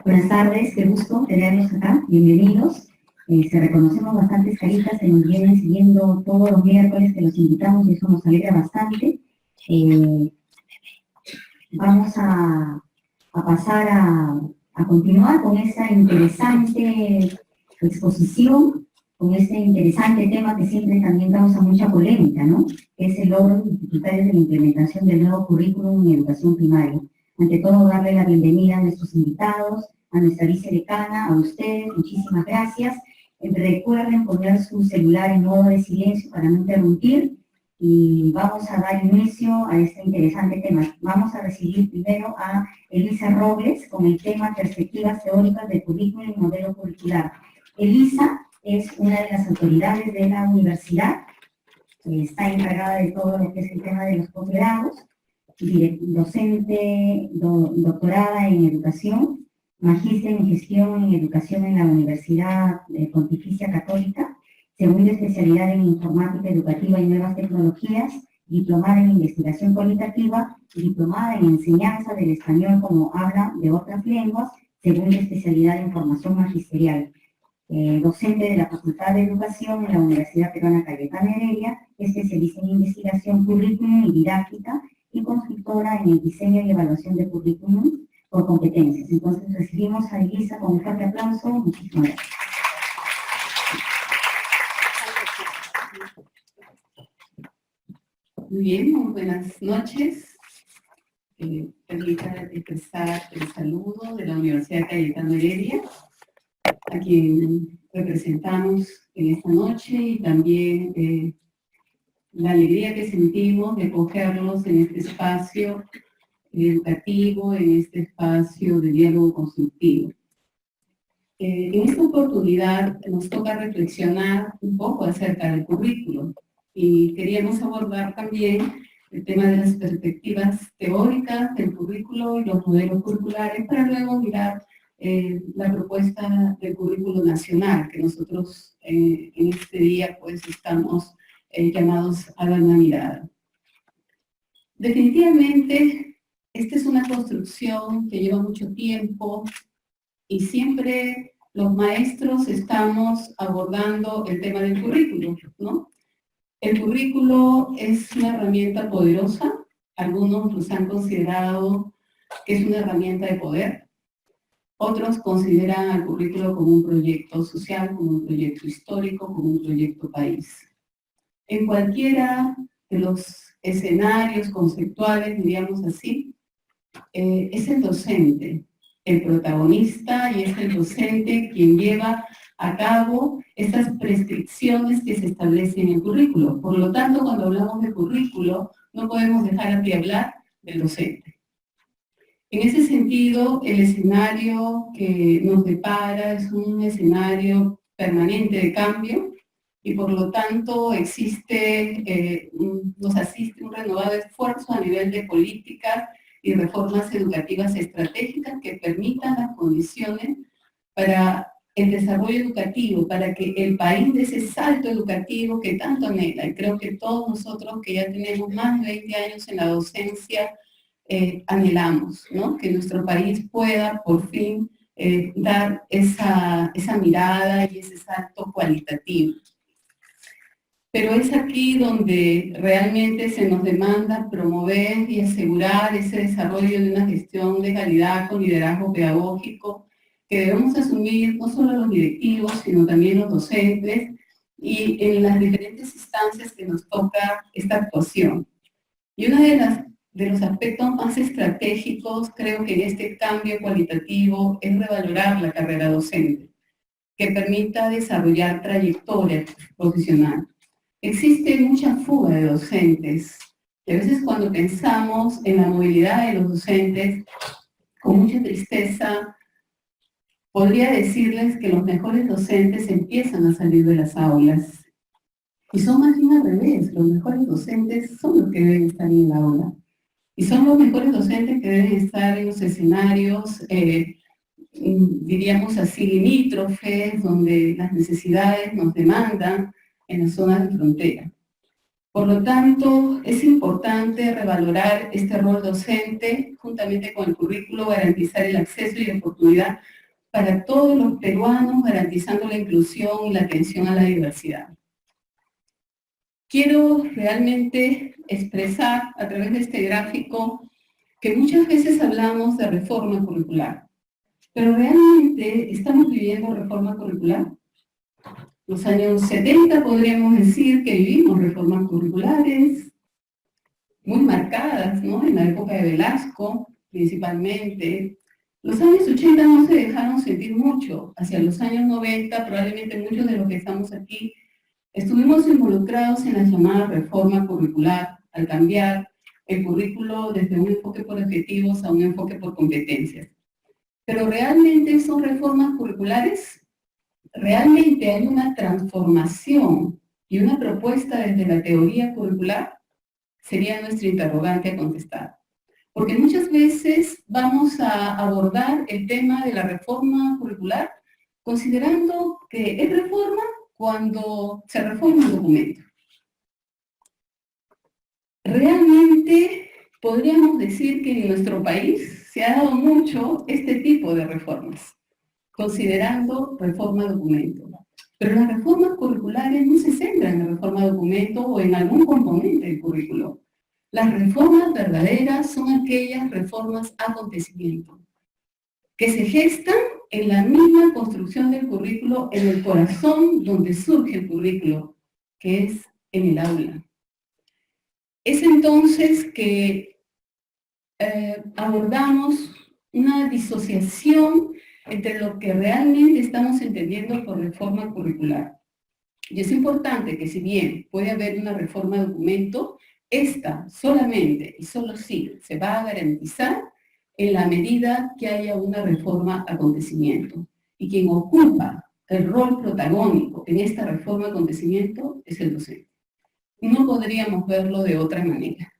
Buenas tardes, qué gusto tenerlos acá, bienvenidos. Reconocemos bastantes caritas que nos vienen siguiendo todos los miércoles que los invitamos y eso nos alegra bastante. Vamos a pasar a continuar con esta interesante exposición, con este interesante tema que siempre también causa mucha polémica, ¿no? Que es el logro y dificultades de la implementación del nuevo currículum en educación primaria. Ante todo, darle la bienvenida a nuestros invitados, a nuestra vicedecana, a ustedes, muchísimas gracias. Recuerden poner su celular en modo de silencio para no interrumpir y vamos a dar inicio a este interesante tema. Vamos a recibir primero a Elisa Robles con el tema Perspectivas teóricas del currículum y modelo curricular. Elisa es una de las autoridades de la universidad, está encargada de todo lo que es el tema de los posgrados, docente, doctorada en educación, magíster en gestión en educación en la Universidad Pontificia Católica, segunda especialidad en informática educativa y nuevas tecnologías, diplomada en investigación cualitativa, diplomada en enseñanza del español como habla de otras lenguas, segunda especialidad en formación magisterial. Docente de la Facultad de Educación en la Universidad Peruana Cayetano Heredia, especialista en investigación, currículum y didáctica, y consultora en el diseño y evaluación de currículum por competencias. Entonces recibimos a Elisa con un fuerte aplauso. Muchísimas gracias. Muy bien, muy buenas noches. Permítanme expresar el saludo de la Universidad Cayetano Heredia, a quien representamos en esta noche, y también la alegría que sentimos de acogerlos en este espacio educativo, en este espacio de diálogo constructivo. En esta oportunidad nos toca reflexionar un poco acerca del currículo y queríamos abordar también el tema de las perspectivas teóricas del currículo y los modelos curriculares para luego mirar la propuesta del currículo nacional que nosotros en este día pues estamos llamados a dar una mirada. Definitivamente esta es una construcción que lleva mucho tiempo y siempre los maestros estamos abordando el tema del currículo, ¿no? El currículo es una herramienta poderosa, algunos los han considerado que es una herramienta de poder, otros consideran al currículo como un proyecto social, como un proyecto histórico, como un proyecto país. En cualquiera de los escenarios conceptuales, diríamos así, es el docente el protagonista y es el docente quien lleva a cabo estas prescripciones que se establecen en el currículo. Por lo tanto, cuando hablamos de currículo, no podemos dejar de hablar del docente. En ese sentido, el escenario que nos depara es un escenario permanente de cambio y por lo tanto nos asiste un renovado esfuerzo a nivel de políticas y reformas educativas estratégicas que permitan las condiciones para el desarrollo educativo, para que el país dé ese salto educativo que tanto anhela. Y creo que todos nosotros que ya tenemos más de 20 años en la docencia, anhelamos, ¿no? Que nuestro país pueda por fin dar esa mirada y ese salto cualitativo. Pero es aquí donde realmente se nos demanda promover y asegurar ese desarrollo de una gestión de calidad con liderazgo pedagógico que debemos asumir no solo los directivos, sino también los docentes y en las diferentes instancias que nos toca esta actuación. Y uno de los aspectos más estratégicos, creo que en este cambio cualitativo, es revalorar la carrera docente, que permita desarrollar trayectoria profesional. Existe mucha fuga de docentes, y a veces cuando pensamos en la movilidad de los docentes, con mucha tristeza, podría decirles que los mejores docentes empiezan a salir de las aulas. Y son más bien al revés, los mejores docentes son los que deben estar en la aula. Y son los mejores docentes que deben estar en los escenarios, diríamos así, limítrofes, donde las necesidades nos demandan en las zonas de frontera. Por lo tanto, es importante revalorar este rol docente, juntamente con el currículo, garantizar el acceso y oportunidad para todos los peruanos, garantizando la inclusión y la atención a la diversidad. Quiero realmente expresar a través de este gráfico que muchas veces hablamos de reforma curricular, pero realmente estamos viviendo reforma curricular. Los años 70 podríamos decir que vivimos reformas curriculares muy marcadas, ¿no? En la época de Velasco, principalmente. Los años 80 no se dejaron sentir mucho. Hacia los años 90, probablemente muchos de los que estamos aquí estuvimos involucrados en la llamada reforma curricular, al cambiar el currículo desde un enfoque por objetivos a un enfoque por competencias. Pero realmente son reformas curriculares. ¿Realmente hay una transformación y una propuesta desde la teoría curricular? Sería nuestro interrogante a contestar. Porque muchas veces vamos a abordar el tema de la reforma curricular considerando que es reforma cuando se reforma un documento. Realmente podríamos decir que en nuestro país se ha dado mucho este tipo de reformas, considerando reforma documento. Pero las reformas curriculares no se centran en reforma documento o en algún componente del currículo. Las reformas verdaderas son aquellas reformas acontecimiento, que se gestan en la misma construcción del currículo, en el corazón donde surge el currículo, que es en el aula. Es entonces que abordamos una disociación entre lo que realmente estamos entendiendo por reforma curricular. Y es importante que si bien puede haber una reforma de documento, esta solamente y solo sí se va a garantizar en la medida que haya una reforma acontecimiento. Y quien ocupa el rol protagónico en esta reforma acontecimiento es el docente. No podríamos verlo de otra manera.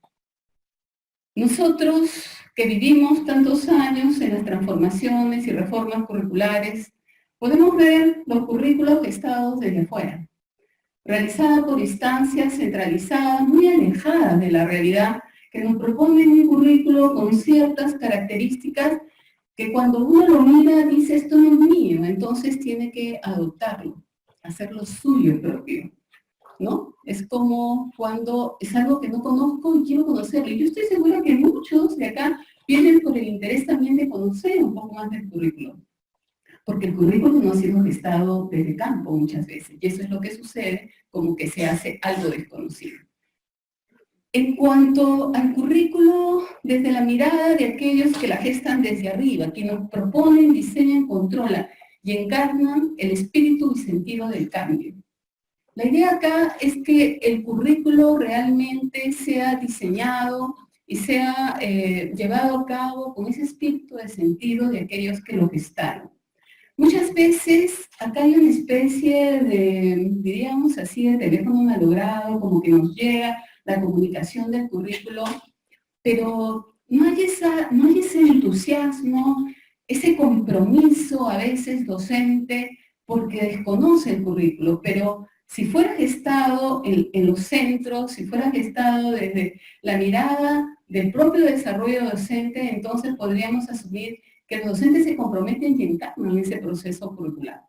Nosotros que vivimos tantos años en las transformaciones y reformas curriculares, podemos ver los currículos gestados desde afuera, realizadas por instancias centralizadas, muy alejadas de la realidad, que nos proponen un currículo con ciertas características que cuando uno lo mira dice esto no es mío, entonces tiene que adoptarlo, hacerlo suyo propio, ¿no? Es como cuando es algo que no conozco y quiero conocerlo. Y yo estoy segura que muchos de acá vienen por el interés también de conocer un poco más del currículo. Porque el currículo no ha sido gestado desde campo muchas veces. Y eso es lo que sucede, como que se hace algo desconocido. En cuanto al currículo, desde la mirada de aquellos que la gestan desde arriba, que nos proponen, diseñan, controlan y encarnan el espíritu y sentido del cambio. La idea acá es que el currículo realmente sea diseñado y sea llevado a cabo con ese espíritu de sentido de aquellos que lo gestaron. Muchas veces acá hay una especie de, diríamos así, de teléfono malogrado, como que nos llega la comunicación del currículo, pero no hay ese entusiasmo, ese compromiso a veces docente, porque desconoce el currículo, pero si fuera gestado en los centros, si fuera gestado desde la mirada del propio desarrollo docente, entonces podríamos asumir que los docentes se comprometen y encarnan ese proceso curricular.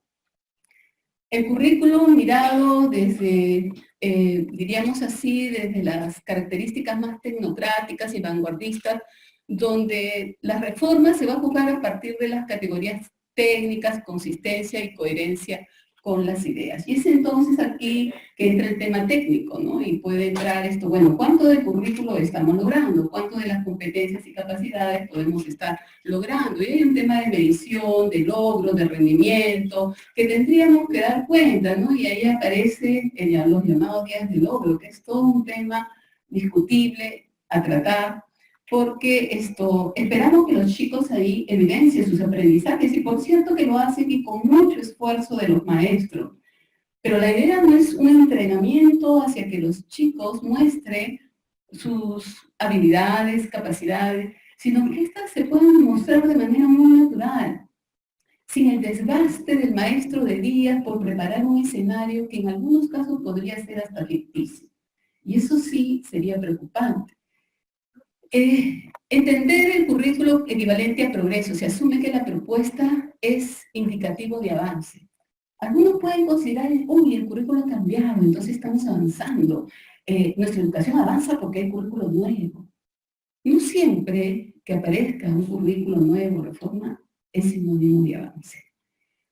El currículum mirado desde, diríamos así, desde las características más tecnocráticas y vanguardistas, donde la reforma se va a jugar a partir de las categorías técnicas, consistencia y coherencia con las ideas. Y es entonces aquí que entra el tema técnico, ¿no? Y puede entrar esto, bueno, ¿cuánto del currículo estamos logrando? ¿Cuánto de las competencias y capacidades podemos estar logrando? Y hay un tema de medición, de logro, de rendimiento, que tendríamos que dar cuenta, ¿no? Y ahí aparece los llamados guías de logro, que es todo un tema discutible a tratar, porque esperamos que los chicos ahí evidencien sus aprendizajes, y por cierto que lo hacen y con mucho esfuerzo de los maestros. Pero la idea no es un entrenamiento hacia que los chicos muestren sus habilidades, capacidades, sino que estas se puedan mostrar de manera muy natural, sin el desgaste del maestro de días por preparar un escenario que en algunos casos podría ser hasta ficticio. Y eso sí sería preocupante. Entender el currículo equivalente a progreso. Se asume que la propuesta es indicativo de avance. Algunos pueden considerar, uy, el currículo ha cambiado, entonces estamos avanzando. Nuestra educación avanza porque hay currículo nuevo. No siempre que aparezca un currículo nuevo, reforma, es sinónimo de avance.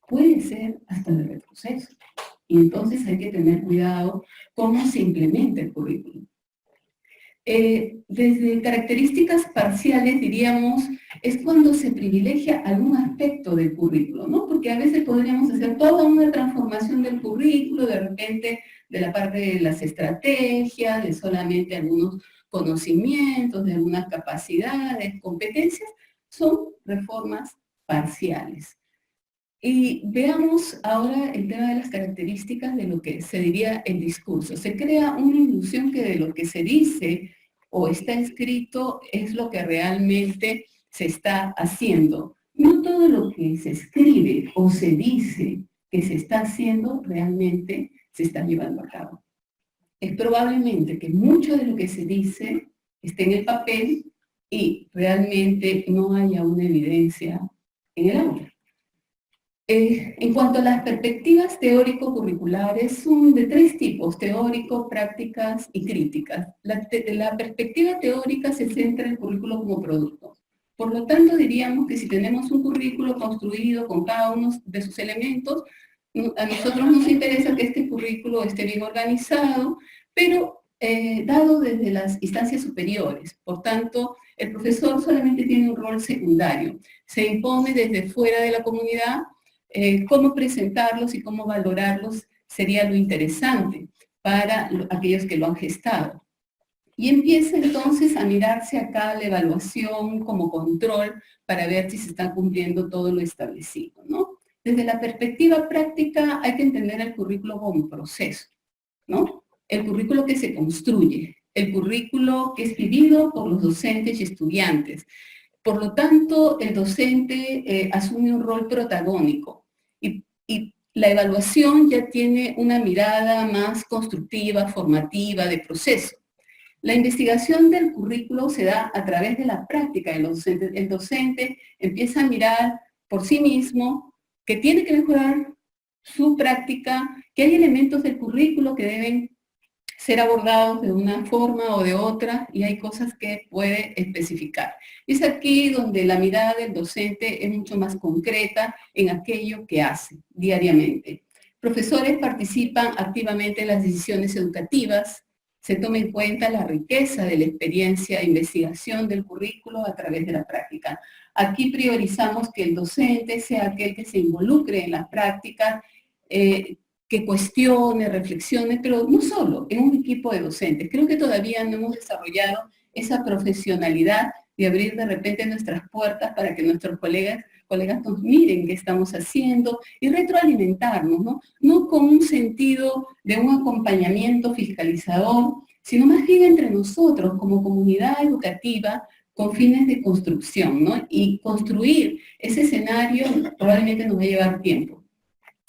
Puede ser hasta de retroceso. Y entonces hay que tener cuidado cómo se implementa el currículum. Desde características parciales, diríamos, es cuando se privilegia algún aspecto del currículo, ¿no? Porque a veces podríamos hacer toda una transformación del currículo, de repente de la parte de las estrategias, de solamente algunos conocimientos, de algunas capacidades, competencias, son reformas parciales. Y veamos ahora el tema de las características de lo que se diría el discurso. Se crea una ilusión que de lo que se dice o está escrito es lo que realmente se está haciendo. No todo lo que se escribe o se dice que se está haciendo realmente se está llevando a cabo. Es probablemente que mucho de lo que se dice esté en el papel y realmente no haya una evidencia en el aula. En cuanto a las perspectivas teórico-curriculares, son de tres tipos: teórico, prácticas y críticas. La perspectiva teórica se centra en el currículo como producto. Por lo tanto, diríamos que si tenemos un currículo construido con cada uno de sus elementos, a nosotros nos interesa que este currículo esté bien organizado, pero dado desde las instancias superiores. Por tanto, el profesor solamente tiene un rol secundario. Se impone desde fuera de la comunidad. Cómo presentarlos y cómo valorarlos sería lo interesante para aquellos que lo han gestado. Y empieza entonces a mirarse acá la evaluación como control para ver si se está cumpliendo todo lo establecido, ¿no? Desde la perspectiva práctica hay que entender el currículo como proceso, ¿no? El currículo que se construye, el currículo que es vivido por los docentes y estudiantes. Por lo tanto, el docente asume un rol protagónico y la evaluación ya tiene una mirada más constructiva, formativa, de proceso. La investigación del currículo se da a través de la práctica de los docentes. El docente empieza a mirar por sí mismo que tiene que mejorar su práctica, que hay elementos del currículo que deben ser abordados de una forma o de otra, y hay cosas que puede especificar. Es aquí donde la mirada del docente es mucho más concreta en aquello que hace diariamente. Profesores participan activamente en las decisiones educativas, se toma en cuenta la riqueza de la experiencia e investigación del currículo a través de la práctica. Aquí priorizamos que el docente sea aquel que se involucre en la práctica, que cuestione, reflexione, pero no solo, en un equipo de docentes. Creo que todavía no hemos desarrollado esa profesionalidad de abrir de repente nuestras puertas para que nuestros colegas nos miren qué estamos haciendo y retroalimentarnos, ¿no? No con un sentido de un acompañamiento fiscalizador, sino más bien entre nosotros como comunidad educativa con fines de construcción, ¿no? Y construir ese escenario probablemente nos va a llevar tiempo.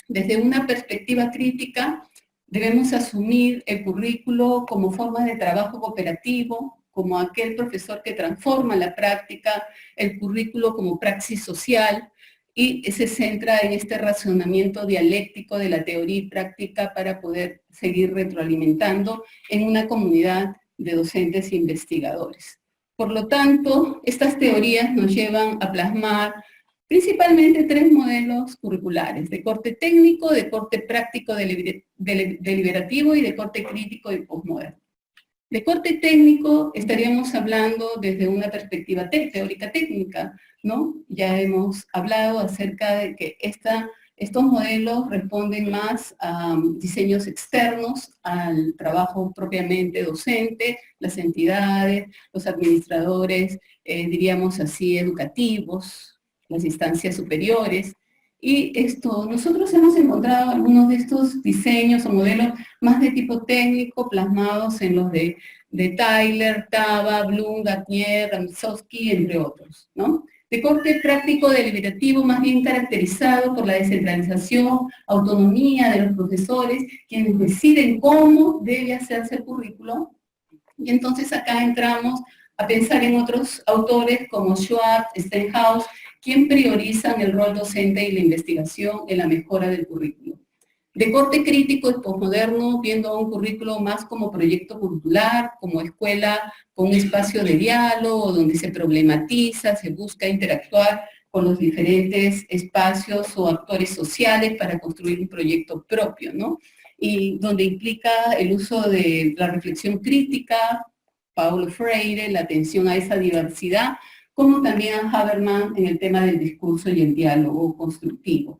Desde una perspectiva crítica, debemos asumir el currículo como forma de trabajo cooperativo, como aquel profesor que transforma la práctica, el currículo como praxis social, y se centra en este razonamiento dialéctico de la teoría y práctica para poder seguir retroalimentando en una comunidad de docentes e investigadores. Por lo tanto, estas teorías nos llevan a plasmar principalmente tres modelos curriculares: de corte técnico, de corte práctico deliberativo y de corte crítico y posmoderno. De corte técnico estaríamos hablando desde una perspectiva teórica técnica, ¿no? Ya hemos hablado acerca de que estos modelos responden más a diseños externos al trabajo propiamente docente, las entidades, los administradores, diríamos así, educativos, las instancias superiores. Y nosotros hemos encontrado algunos de estos diseños o modelos más de tipo técnico plasmados en los de Tyler, Taba, Bloom, Gatnier, Ramsowski, entre otros, ¿no? De corte práctico deliberativo, más bien caracterizado por la descentralización, autonomía de los profesores, quienes deciden cómo debe hacerse el currículo. Y entonces acá entramos a pensar en otros autores como Schwab, Stenhouse, quien priorizan el rol docente y la investigación en la mejora del currículo. De corte crítico y posmoderno, viendo a un currículo más como proyecto curricular, como escuela con un espacio de diálogo, donde se problematiza, se busca interactuar con los diferentes espacios o actores sociales para construir un proyecto propio, ¿no? Y donde implica el uso de la reflexión crítica, Paulo Freire, la atención a esa diversidad, como también a Habermas en el tema del discurso y el diálogo constructivo.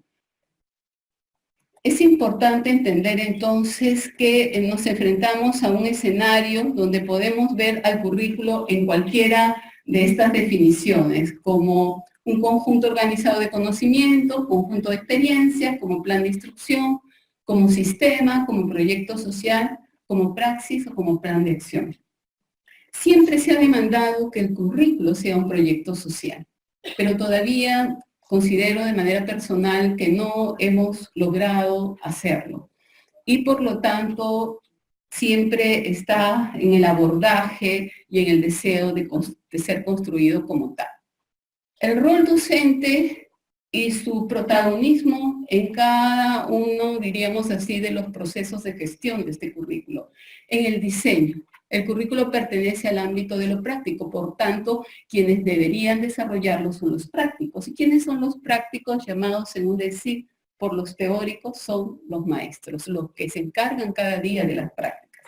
Es importante entender entonces que nos enfrentamos a un escenario donde podemos ver al currículo en cualquiera de estas definiciones, como un conjunto organizado de conocimiento, conjunto de experiencias, como plan de instrucción, como sistema, como proyecto social, como praxis o como plan de acción. Siempre se ha demandado que el currículo sea un proyecto social, pero todavía considero de manera personal que no hemos logrado hacerlo. Y por lo tanto, siempre está en el abordaje y en el deseo de ser construido como tal. El rol docente y su protagonismo en cada uno, diríamos así, de los procesos de gestión de este currículo. En el diseño, el currículo pertenece al ámbito de lo práctico, por tanto, quienes deberían desarrollarlo son los prácticos. ¿Y quiénes son los prácticos llamados, según decir, por los teóricos? Son los maestros, los que se encargan cada día de las prácticas.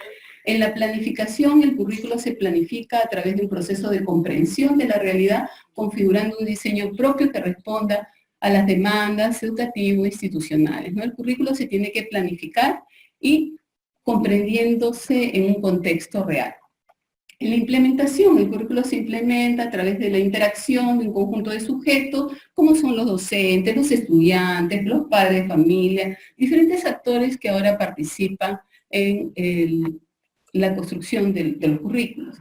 En la planificación, el currículo se planifica a través de un proceso de comprensión de la realidad, configurando un diseño propio que responda a las demandas educativo-institucionales, ¿no? El currículo se tiene que planificar y comprendiéndose en un contexto real. En la implementación, el currículo se implementa a través de la interacción de un conjunto de sujetos, como son los docentes, los estudiantes, los padres de familia, diferentes actores que ahora participan en la construcción de los currículos.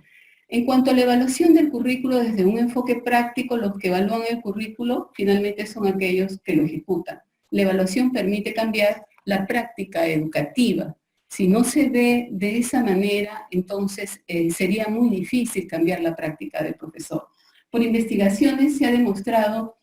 En cuanto a la evaluación del currículo desde un enfoque práctico, los que evalúan el currículo finalmente son aquellos que lo ejecutan. La evaluación permite cambiar la práctica educativa. Si no se ve de esa manera, entonces sería muy difícil cambiar la práctica del profesor. Por investigaciones se ha demostrado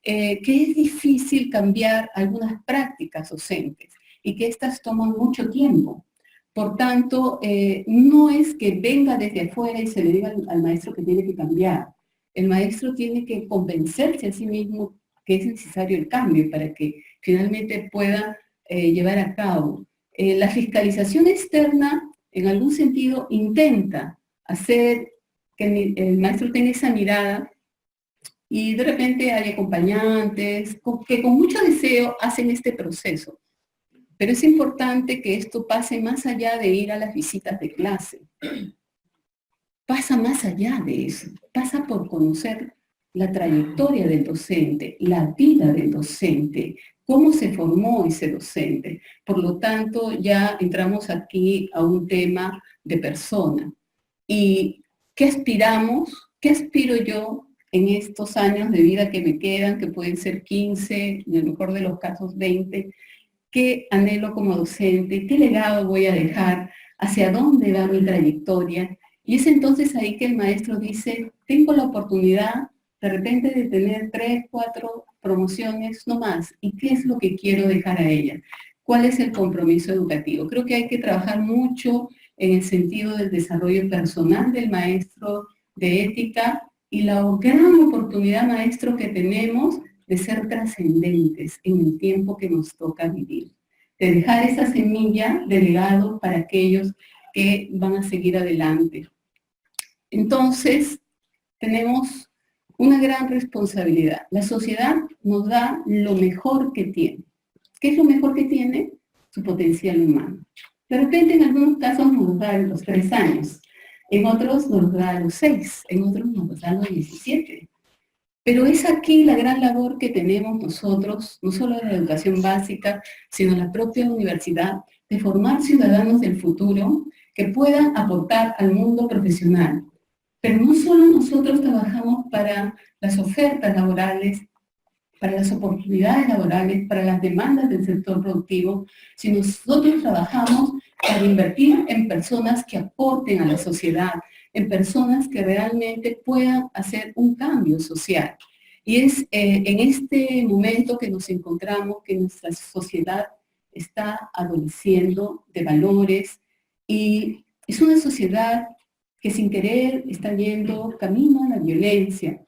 que es difícil cambiar algunas prácticas docentes y que estas toman mucho tiempo. Por tanto, no es que venga desde afuera y se le diga al maestro que tiene que cambiar. El maestro tiene que convencerse a sí mismo que es necesario el cambio para que finalmente pueda llevar a cabo. La fiscalización externa, en algún sentido, intenta hacer que el maestro tenga esa mirada y de repente hay acompañantes que con mucho deseo hacen este proceso. Pero es importante que esto pase más allá de ir a las visitas de clase. Pasa más allá de eso. Pasa por conocer la trayectoria del docente, la vida del docente, cómo se formó ese docente. Por lo tanto, ya entramos aquí a un tema de persona. ¿Y qué aspiramos? ¿Qué aspiro yo en estos años de vida que me quedan, que pueden ser 15, en el mejor de los casos 20? ¿Qué anhelo como docente? ¿Qué legado voy a dejar? ¿Hacia dónde va mi trayectoria? Y es entonces ahí que el maestro dice, tengo la oportunidad de repente de tener 3, 4 promociones, no más. ¿Y qué es lo que quiero dejar a ella? ¿Cuál es el compromiso educativo? Creo que hay que trabajar mucho en el sentido del desarrollo personal del maestro, de ética, y la gran oportunidad, maestro, que tenemos de ser trascendentes en el tiempo que nos toca vivir, de dejar esa semilla de legado para aquellos que van a seguir adelante. Entonces, tenemos una gran responsabilidad. La sociedad nos da lo mejor que tiene. ¿Qué es lo mejor que tiene? Su potencial humano. De repente, en algunos casos nos da los 3 años, en otros nos da los 6, en otros nos da los 17. Pero es aquí la gran labor que tenemos nosotros, no solo en la educación básica, sino en la propia universidad, de formar ciudadanos del futuro que puedan aportar al mundo profesional. Pero no solo nosotros trabajamos para las ofertas laborales, para las oportunidades laborales, para las demandas del sector productivo, si nosotros trabajamos para invertir en personas que aporten a la sociedad, en personas que realmente puedan hacer un cambio social. Y es en este momento que nos encontramos que nuestra sociedad está adoleciendo de valores y es una sociedad que sin querer está yendo camino a la violencia.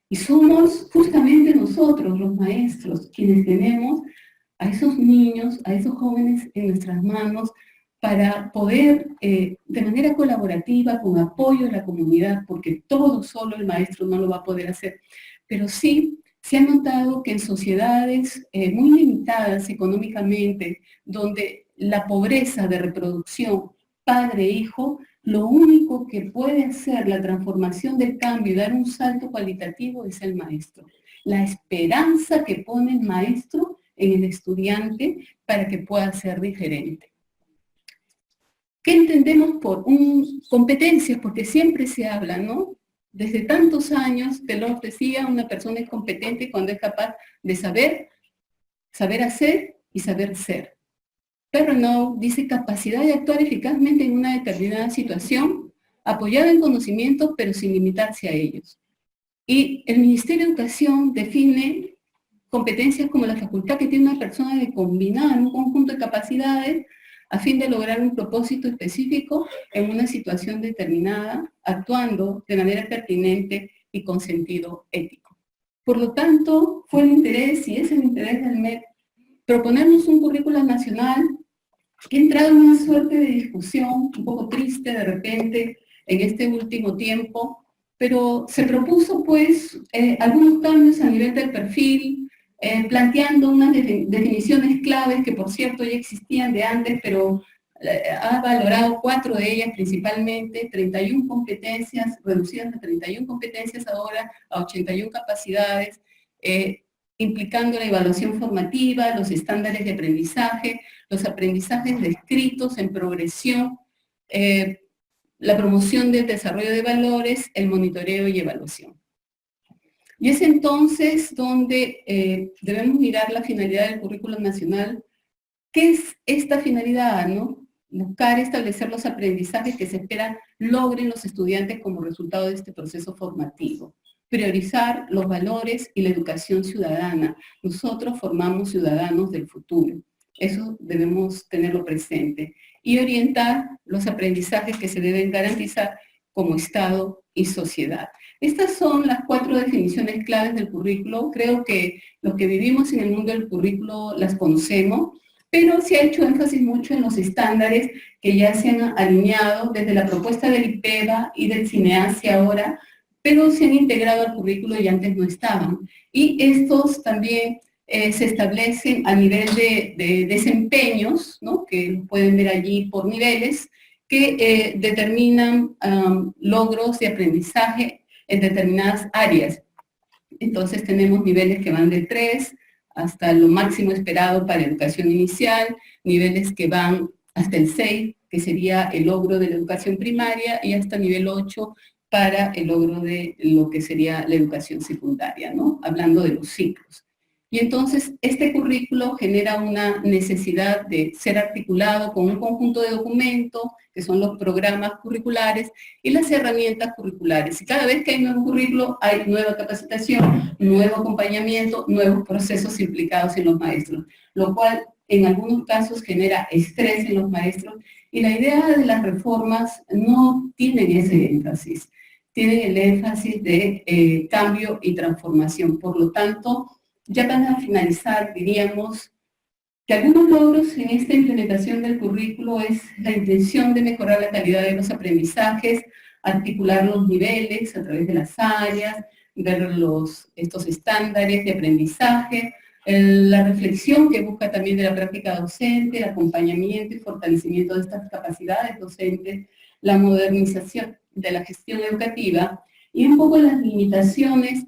Y somos justamente nosotros, los maestros, quienes tenemos a esos niños, a esos jóvenes en nuestras manos para poder, de manera colaborativa, con apoyo de la comunidad, porque todo solo el maestro no lo va a poder hacer, pero sí se ha notado que en sociedades muy limitadas económicamente, donde la pobreza de reproducción padre-hijo, lo único que puede hacer la transformación del cambio y dar un salto cualitativo es el maestro. La esperanza que pone el maestro en el estudiante para que pueda ser diferente. ¿Qué entendemos por competencias? Porque siempre se habla, ¿no? Desde tantos años, Delors decía, una persona es competente cuando es capaz de saber hacer y saber ser. Perrenot dice capacidad de actuar eficazmente en una determinada situación, apoyada en conocimientos, pero sin limitarse a ellos. Y el Ministerio de Educación define competencias como la facultad que tiene una persona de combinar un conjunto de capacidades a fin de lograr un propósito específico en una situación determinada, actuando de manera pertinente y con sentido ético. Por lo tanto, fue el interés, y es el interés del MEP, proponernos un currículo nacional que ha entrado en una suerte de discusión, un poco triste de repente, en este último tiempo, pero se propuso pues algunos cambios a nivel del perfil, planteando unas definiciones claves que por cierto ya existían de antes, pero ha valorado 4 de ellas principalmente, 31 competencias, reducidas a 31 competencias ahora, a 81 capacidades, implicando la evaluación formativa, los estándares de aprendizaje, los aprendizajes descritos en progresión, la promoción del desarrollo de valores, el monitoreo y evaluación. Y es entonces donde debemos mirar la finalidad del currículo nacional. ¿Qué es esta finalidad, no? Buscar establecer los aprendizajes que se espera logren los estudiantes como resultado de este proceso formativo. Priorizar los valores y la educación ciudadana. Nosotros formamos ciudadanos del futuro. Eso debemos tenerlo presente. Y orientar los aprendizajes que se deben garantizar como Estado y sociedad. Estas son las 4 definiciones claves del currículo. Creo que los que vivimos en el mundo del currículo las conocemos, pero se ha hecho énfasis mucho en los estándares que ya se han alineado desde la propuesta del IPEVA y del CINEASI ahora, pero se han integrado al currículo y antes no estaban. Y estos también se establecen a nivel de desempeños, ¿no? Que pueden ver allí por niveles, que determinan logros de aprendizaje en determinadas áreas. Entonces tenemos niveles que van de 3 hasta lo máximo esperado para educación inicial, niveles que van hasta el 6, que sería el logro de la educación primaria, y hasta nivel 8 para el logro de lo que sería la educación secundaria, ¿no? Hablando de los ciclos. Y entonces este currículo genera una necesidad de ser articulado con un conjunto de documentos, que son los programas curriculares y las herramientas curriculares. Y cada vez que hay un nuevo currículo, hay nueva capacitación, nuevo acompañamiento, nuevos procesos implicados en los maestros, lo cual en algunos casos genera estrés en los maestros. Y la idea de las reformas no tienen ese énfasis, tienen el énfasis de cambio y transformación. Por lo tanto, ya para finalizar, diríamos que algunos logros en esta implementación del currículo es la intención de mejorar la calidad de los aprendizajes, articular los niveles a través de las áreas, ver estos estándares de aprendizaje, la reflexión que busca también de la práctica docente, el acompañamiento y fortalecimiento de estas capacidades docentes, la modernización de la gestión educativa y un poco las limitaciones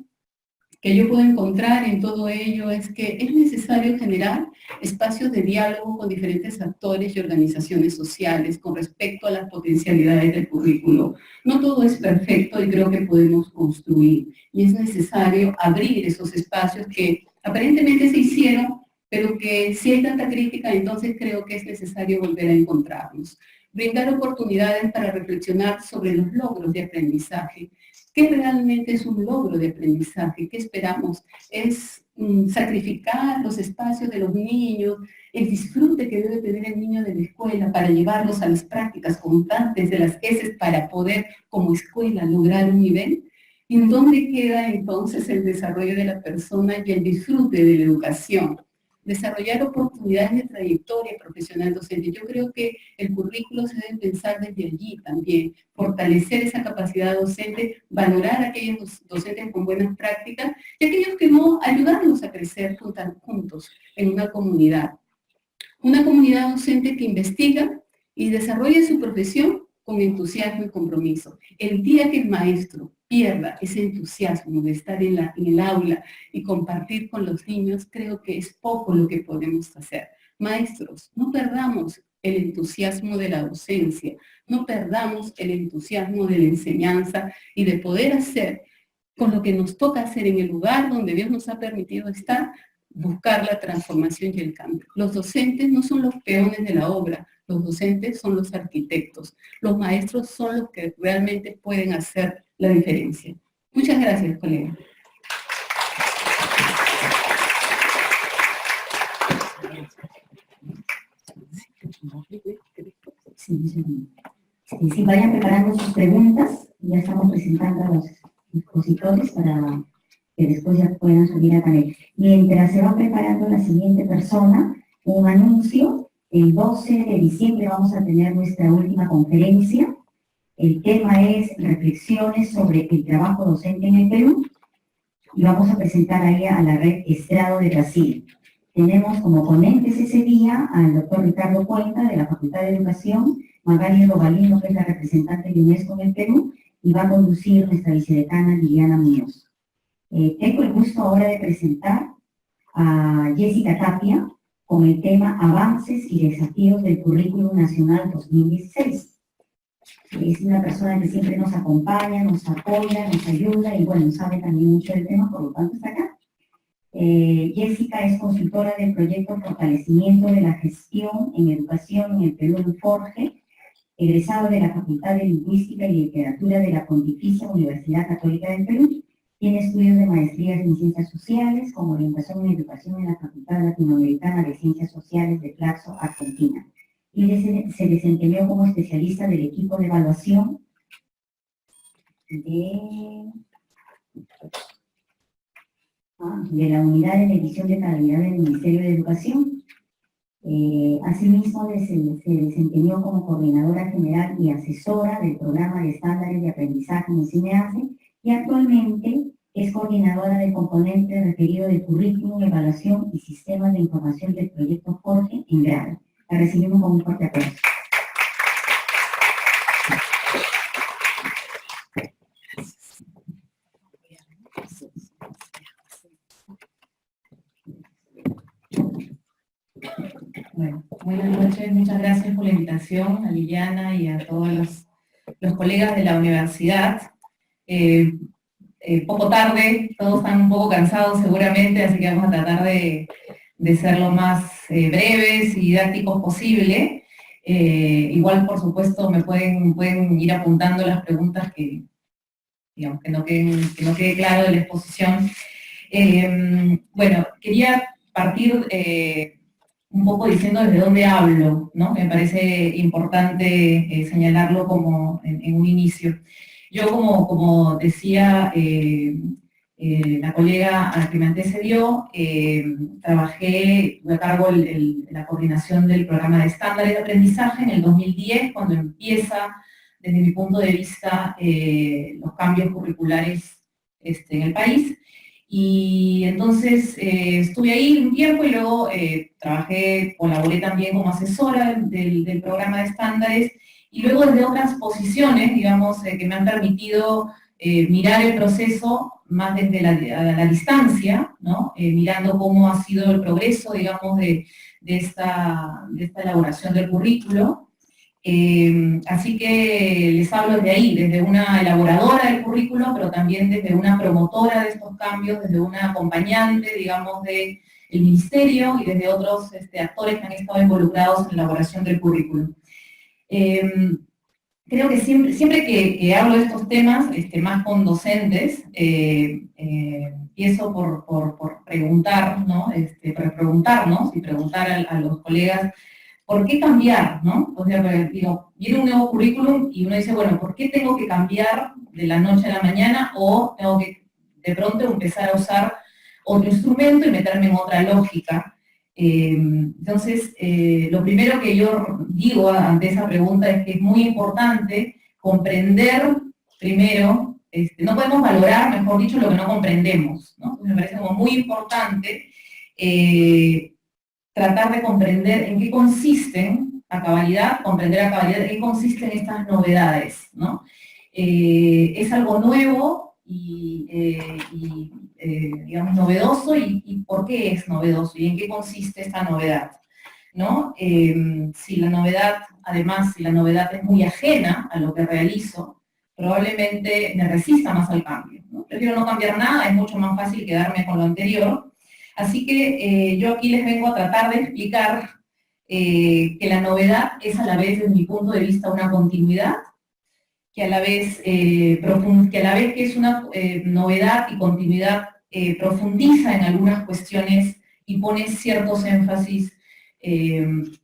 que yo puedo encontrar en todo ello es que es necesario generar espacios de diálogo con diferentes actores y organizaciones sociales con respecto a las potencialidades del currículo. No todo es perfecto y creo que podemos construir, y es necesario abrir esos espacios que aparentemente se hicieron, pero que si hay tanta crítica, entonces creo que es necesario volver a encontrarnos. Brindar oportunidades para reflexionar sobre los logros de aprendizaje. ¿Qué realmente es un logro de aprendizaje? ¿Qué esperamos? ¿Es sacrificar los espacios de los niños, el disfrute que debe tener el niño de la escuela para llevarlos a las prácticas constantes de las ESES para poder, como escuela, lograr un nivel? ¿Y en dónde queda entonces el desarrollo de la persona y el disfrute de la educación? Desarrollar oportunidades de trayectoria profesional docente. Yo creo que el currículo se debe pensar desde allí también, fortalecer esa capacidad docente, valorar a aquellos docentes con buenas prácticas y aquellos que no, ayudarlos a crecer juntos en una comunidad. Una comunidad docente que investiga y desarrolla su profesión con entusiasmo y compromiso. El día que el maestro pierda ese entusiasmo de estar en el aula y compartir con los niños, creo que es poco lo que podemos hacer. Maestros, no perdamos el entusiasmo de la docencia, no perdamos el entusiasmo de la enseñanza y de poder hacer con lo que nos toca hacer en el lugar donde Dios nos ha permitido estar, buscar la transformación y el cambio. Los docentes no son los peones de la obra, los docentes son los arquitectos. Los maestros son los que realmente pueden hacer la diferencia. Muchas gracias, colega. Sí, vayan preparando sus preguntas. Ya estamos presentando a los expositores para que después ya puedan subir al panel. Mientras se va preparando la siguiente persona, un anuncio. El 12 de diciembre vamos a tener nuestra última conferencia. El tema es reflexiones sobre el trabajo docente en el Perú. Y vamos a presentar ahí a la red Estrado de Brasil. Tenemos como ponentes ese día al doctor Ricardo Cuenca de la Facultad de Educación, Magali Robalino, que es la representante de UNESCO en el Perú, y va a conducir nuestra vicedecana Liliana Muñoz. Tengo el gusto ahora de presentar a Jessica Tapia con el tema Avances y Desafíos del Currículum Nacional 2016. Es una persona que siempre nos acompaña, nos apoya, nos ayuda y bueno, sabe también mucho del tema, por lo tanto está acá. Jessica es consultora del proyecto Fortalecimiento de la Gestión en Educación en el Perú en Forge, egresado de la Facultad de Lingüística y Literatura de la Pontificia Universidad Católica del Perú. Tiene estudios de maestrías en Ciencias Sociales, con orientación en Educación en la Facultad Latinoamericana de Ciencias Sociales de Claxo, Argentina. Y se desempeñó como especialista del equipo de evaluación de la Unidad de Medición de Calidad del Ministerio de Educación. Asimismo, se desempeñó como coordinadora general y asesora del programa de estándares de aprendizaje en CINEACE y actualmente es coordinadora del componente referido del currículum, evaluación y sistemas de información del proyecto Forge en grado. La recibimos con un fuerte aplauso. Bueno, buenas noches, muchas gracias por la invitación a Liliana y a todos los colegas de la universidad. Poco tarde, todos están un poco cansados seguramente, así que vamos a tratar de ser lo más breves y didácticos posible. Igual, por supuesto, me pueden ir apuntando las preguntas que, digamos, que no quede claro de la exposición. Bueno, quería partir un poco diciendo desde dónde hablo, ¿no? Me parece importante señalarlo como en un inicio. Yo, como decía la colega a la que me antecedió, trabajé a cargo de la coordinación del programa de estándares de aprendizaje en el 2010, cuando empieza, desde mi punto de vista, los cambios curriculares en el país. Y entonces estuve ahí un tiempo y luego colaboré también como asesora del programa de estándares, y luego desde otras posiciones, digamos, que me han permitido mirar el proceso más desde la distancia, ¿no? Mirando cómo ha sido el progreso, digamos, de esta elaboración del currículo. Así que les hablo desde ahí, desde una elaboradora del currículo, pero también desde una promotora de estos cambios, desde una acompañante, digamos, del ministerio y desde otros actores que han estado involucrados en la elaboración del currículo. Creo que siempre que hablo de estos temas, más con docentes, empiezo por preguntar, ¿no? Por preguntarnos y preguntar a los colegas, ¿por qué cambiar, no? O sea, digo, viene un nuevo currículum y uno dice, bueno, ¿por qué tengo que cambiar de la noche a la mañana o tengo que de pronto empezar a usar otro instrumento y meterme en otra lógica? Entonces, lo primero que yo digo ante esa pregunta es que es muy importante comprender primero, no podemos valorar, mejor dicho, lo que no comprendemos, ¿no? Entonces, me parece como muy importante tratar de comprender en qué consisten comprender a cabalidad en qué consisten estas novedades, ¿no? Es algo nuevo digamos, novedoso, y por qué es novedoso, y en qué consiste esta novedad, ¿no? Si la novedad es muy ajena a lo que realizo, probablemente me resista más al cambio, ¿no? Prefiero no cambiar nada, es mucho más fácil quedarme con lo anterior. Así que yo aquí les vengo a tratar de explicar que la novedad es a la vez, desde mi punto de vista, una continuidad, que a la vez que es una novedad y continuidad, profundiza en algunas cuestiones y pone ciertos énfasis en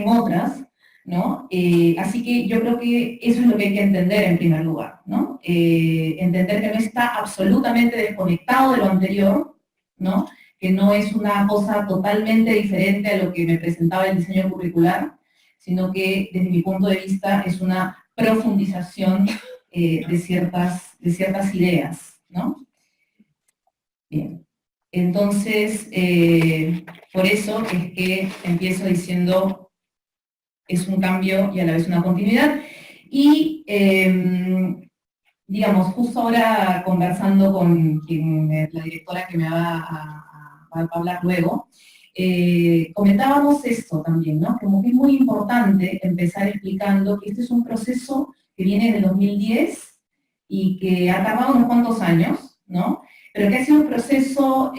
otras, ¿no? Así que yo creo que eso es lo que hay que entender en primer lugar, ¿no? Entender que no está absolutamente desconectado de lo anterior, ¿no? Que no es una cosa totalmente diferente a lo que me presentaba el diseño curricular, sino que desde mi punto de vista es una profundización de ciertas ideas, ¿no? Bien, entonces, por eso es que empiezo diciendo, es un cambio y a la vez una continuidad. Y, digamos, justo ahora conversando con la directora que me va a hablar luego, comentábamos esto también, ¿no? Como que es muy importante empezar explicando que este es un proceso que viene del 2010 y que ha tardado unos cuantos años, ¿no? Pero que ha sido un proceso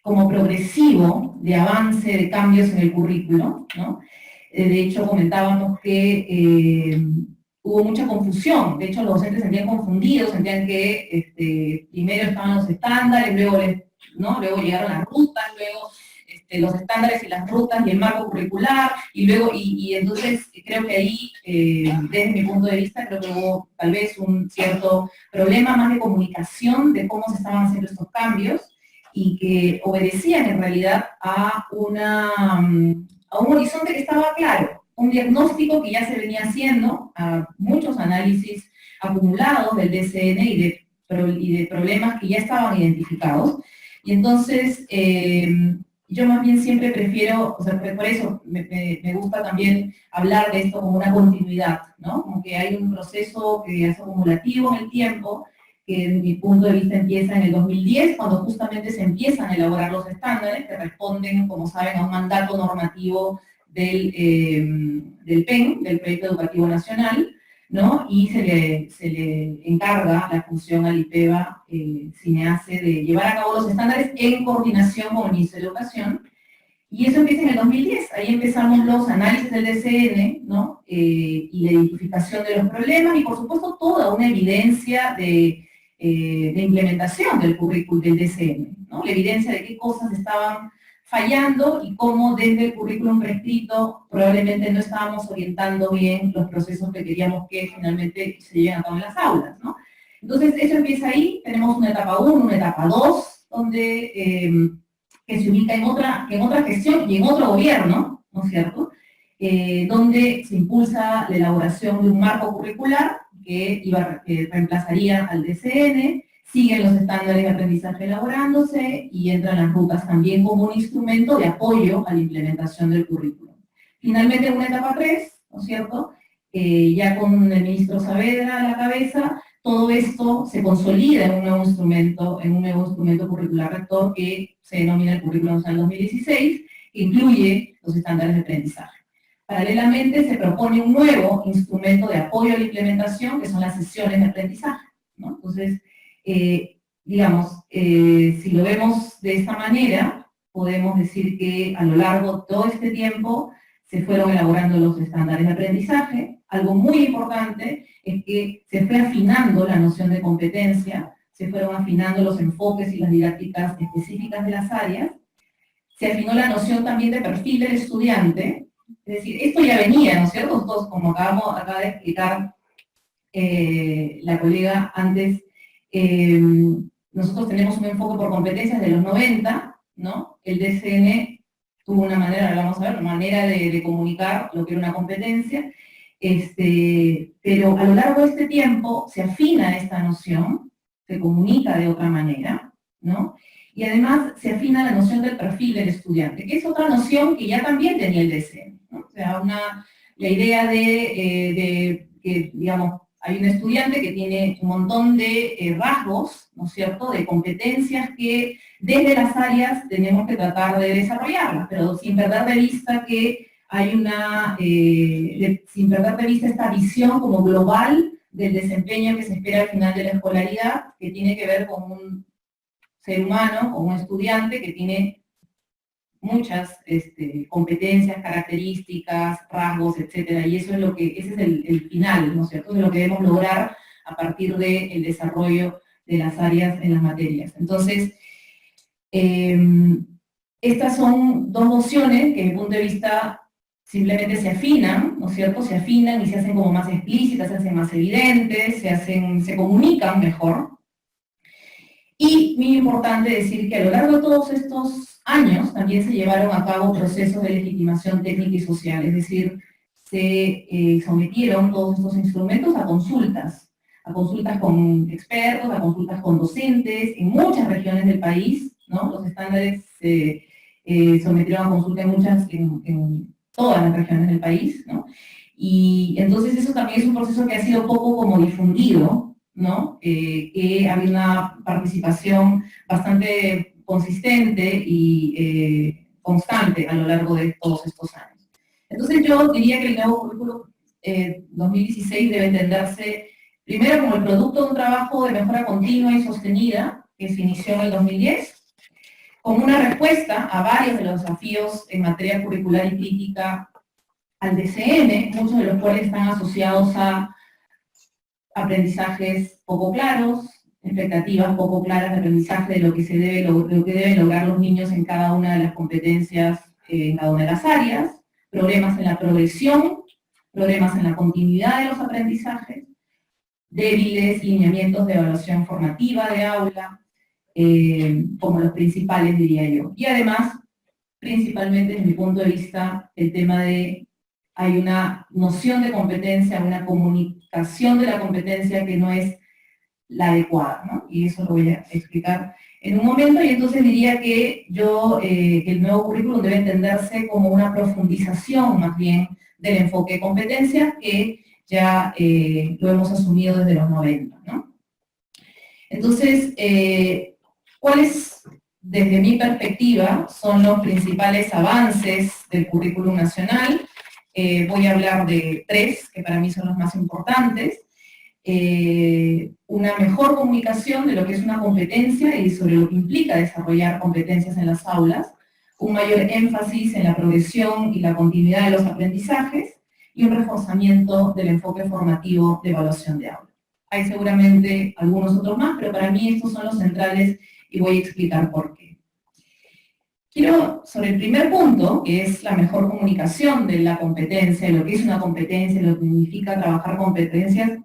como progresivo de avance, de cambios en el currículo, ¿no? De hecho, comentábamos que hubo mucha confusión. De hecho, los docentes se sentían confundidos, sentían que primero estaban los estándares, luego llegaron las rutas, luego los estándares y las rutas y el marco curricular, y entonces creo que ahí, desde mi punto de vista, creo que hubo tal vez un cierto problema más de comunicación de cómo se estaban haciendo estos cambios, y que obedecían en realidad a un horizonte que estaba claro, un diagnóstico que ya se venía haciendo, a muchos análisis acumulados del DCN y de problemas que ya estaban identificados. Y entonces, yo más bien siempre prefiero, o sea, por eso me gusta también hablar de esto como una continuidad, ¿no? Como que hay un proceso que es acumulativo en el tiempo, que desde mi punto de vista empieza en el 2010, cuando justamente se empiezan a elaborar los estándares que responden, como saben, a un mandato normativo del PEN, del Proyecto Educativo Nacional, ¿no? Y se le encarga la función al IPEVA, CINEACE, de llevar a cabo los estándares en coordinación con el Ministerio de Educación. Y eso empieza en el 2010, ahí empezamos los análisis del DCN, ¿no? Y la identificación de los problemas, y por supuesto toda una evidencia de implementación del currículum del DCN, ¿no? La evidencia de qué cosas estaban fallando y cómo desde el currículum prescrito probablemente no estábamos orientando bien los procesos que queríamos que finalmente se lleven a cabo en las aulas, ¿no? Entonces eso empieza ahí, tenemos una etapa 1, una etapa 2, donde que se ubica en otra gestión y en otro gobierno, ¿no es cierto? Donde se impulsa la elaboración de un marco curricular que reemplazaría al DCN, siguen los estándares de aprendizaje elaborándose y entran las rutas también como un instrumento de apoyo a la implementación del currículum. Finalmente, en una etapa 3, ¿no es cierto? Ya con el ministro Saavedra a la cabeza, todo esto se consolida en un nuevo instrumento curricular rector que se denomina el Currículum Nacional 2016, que incluye los estándares de aprendizaje. Paralelamente se propone un nuevo instrumento de apoyo a la implementación, que son las sesiones de aprendizaje, ¿no? Entonces, digamos, si lo vemos de esta manera, podemos decir que a lo largo de todo este tiempo se fueron elaborando los estándares de aprendizaje. Algo muy importante es que se fue afinando la noción de competencia, se fueron afinando los enfoques y las didácticas específicas de las áreas, se afinó la noción también de perfil del estudiante, es decir, esto ya venía, ¿no es cierto? Todos, como acaba de explicar la colega antes, nosotros tenemos un enfoque por competencias de los 90, ¿no? El DCN tuvo una manera, ahora vamos a ver, una manera de comunicar lo que era una competencia, pero a lo largo de este tiempo se afina esta noción, se comunica de otra manera, ¿no? Y además se afina la noción del perfil del estudiante, que es otra noción que ya también tenía el DCN, ¿no? O sea, la idea de que, digamos, hay un estudiante que tiene un montón de rasgos, ¿no es cierto?, de competencias que desde las áreas tenemos que tratar de desarrollarlas, pero sin perder de vista que hay sin perder de vista esta visión como global del desempeño que se espera al final de la escolaridad, que tiene que ver con un ser humano, con un estudiante que tiene muchas competencias, características, rasgos, etcétera, y eso es ese es el final, ¿no es cierto?, de lo que debemos lograr a partir del desarrollo de las áreas en las materias. Entonces, estas son dos nociones que, desde mi punto de vista, simplemente se afinan, ¿no es cierto?, se afinan y se hacen como más explícitas, se hacen más evidentes, se comunican mejor. Y muy importante decir que a lo largo de todos estos años también se llevaron a cabo procesos de legitimación técnica y social, es decir, se sometieron todos estos instrumentos a consultas con expertos, a consultas con docentes, en muchas regiones del país, ¿no? Los estándares se sometieron a consulta en todas las regiones del país, ¿no? Y entonces eso también es un proceso que ha sido poco como difundido, ¿no? Que había una participación bastante consistente y constante a lo largo de todos estos años. Entonces yo diría que el nuevo currículum 2016 debe entenderse primero como el producto de un trabajo de mejora continua y sostenida que se inició en el 2010, como una respuesta a varios de los desafíos en materia curricular y crítica al DCN, muchos de los cuales están asociados a aprendizajes poco claros, expectativas poco claras de aprendizaje de lo que deben lograr los niños en cada una de las competencias, en cada una de las áreas, problemas en la progresión, problemas en la continuidad de los aprendizajes, débiles lineamientos de evaluación formativa de aula, como los principales, diría yo. Y además, principalmente desde mi punto de vista, el tema de hay una noción de competencia, una comunicación de la competencia que no es la adecuada, ¿no? Y eso lo voy a explicar en un momento, y entonces diría que el nuevo currículum debe entenderse como una profundización más bien del enfoque de competencia que ya lo hemos asumido desde los 90, ¿no? Entonces, ¿cuáles, desde mi perspectiva, son los principales avances del currículum nacional? Voy a hablar de 3, que para mí son los más importantes. Una mejor comunicación de lo que es una competencia y sobre lo que implica desarrollar competencias en las aulas, un mayor énfasis en la progresión y la continuidad de los aprendizajes, y un reforzamiento del enfoque formativo de evaluación de aula. Hay seguramente algunos otros más, pero para mí estos son los centrales y voy a explicar por qué. Quiero, sobre el primer punto, que es la mejor comunicación de la competencia, lo que es una competencia, lo que significa trabajar competencias,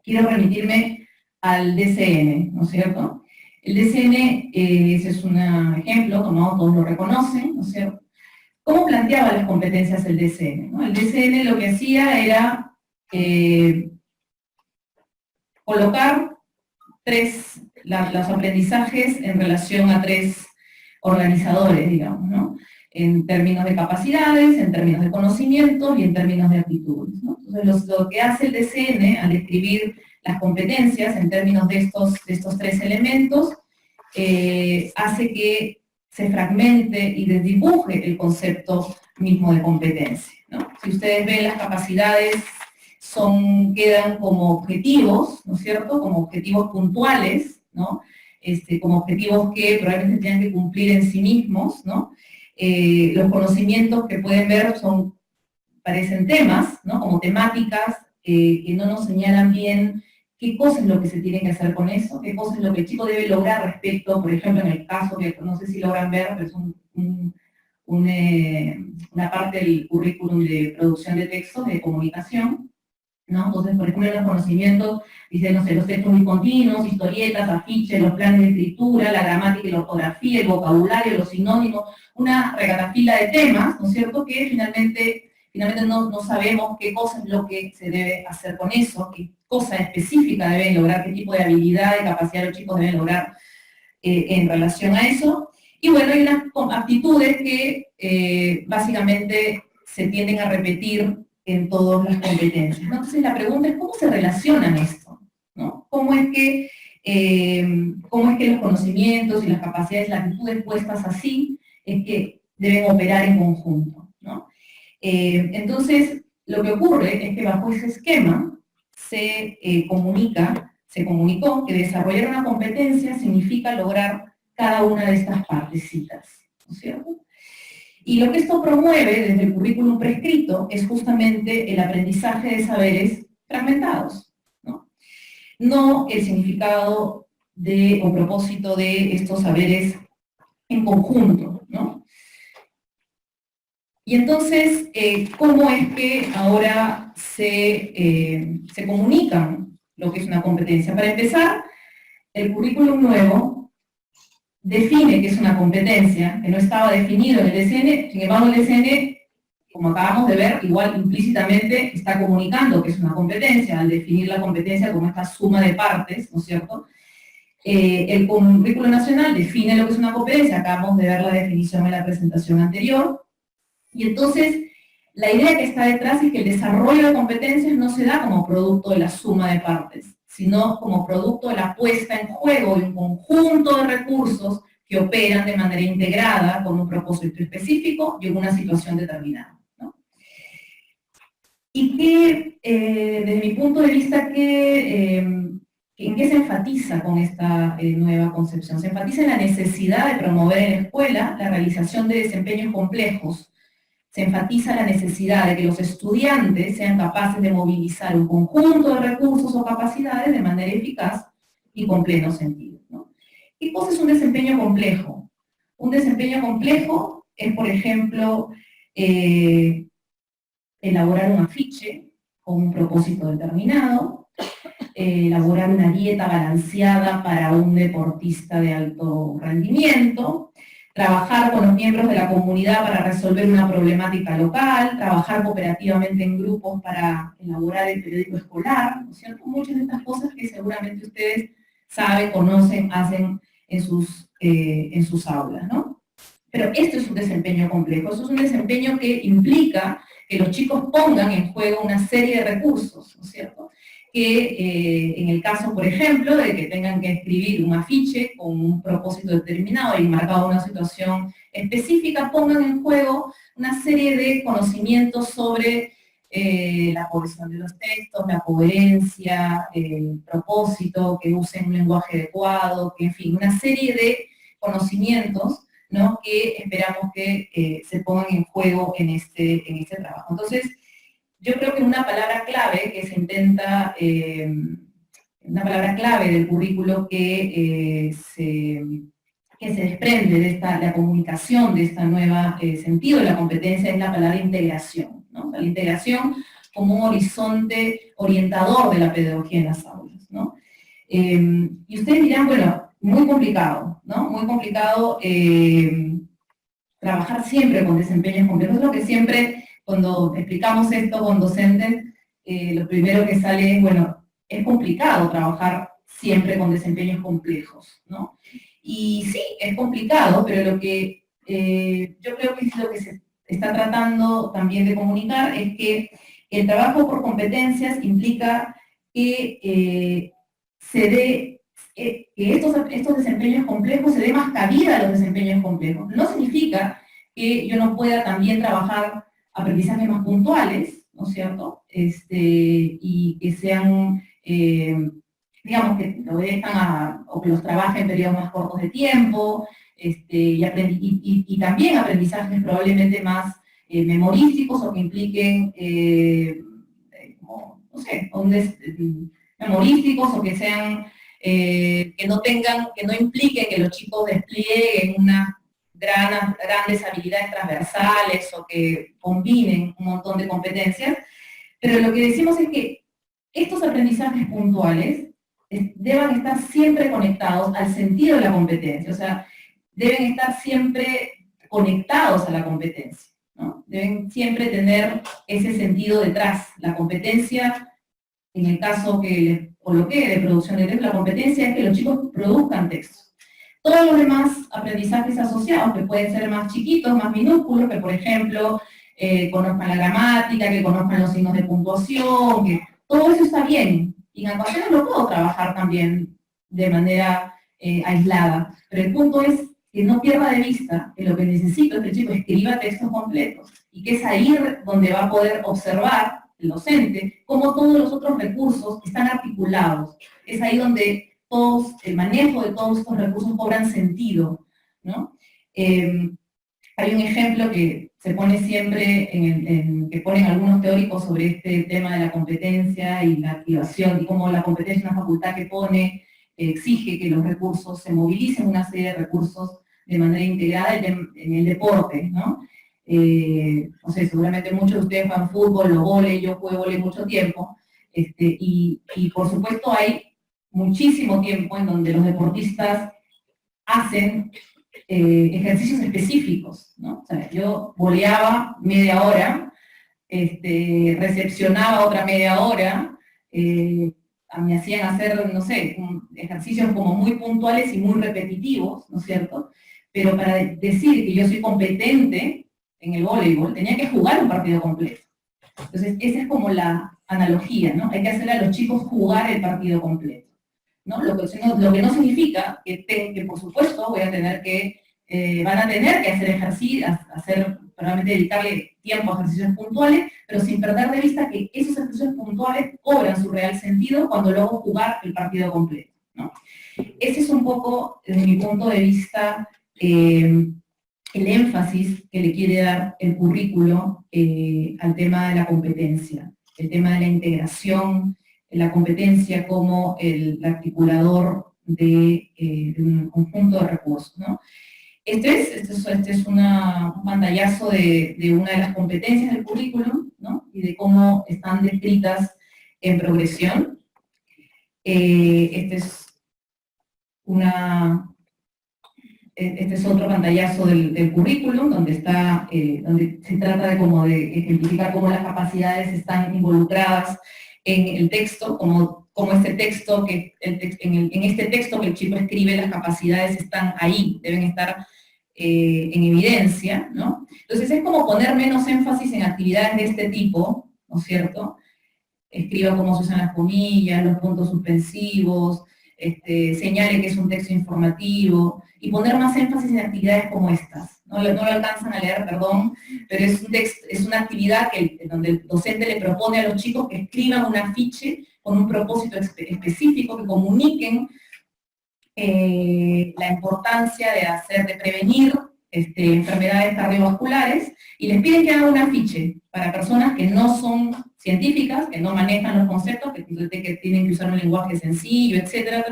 quiero remitirme al DCN, ¿no es cierto? El DCN, ese es un ejemplo, como todos lo reconocen, ¿no es cierto? ¿Cómo planteaba las competencias el DCN? ¿No? El DCN lo que hacía era colocar los aprendizajes en relación a 3 organizadores, digamos, ¿no? En términos de capacidades, en términos de conocimientos y en términos de actitudes, ¿no? Entonces, lo que hace el DCN al describir las competencias en términos de estos tres elementos hace que se fragmente y desdibuje el concepto mismo de competencia, ¿no? Si ustedes ven, las capacidades quedan como objetivos, ¿no es cierto?, como objetivos puntuales, ¿no?, como objetivos que probablemente tengan que cumplir en sí mismos, ¿no? Los conocimientos que pueden ver parecen temas, ¿no?, como temáticas que no nos señalan bien qué cosa es lo que se tiene que hacer con eso, qué cosa es lo que el chico debe lograr respecto, por ejemplo, en el caso que no sé si logran ver, pero es una parte del currículum de producción de textos, de comunicación, ¿no? Entonces, por ejemplo, los conocimientos, dicen, no sé, los textos discontinuos, historietas, afiches, los planes de escritura, la gramática y la ortografía, el vocabulario, los sinónimos, una regatafila de temas, ¿no es cierto?, que finalmente no sabemos qué cosa es lo que se debe hacer con eso, qué cosa específica deben lograr, qué tipo de habilidad, de capacidad los chicos deben lograr en relación a eso. Y bueno, hay unas aptitudes que básicamente se tienden a repetir en todas las competencias, ¿no? Entonces la pregunta es, ¿cómo se relacionan esto?, ¿no? ¿Cómo es que los conocimientos y las capacidades, las actitudes puestas así, es que deben operar en conjunto, ¿no? Entonces, lo que ocurre es que bajo ese esquema se comunicó que desarrollar una competencia significa lograr cada una de estas partecitas, ¿no es cierto? Y lo que esto promueve desde el currículum prescrito es justamente el aprendizaje de saberes fragmentados, ¿no? No el significado o propósito de estos saberes en conjunto, ¿no? Y entonces, ¿cómo es que ahora se comunican lo que es una competencia? Para empezar, el currículum nuevo define que es una competencia, que no estaba definido en el DCN, sin embargo el DCN, como acabamos de ver, igual implícitamente está comunicando que es una competencia, al definir la competencia como esta suma de partes, ¿no es cierto? El currículum nacional define lo que es una competencia, acabamos de ver la definición en la presentación anterior, y entonces la idea que está detrás es que el desarrollo de competencias no se da como producto de la suma de partes, sino como producto de la puesta en juego de un conjunto de recursos que operan de manera integrada con un propósito específico y en una situación determinada, ¿no? Y que, desde mi punto de vista, ¿en qué se enfatiza con esta nueva concepción? Se enfatiza en la necesidad de promover en la escuela la realización de desempeños complejos. Se enfatiza la necesidad de que los estudiantes sean capaces de movilizar un conjunto de recursos o capacidades de manera eficaz y con pleno sentido, ¿no? ¿Qué cosa es un desempeño complejo? Un desempeño complejo es, por ejemplo, elaborar un afiche con un propósito determinado, elaborar una dieta balanceada para un deportista de alto rendimiento, trabajar con los miembros de la comunidad para resolver una problemática local, trabajar cooperativamente en grupos para elaborar el periódico escolar, ¿no es cierto? Muchas de estas cosas que seguramente ustedes saben, conocen, hacen en sus aulas, ¿no? Pero esto es un desempeño complejo, eso es un desempeño que implica que los chicos pongan en juego una serie de recursos, ¿no es cierto? Que en el caso, por ejemplo, de que tengan que escribir un afiche con un propósito determinado y marcado una situación específica, pongan en juego una serie de conocimientos sobre la cohesión de los textos, la coherencia, el propósito, que usen un lenguaje adecuado, que en fin, una serie de conocimientos, ¿no?, que esperamos que se pongan en juego en este trabajo. Entonces, yo creo que una palabra clave que se intenta, una palabra clave del currículo que se desprende de la comunicación de esta nueva sentido de la competencia es la palabra integración, ¿no? La integración como un horizonte orientador de la pedagogía en las aulas, ¿no? Y ustedes dirán, bueno, muy complicado, ¿no? Muy complicado trabajar siempre con desempeños complejos. Es lo que siempre, cuando explicamos esto con docentes, lo primero que sale es, bueno, es complicado trabajar siempre con desempeños complejos, ¿no? Y sí, es complicado, pero lo que yo creo que es lo que se está tratando también de comunicar es que el trabajo por competencias implica que que estos desempeños complejos se dé más cabida a los desempeños complejos. No significa que yo no pueda también trabajar aprendizajes más puntuales, ¿no es cierto? Y que sean, digamos, que lo obedezcan o que los trabajen en periodos más cortos de tiempo, y también aprendizajes probablemente más memorísticos o que impliquen, como, no sé, memorísticos o que sean, que no impliquen que los chicos desplieguen unas grandes habilidades transversales o que combinen un montón de competencias, pero lo que decimos es que estos aprendizajes puntuales deban estar siempre conectados al sentido de la competencia, o sea, deben estar siempre conectados a la competencia, ¿no? Deben siempre tener ese sentido detrás. La competencia, en el caso que les coloqué de producción de texto, la competencia es que los chicos produzcan textos. Todos los demás aprendizajes asociados, que pueden ser más chiquitos, más minúsculos, que por ejemplo conozcan la gramática, que conozcan los signos de puntuación, que todo eso está bien. Y en ocasiones lo puedo trabajar también de manera aislada. Pero el punto es que no pierda de vista que lo que necesito es que el chico escriba textos completos y que es ahí donde va a poder observar el docente cómo todos los otros recursos están articulados. Es ahí donde el manejo de todos estos recursos cobran sentido, ¿no? Hay un ejemplo que se pone siempre, que ponen algunos teóricos sobre este tema de la competencia y la activación, y cómo la competencia es una facultad que exige que los recursos se movilicen, una serie de recursos de manera integrada en el deporte, ¿no? No sé, seguramente muchos de ustedes juegan fútbol o vóley, yo juego vóley mucho tiempo, y por supuesto hay muchísimo tiempo en donde los deportistas hacen ejercicios específicos, ¿no? O sea, yo voleaba media hora, recepcionaba otra media hora, me hacían hacer, no sé, ejercicios como muy puntuales y muy repetitivos, ¿no es cierto? Pero para decir que yo soy competente en el voleibol, tenía que jugar un partido completo. Entonces, esa es como la analogía, ¿no? Hay que hacerle a los chicos jugar el partido completo, ¿no? Lo que no significa que por supuesto van a tener que hacer ejercicios, probablemente dedicarle tiempo a ejercicios puntuales, pero sin perder de vista que esos ejercicios puntuales cobran su real sentido cuando luego jugar el partido completo, ¿no? Ese es un poco, desde mi punto de vista, el énfasis que le quiere dar el currículo al tema de la competencia, el tema de la integración, la competencia como el articulador de un conjunto de recursos, ¿no? Este es un pantallazo de una de las competencias del currículum, ¿no? Y de cómo están descritas en progresión. Este es otro pantallazo del currículum, donde se trata de ejemplificar cómo las capacidades están involucradas en el texto, como este texto, en este texto que el chico escribe, las capacidades están ahí, deben estar en evidencia, ¿no? Entonces es como poner menos énfasis en actividades de este tipo, ¿no es cierto? Escriba cómo se usan las comillas, los puntos suspensivos, señale que es un texto informativo, y poner más énfasis en actividades como estas. No lo alcanzan a leer, perdón, pero es una actividad donde el docente le propone a los chicos que escriban un afiche con un propósito específico, que comuniquen la importancia de prevenir enfermedades cardiovasculares, y les piden que hagan un afiche para personas que no son científicas, que no manejan los conceptos, que tienen que usar un lenguaje sencillo, etcétera,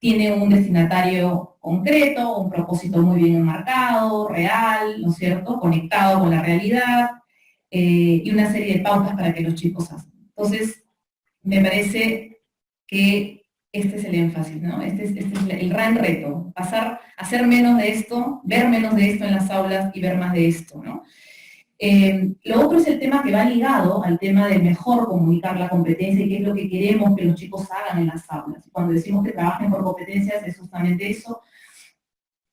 tiene un destinatario concreto, un propósito muy bien enmarcado, real, ¿no es cierto?, conectado con la realidad, y una serie de pautas para que los chicos hacen. Entonces, me parece que este es el énfasis, ¿no? Este es el gran reto, hacer menos de esto, ver menos de esto en las aulas y ver más de esto, ¿no? Lo otro es el tema que va ligado al tema de mejor comunicar la competencia y qué es lo que queremos que los chicos hagan en las aulas. Cuando decimos que trabajen por competencias es justamente eso,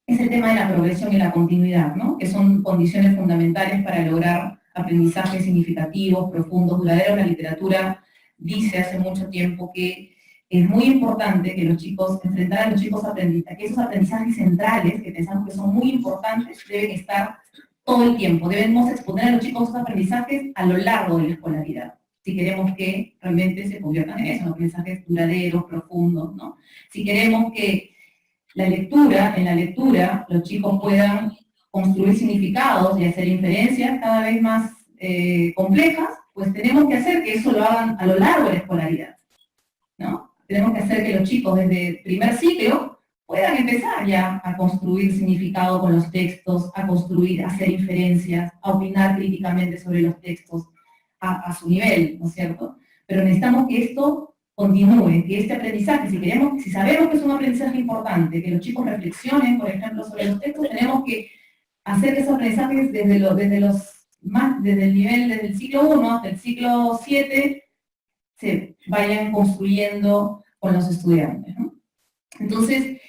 es el tema de la progresión y la continuidad, ¿no? Que son condiciones fundamentales para lograr aprendizajes significativos, profundos, duraderos. La literatura dice hace mucho tiempo que es muy importante que los chicos, enfrentar a los chicos aprendizajes, que esos aprendizajes centrales, que pensamos que son muy importantes, deben estar todo el tiempo. Debemos exponer a los chicos esos aprendizajes a lo largo de la escolaridad, si queremos que realmente se conviertan en eso, en aprendizajes duraderos, profundos, ¿no? Si queremos que en la lectura, los chicos puedan construir significados y hacer inferencias cada vez más complejas, pues tenemos que hacer que eso lo hagan a lo largo de la escolaridad, ¿no? Tenemos que hacer que los chicos desde el primer ciclo puedan empezar ya a construir significado con los textos, a construir, a hacer inferencias, a opinar críticamente sobre los textos a su nivel, ¿no es cierto? Pero necesitamos que esto continúe, que este aprendizaje, si sabemos que es un aprendizaje importante, que los chicos reflexionen, por ejemplo, sobre los textos, tenemos que hacer que esos aprendizajes desde el nivel, desde el ciclo 1 hasta el ciclo 7, se vayan construyendo con los estudiantes, ¿no? Entonces,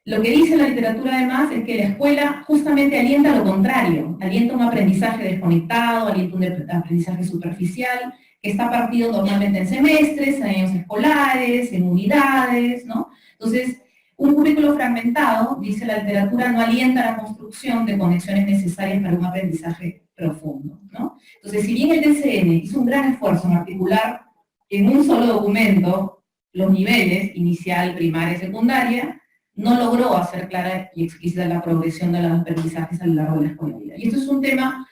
lo que dice la literatura además es que la escuela justamente alienta lo contrario, alienta un aprendizaje desconectado, alienta un aprendizaje superficial, que está partido normalmente en semestres, en años escolares, en unidades, ¿no? Entonces, un currículo fragmentado, dice la literatura, no alienta la construcción de conexiones necesarias para un aprendizaje profundo, ¿no? Entonces, si bien el TCN hizo un gran esfuerzo en articular en un solo documento los niveles, inicial, primaria y secundaria, no logró hacer clara y explícita la progresión de los aprendizajes a lo largo de la escolaridad. Y esto es un tema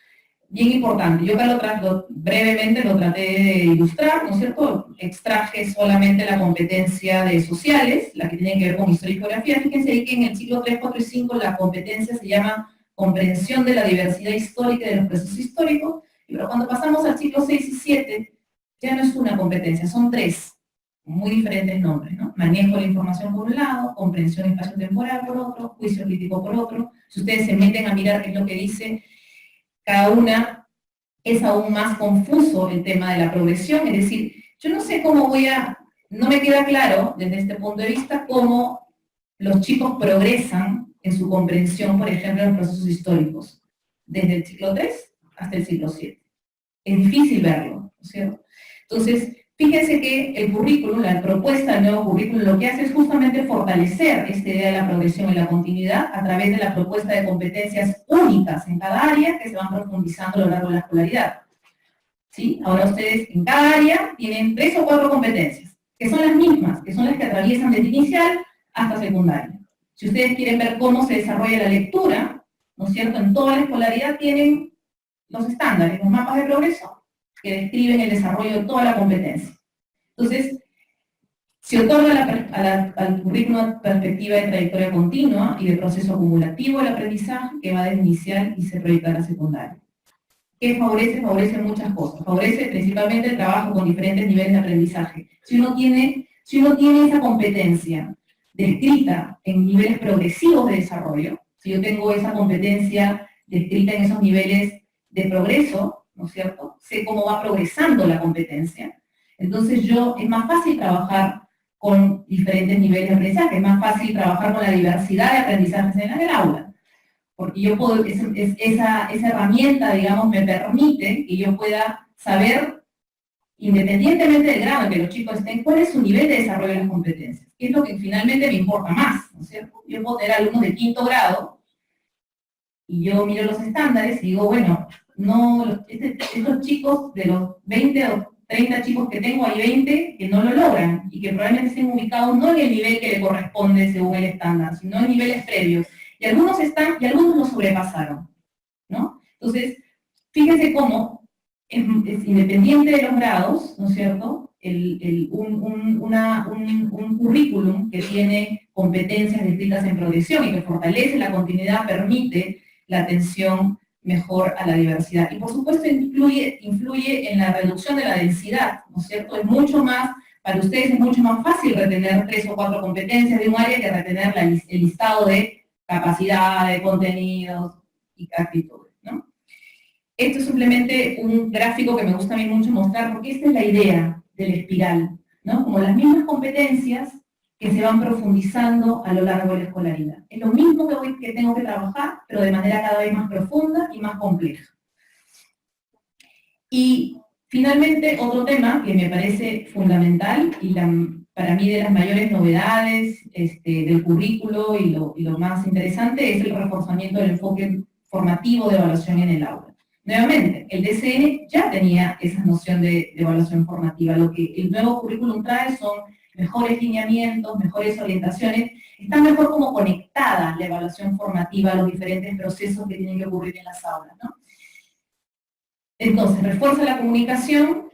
bien importante. Yo acá brevemente lo traté de ilustrar, ¿no es cierto? Extraje solamente la competencia de sociales, la que tiene que ver con historia y geografía. Fíjense ahí que en el ciclo 3, 4 y 5 la competencia se llama comprensión de la diversidad histórica y de los procesos históricos, pero cuando pasamos al ciclo 6 y 7, ya no es una competencia, son 3, muy diferentes nombres, ¿no? Manejo de la información por un lado, comprensión espacio-temporal por otro, juicio crítico por otro. Si ustedes se meten a mirar qué es lo que dice cada una, es aún más confuso el tema de la progresión, es decir, yo no sé cómo no me queda claro desde este punto de vista cómo los chicos progresan en su comprensión, por ejemplo, en los procesos históricos, desde el ciclo 3 hasta el ciclo 7. Es difícil verlo, ¿no es cierto? Entonces, fíjense que el currículum, la propuesta del nuevo currículum, lo que hace es justamente fortalecer esta idea de la progresión y la continuidad a través de la propuesta de competencias únicas en cada área que se van profundizando a lo largo de la escolaridad. ¿Sí? Ahora ustedes en cada área tienen 3 o 4 competencias, que son las mismas, que son las que atraviesan desde inicial hasta secundaria. Si ustedes quieren ver cómo se desarrolla la lectura, ¿no es cierto? En toda la escolaridad tienen los estándares, los mapas de progreso, que describen el desarrollo de toda la competencia. Entonces, se otorga al currículum una perspectiva de trayectoria continua y de proceso acumulativo del aprendizaje que va desde inicial y se proyecta a la secundaria. ¿Qué favorece? Favorece muchas cosas. Favorece principalmente el trabajo con diferentes niveles de aprendizaje. Si uno tiene esa competencia descrita en niveles progresivos de desarrollo, si yo tengo esa competencia descrita en esos niveles de progreso, ¿no es cierto? Sé cómo va progresando la competencia. Entonces es más fácil trabajar con diferentes niveles de aprendizaje, es más fácil trabajar con la diversidad de aprendizajes en el aula. Porque yo puedo, esa herramienta, digamos, me permite que yo pueda saber, independientemente del grado en que los chicos estén, cuál es su nivel de desarrollo de las competencias. Que es lo que finalmente me importa más, ¿no es cierto? Yo puedo tener alumnos de 5º grado, y yo miro los estándares y digo, bueno, no, estos chicos, de los 20 o 30 chicos que tengo, hay 20 que no lo logran y que probablemente estén ubicados no en el nivel que le corresponde según el estándar, sino en niveles previos. Y algunos están, y algunos lo sobrepasaron, ¿no? Entonces, fíjense cómo, es independiente de los grados, ¿no es cierto? Un currículum que tiene competencias descritas en progresión y que fortalece la continuidad, permite la atención mejor a la diversidad. Y por supuesto influye en la reducción de la densidad, ¿no es cierto? Es mucho más, para ustedes es mucho más fácil retener 3 o 4 competencias de un área que retener el listado de capacidad, de contenidos y actitudes, ¿no? Esto es simplemente un gráfico que me gusta a mí mucho mostrar, porque esta es la idea de la espiral, ¿no? Como las mismas competencias que se van profundizando a lo largo de la escolaridad. Es lo mismo que tengo que trabajar, pero de manera cada vez más profunda y más compleja. Y Finalmente, otro tema que me parece fundamental y para mí de las mayores novedades del currículo y lo más interesante es el reforzamiento del enfoque formativo de evaluación en el aula. Nuevamente, el DCN ya tenía esa noción de evaluación formativa. Lo que el nuevo currículum trae son mejores lineamientos, mejores orientaciones. Está mejor como conectada la evaluación formativa a los diferentes procesos que tienen que ocurrir en las aulas, ¿no? Entonces, refuerza la comunicación.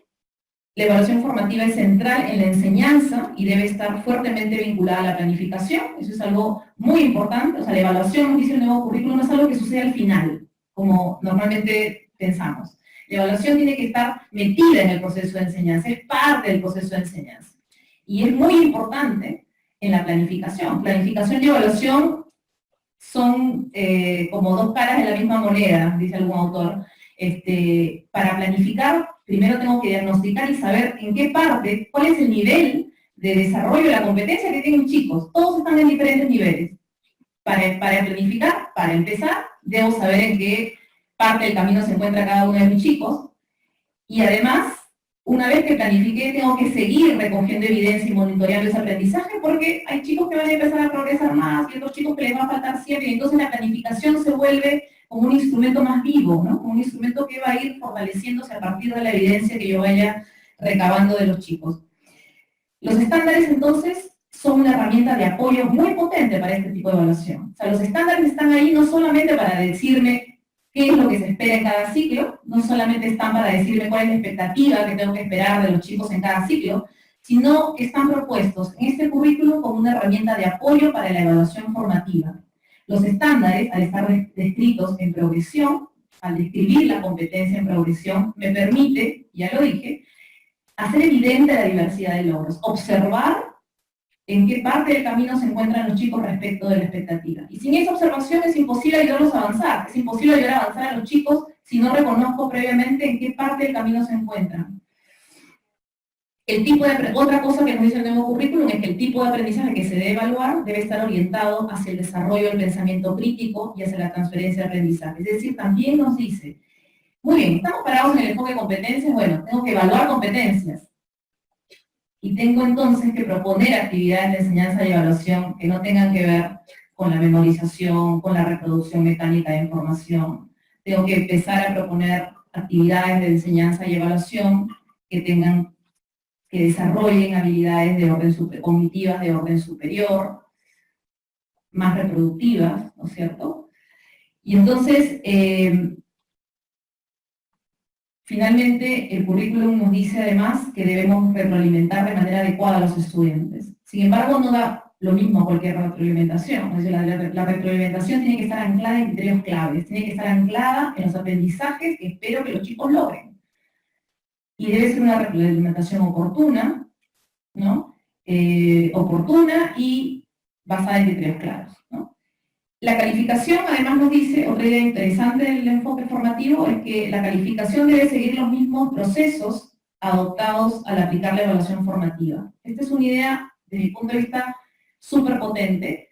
La evaluación formativa es central en la enseñanza y debe estar fuertemente vinculada a la planificación. Eso es algo muy importante. O sea, la evaluación, nos dice el nuevo currículum, no es algo que sucede al final, como normalmente pensamos. La evaluación tiene que estar metida en el proceso de enseñanza, es parte del proceso de enseñanza. Y es muy importante en la planificación. Planificación y evaluación son como dos caras de la misma moneda, dice algún autor. Para planificar, primero tengo que diagnosticar y saber en qué parte, cuál es el nivel de desarrollo de la competencia que tienen chicos. Todos están en diferentes niveles. Para planificar, para empezar, debo saber en qué parte del camino se encuentra cada uno de mis chicos. Y además, una vez que planifiqué, tengo que seguir recogiendo evidencia y monitoreando ese aprendizaje, porque hay chicos que van a empezar a progresar más y otros chicos que les va a faltar siempre, y entonces la planificación se vuelve como un instrumento más vivo, ¿no? Como un instrumento que va a ir fortaleciéndose a partir de la evidencia que yo vaya recabando de los chicos. Los estándares, entonces, son una herramienta de apoyo muy potente para este tipo de evaluación. O sea, los estándares están ahí no solamente para decirme qué es lo que se espera en cada ciclo, no solamente están para decirme cuál es la expectativa que tengo que esperar de los chicos en cada ciclo, sino que están propuestos en este currículum como una herramienta de apoyo para la evaluación formativa. Los estándares, al estar descritos en progresión, al describir la competencia en progresión, me permite, ya lo dije, hacer evidente la diversidad de logros, observar en qué parte del camino se encuentran los chicos respecto de la expectativa. Y sin esa observación es imposible ayudarlos a avanzar, es imposible ayudar a avanzar a los chicos si no reconozco previamente en qué parte del camino se encuentran. Otra cosa que nos dice el nuevo currículum es que el tipo de aprendizaje que se debe evaluar debe estar orientado hacia el desarrollo del pensamiento crítico y hacia la transferencia de aprendizaje. Es decir, también nos dice, muy bien, estamos parados en el enfoque de competencias, bueno, tengo que evaluar competencias. Y tengo entonces que proponer actividades de enseñanza y evaluación que no tengan que ver con la memorización, con la reproducción mecánica de información. Tengo que empezar a proponer actividades de enseñanza y evaluación que desarrollen habilidades de orden cognitivas de orden superior, más reproductivas, ¿no es cierto? Y entonces, finalmente, el currículum nos dice además que debemos retroalimentar de manera adecuada a los estudiantes. Sin embargo, no da lo mismo a cualquier retroalimentación. Es decir, la retroalimentación tiene que estar anclada en criterios claves, tiene que estar anclada en los aprendizajes que espero que los chicos logren. Y debe ser una retroalimentación oportuna, ¿no? Oportuna y basada en criterios claros, ¿no? La calificación, además, nos dice, otra idea interesante del enfoque formativo, es que la calificación debe seguir los mismos procesos adoptados al aplicar la evaluación formativa. Esta es una idea, desde mi punto de vista, súper potente,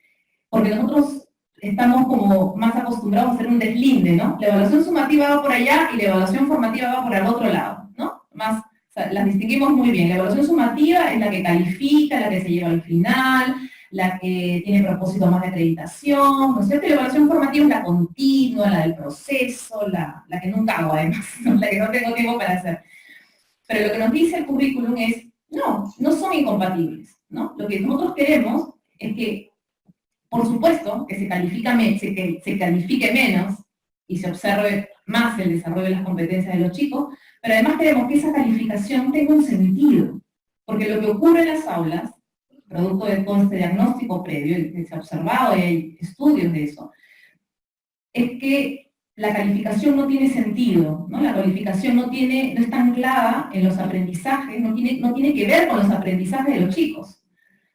porque nosotros estamos como más acostumbrados a hacer un deslinde, ¿no? La evaluación sumativa va por allá y la evaluación formativa va por el otro lado, ¿no? O sea, las distinguimos muy bien. La evaluación sumativa es la que califica, la que se lleva al final, la que tiene propósito más de acreditación, ¿no es cierto? Y la evaluación formativa es la continua, la del proceso, la que nunca hago además, ¿no? La que no tengo tiempo para hacer. Pero lo que nos dice el currículum es, no son incompatibles, ¿no? Lo que nosotros queremos es que, por supuesto, que se califique menos y se observe más el desarrollo de las competencias de los chicos, pero además queremos que esa calificación tenga un sentido, porque lo que ocurre en las aulas, producto de todo este diagnóstico previo, que se ha observado y hay estudios de eso, es que la calificación no tiene sentido, ¿no? La calificación no está anclada en los aprendizajes, no tiene que ver con los aprendizajes de los chicos,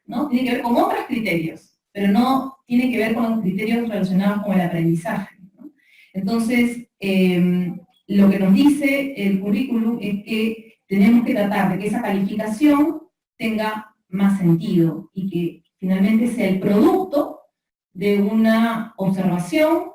¿no? Tiene que ver con otros criterios, pero no tiene que ver con los criterios relacionados con el aprendizaje, ¿no? Entonces, lo que nos dice el currículum es que tenemos que tratar de que esa calificación tenga más sentido y que finalmente sea el producto de una observación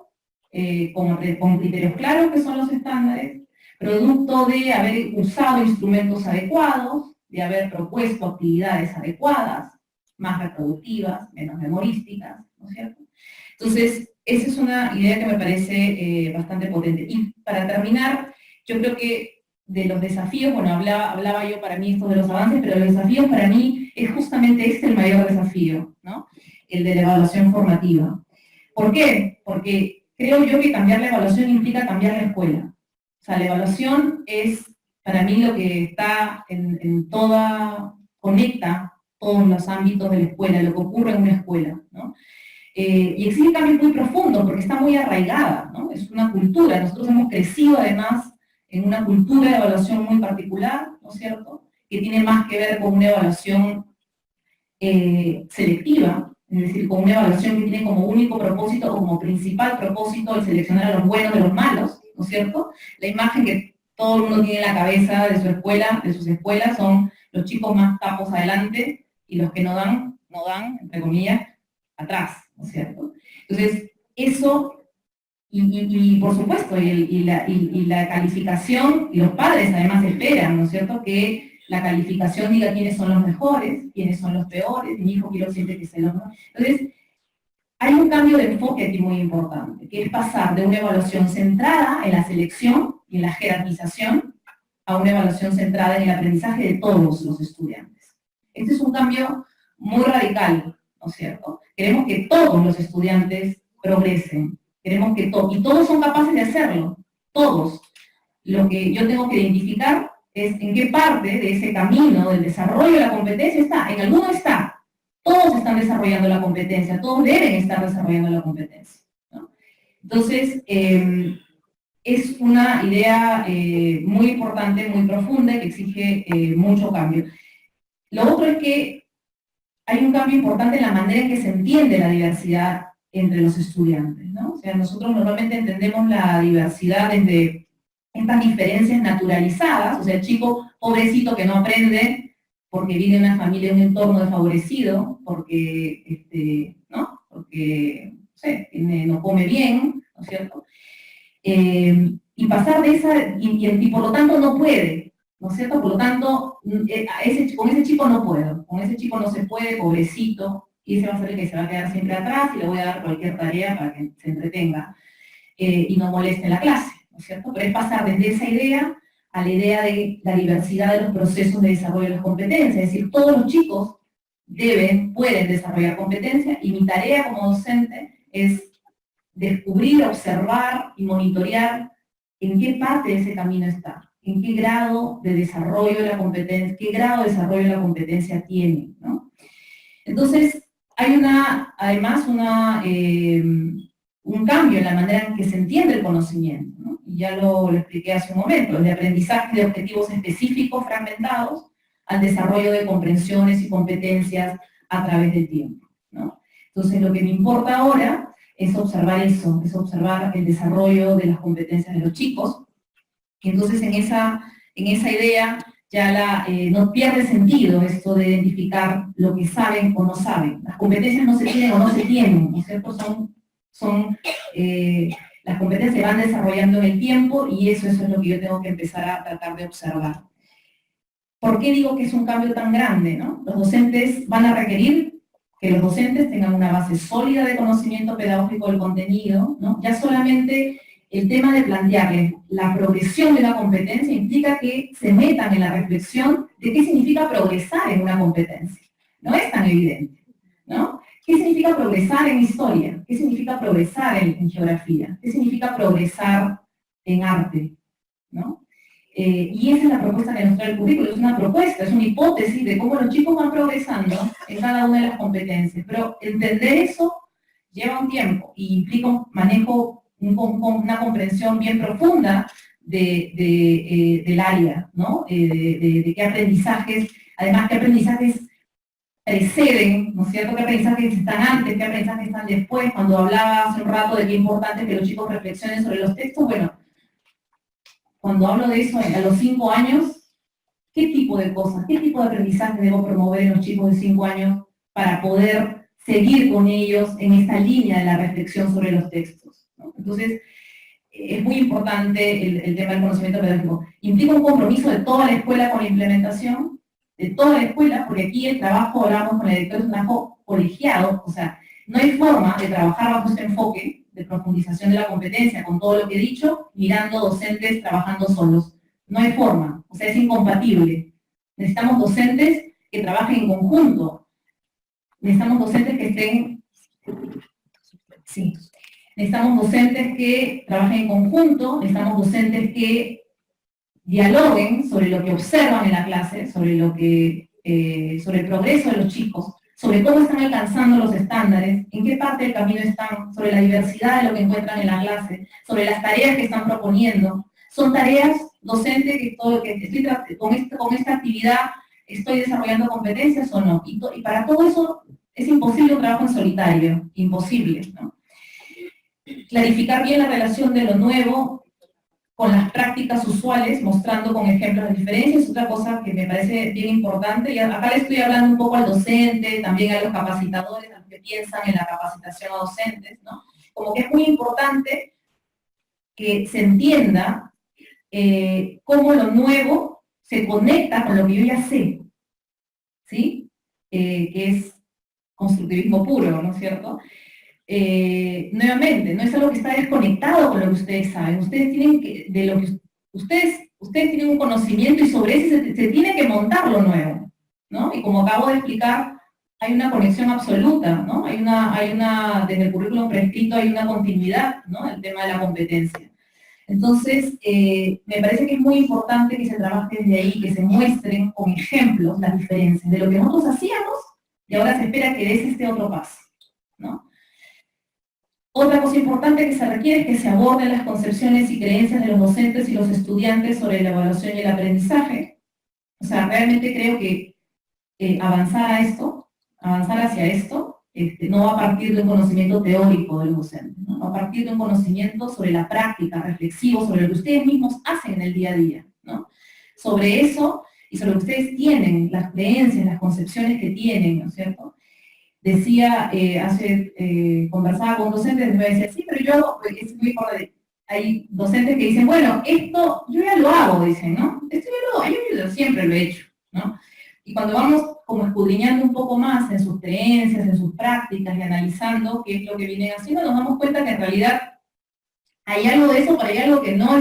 con criterios claros que son los estándares, producto de haber usado instrumentos adecuados, de haber propuesto actividades adecuadas, más reproductivas, menos memorísticas, ¿no es cierto? Entonces, esa es una idea que me parece bastante potente. Y para terminar, yo creo que de los desafíos, bueno, hablaba yo para mí esto de los avances, pero los desafíos para mí es justamente este el mayor desafío, ¿no? El de la evaluación formativa. ¿Por qué? Porque creo yo que cambiar la evaluación implica cambiar la escuela. O sea, la evaluación es, para mí, lo que está conecta todos los ámbitos de la escuela, lo que ocurre en una escuela, ¿no? Y exige cambios muy profundos porque está muy arraigada, ¿no? Es una cultura, nosotros hemos crecido además en una cultura de evaluación muy particular, ¿no es cierto?, que tiene más que ver con una evaluación selectiva, es decir, con una evaluación que tiene como único propósito, o como principal propósito, el seleccionar a los buenos de los malos, ¿no es cierto? La imagen que todo el mundo tiene en la cabeza de su escuela, de sus escuelas, son los chicos más capos adelante y los que no dan, entre comillas, atrás, ¿no es cierto? Entonces, eso, y por supuesto, y la calificación, y los padres además esperan, ¿no es cierto?, que la calificación diga quiénes son los mejores, quiénes son los peores, mi hijo quiero siempre que sea los mejores. Entonces, hay un cambio de enfoque aquí muy importante, que es pasar de una evaluación centrada en la selección y en la jerarquización a una evaluación centrada en el aprendizaje de todos los estudiantes. Este es un cambio muy radical, ¿no es cierto? Queremos que todos los estudiantes progresen, queremos que todos, y todos son capaces de hacerlo, todos. Lo que yo tengo que identificar es en qué parte de ese camino del desarrollo de la competencia está. En alguno está. Todos están desarrollando la competencia, todos deben estar desarrollando la competencia, ¿no? Entonces, es una idea muy importante, muy profunda, que exige mucho cambio. Lo otro es que hay un cambio importante en la manera en que se entiende la diversidad entre los estudiantes, ¿no? O sea, nosotros normalmente entendemos la diversidad desde estas diferencias naturalizadas, o sea, el chico pobrecito que no aprende porque vive en una familia, en un entorno desfavorecido, porque, ¿no? Porque, no sé, no come bien, ¿no es cierto? Y pasar de esa, y por lo tanto no puede, ¿no es cierto? Por lo tanto, con ese chico no puedo, con ese chico no se puede, pobrecito, y ese va a ser el que se va a quedar siempre atrás y le voy a dar cualquier tarea para que se entretenga y no moleste en la clase, ¿no es cierto? Pero es pasar desde esa idea a la idea de la diversidad de los procesos de desarrollo de las competencias, es decir, todos los chicos pueden desarrollar competencias, y mi tarea como docente es descubrir, observar y monitorear en qué parte de ese camino está, en qué grado de desarrollo de la competencia, qué grado de desarrollo de la competencia tiene, ¿no? Entonces, hay además un cambio en la manera en que se entiende el conocimiento, ¿no? Y ya lo expliqué hace un momento, de aprendizaje de objetivos específicos fragmentados al desarrollo de comprensiones y competencias a través del tiempo, ¿no? Entonces, lo que me importa ahora es observar eso, es observar el desarrollo de las competencias de los chicos. Y entonces, en esa idea, ya no pierde sentido esto de identificar lo que saben o no saben. Las competencias no se tienen o no se tienen, ¿no es cierto? Las competencias se van desarrollando en el tiempo, y eso es lo que yo tengo que empezar a tratar de observar. ¿Por qué digo que es un cambio tan grande, ¿no? Los docentes van a requerir que los docentes tengan una base sólida de conocimiento pedagógico del contenido, ¿no? Ya solamente el tema de plantearles la progresión de una competencia implica que se metan en la reflexión de qué significa progresar en una competencia. No es tan evidente, ¿no? ¿Qué significa progresar en historia? ¿Qué significa progresar en geografía? ¿Qué significa progresar en arte? ¿No? Y esa es la propuesta que nos trae el currículo, es una propuesta, es una hipótesis de cómo los chicos van progresando en cada una de las competencias. Pero entender eso lleva un tiempo y implica un manejo, una comprensión bien profunda del área, ¿no? De qué aprendizajes, además qué aprendizajes preceden, ¿no es cierto? ¿Qué aprendizajes están antes, qué aprendizajes están después? Cuando hablaba hace un rato de qué importante es que los chicos reflexionen sobre los textos, bueno, cuando hablo de eso a los 5 años, ¿qué tipo de cosas, qué tipo de aprendizaje debo promover en los chicos de 5 años para poder seguir con ellos en esta línea de la reflexión sobre los textos, ¿no? Entonces, es muy importante el tema del conocimiento pedagógico. Implica un compromiso de toda la escuela con la implementación, de toda la escuela, porque aquí el trabajo, hablamos con el director, es un trabajo colegiado, o sea, no hay forma de trabajar bajo este enfoque de profundización de la competencia, con todo lo que he dicho, mirando docentes trabajando solos. No hay forma, o sea, es incompatible. Necesitamos docentes que trabajen en conjunto. Necesitamos docentes que estén... Sí. Necesitamos docentes que trabajen en conjunto, necesitamos docentes que dialoguen sobre lo que observan en la clase, sobre el progreso de los chicos, sobre cómo están alcanzando los estándares, en qué parte del camino están, sobre la diversidad de lo que encuentran en la clase, sobre las tareas que están proponiendo. Son tareas docentes que con esta actividad estoy desarrollando competencias o no. Y para todo eso es imposible un trabajo en solitario, imposible, ¿no? Clarificar bien la relación de lo nuevo con las prácticas usuales, mostrando con ejemplos de diferencias, es otra cosa que me parece bien importante, y acá le estoy hablando un poco al docente, también a los capacitadores, a los que piensan en la capacitación a docentes, ¿no? Como que es muy importante que se entienda cómo lo nuevo se conecta con lo que yo ya sé, ¿sí? Que es constructivismo puro, ¿no es cierto? Nuevamente, no es algo que está desconectado con lo que ustedes saben. Ustedes tienen que, de lo que ustedes tienen un conocimiento y sobre ese se tiene que montar lo nuevo, ¿no? Y como acabo de explicar, hay una conexión absoluta, ¿no? Desde el currículum prescrito hay una continuidad, ¿no? El tema de la competencia. Entonces, me parece que es muy importante que se trabaje desde ahí, que se muestren con ejemplos las diferencias de lo que nosotros hacíamos y ahora se espera que des este otro paso, ¿no? Otra cosa importante que se requiere es que se aborden las concepciones y creencias de los docentes y los estudiantes sobre la evaluación y el aprendizaje. O sea, realmente creo que avanzar hacia esto, no va a partir de un conocimiento teórico del docente, ¿no? Va a partir de un conocimiento sobre la práctica, reflexivo, sobre lo que ustedes mismos hacen en el día a día, ¿no? Sobre eso y sobre lo que ustedes tienen, las creencias, las concepciones que tienen, ¿no es cierto? Decía, conversaba con docentes y me decía, sí, pero yo, es muy importante, hay docentes que dicen, bueno, esto yo ya lo hago, dicen, ¿no? Esto ya lo hago, yo siempre lo he hecho, ¿no? Y cuando vamos como escudriñando un poco más en sus creencias, en sus prácticas y analizando qué es lo que vienen haciendo, nos damos cuenta que en realidad hay algo de eso, pero hay algo que no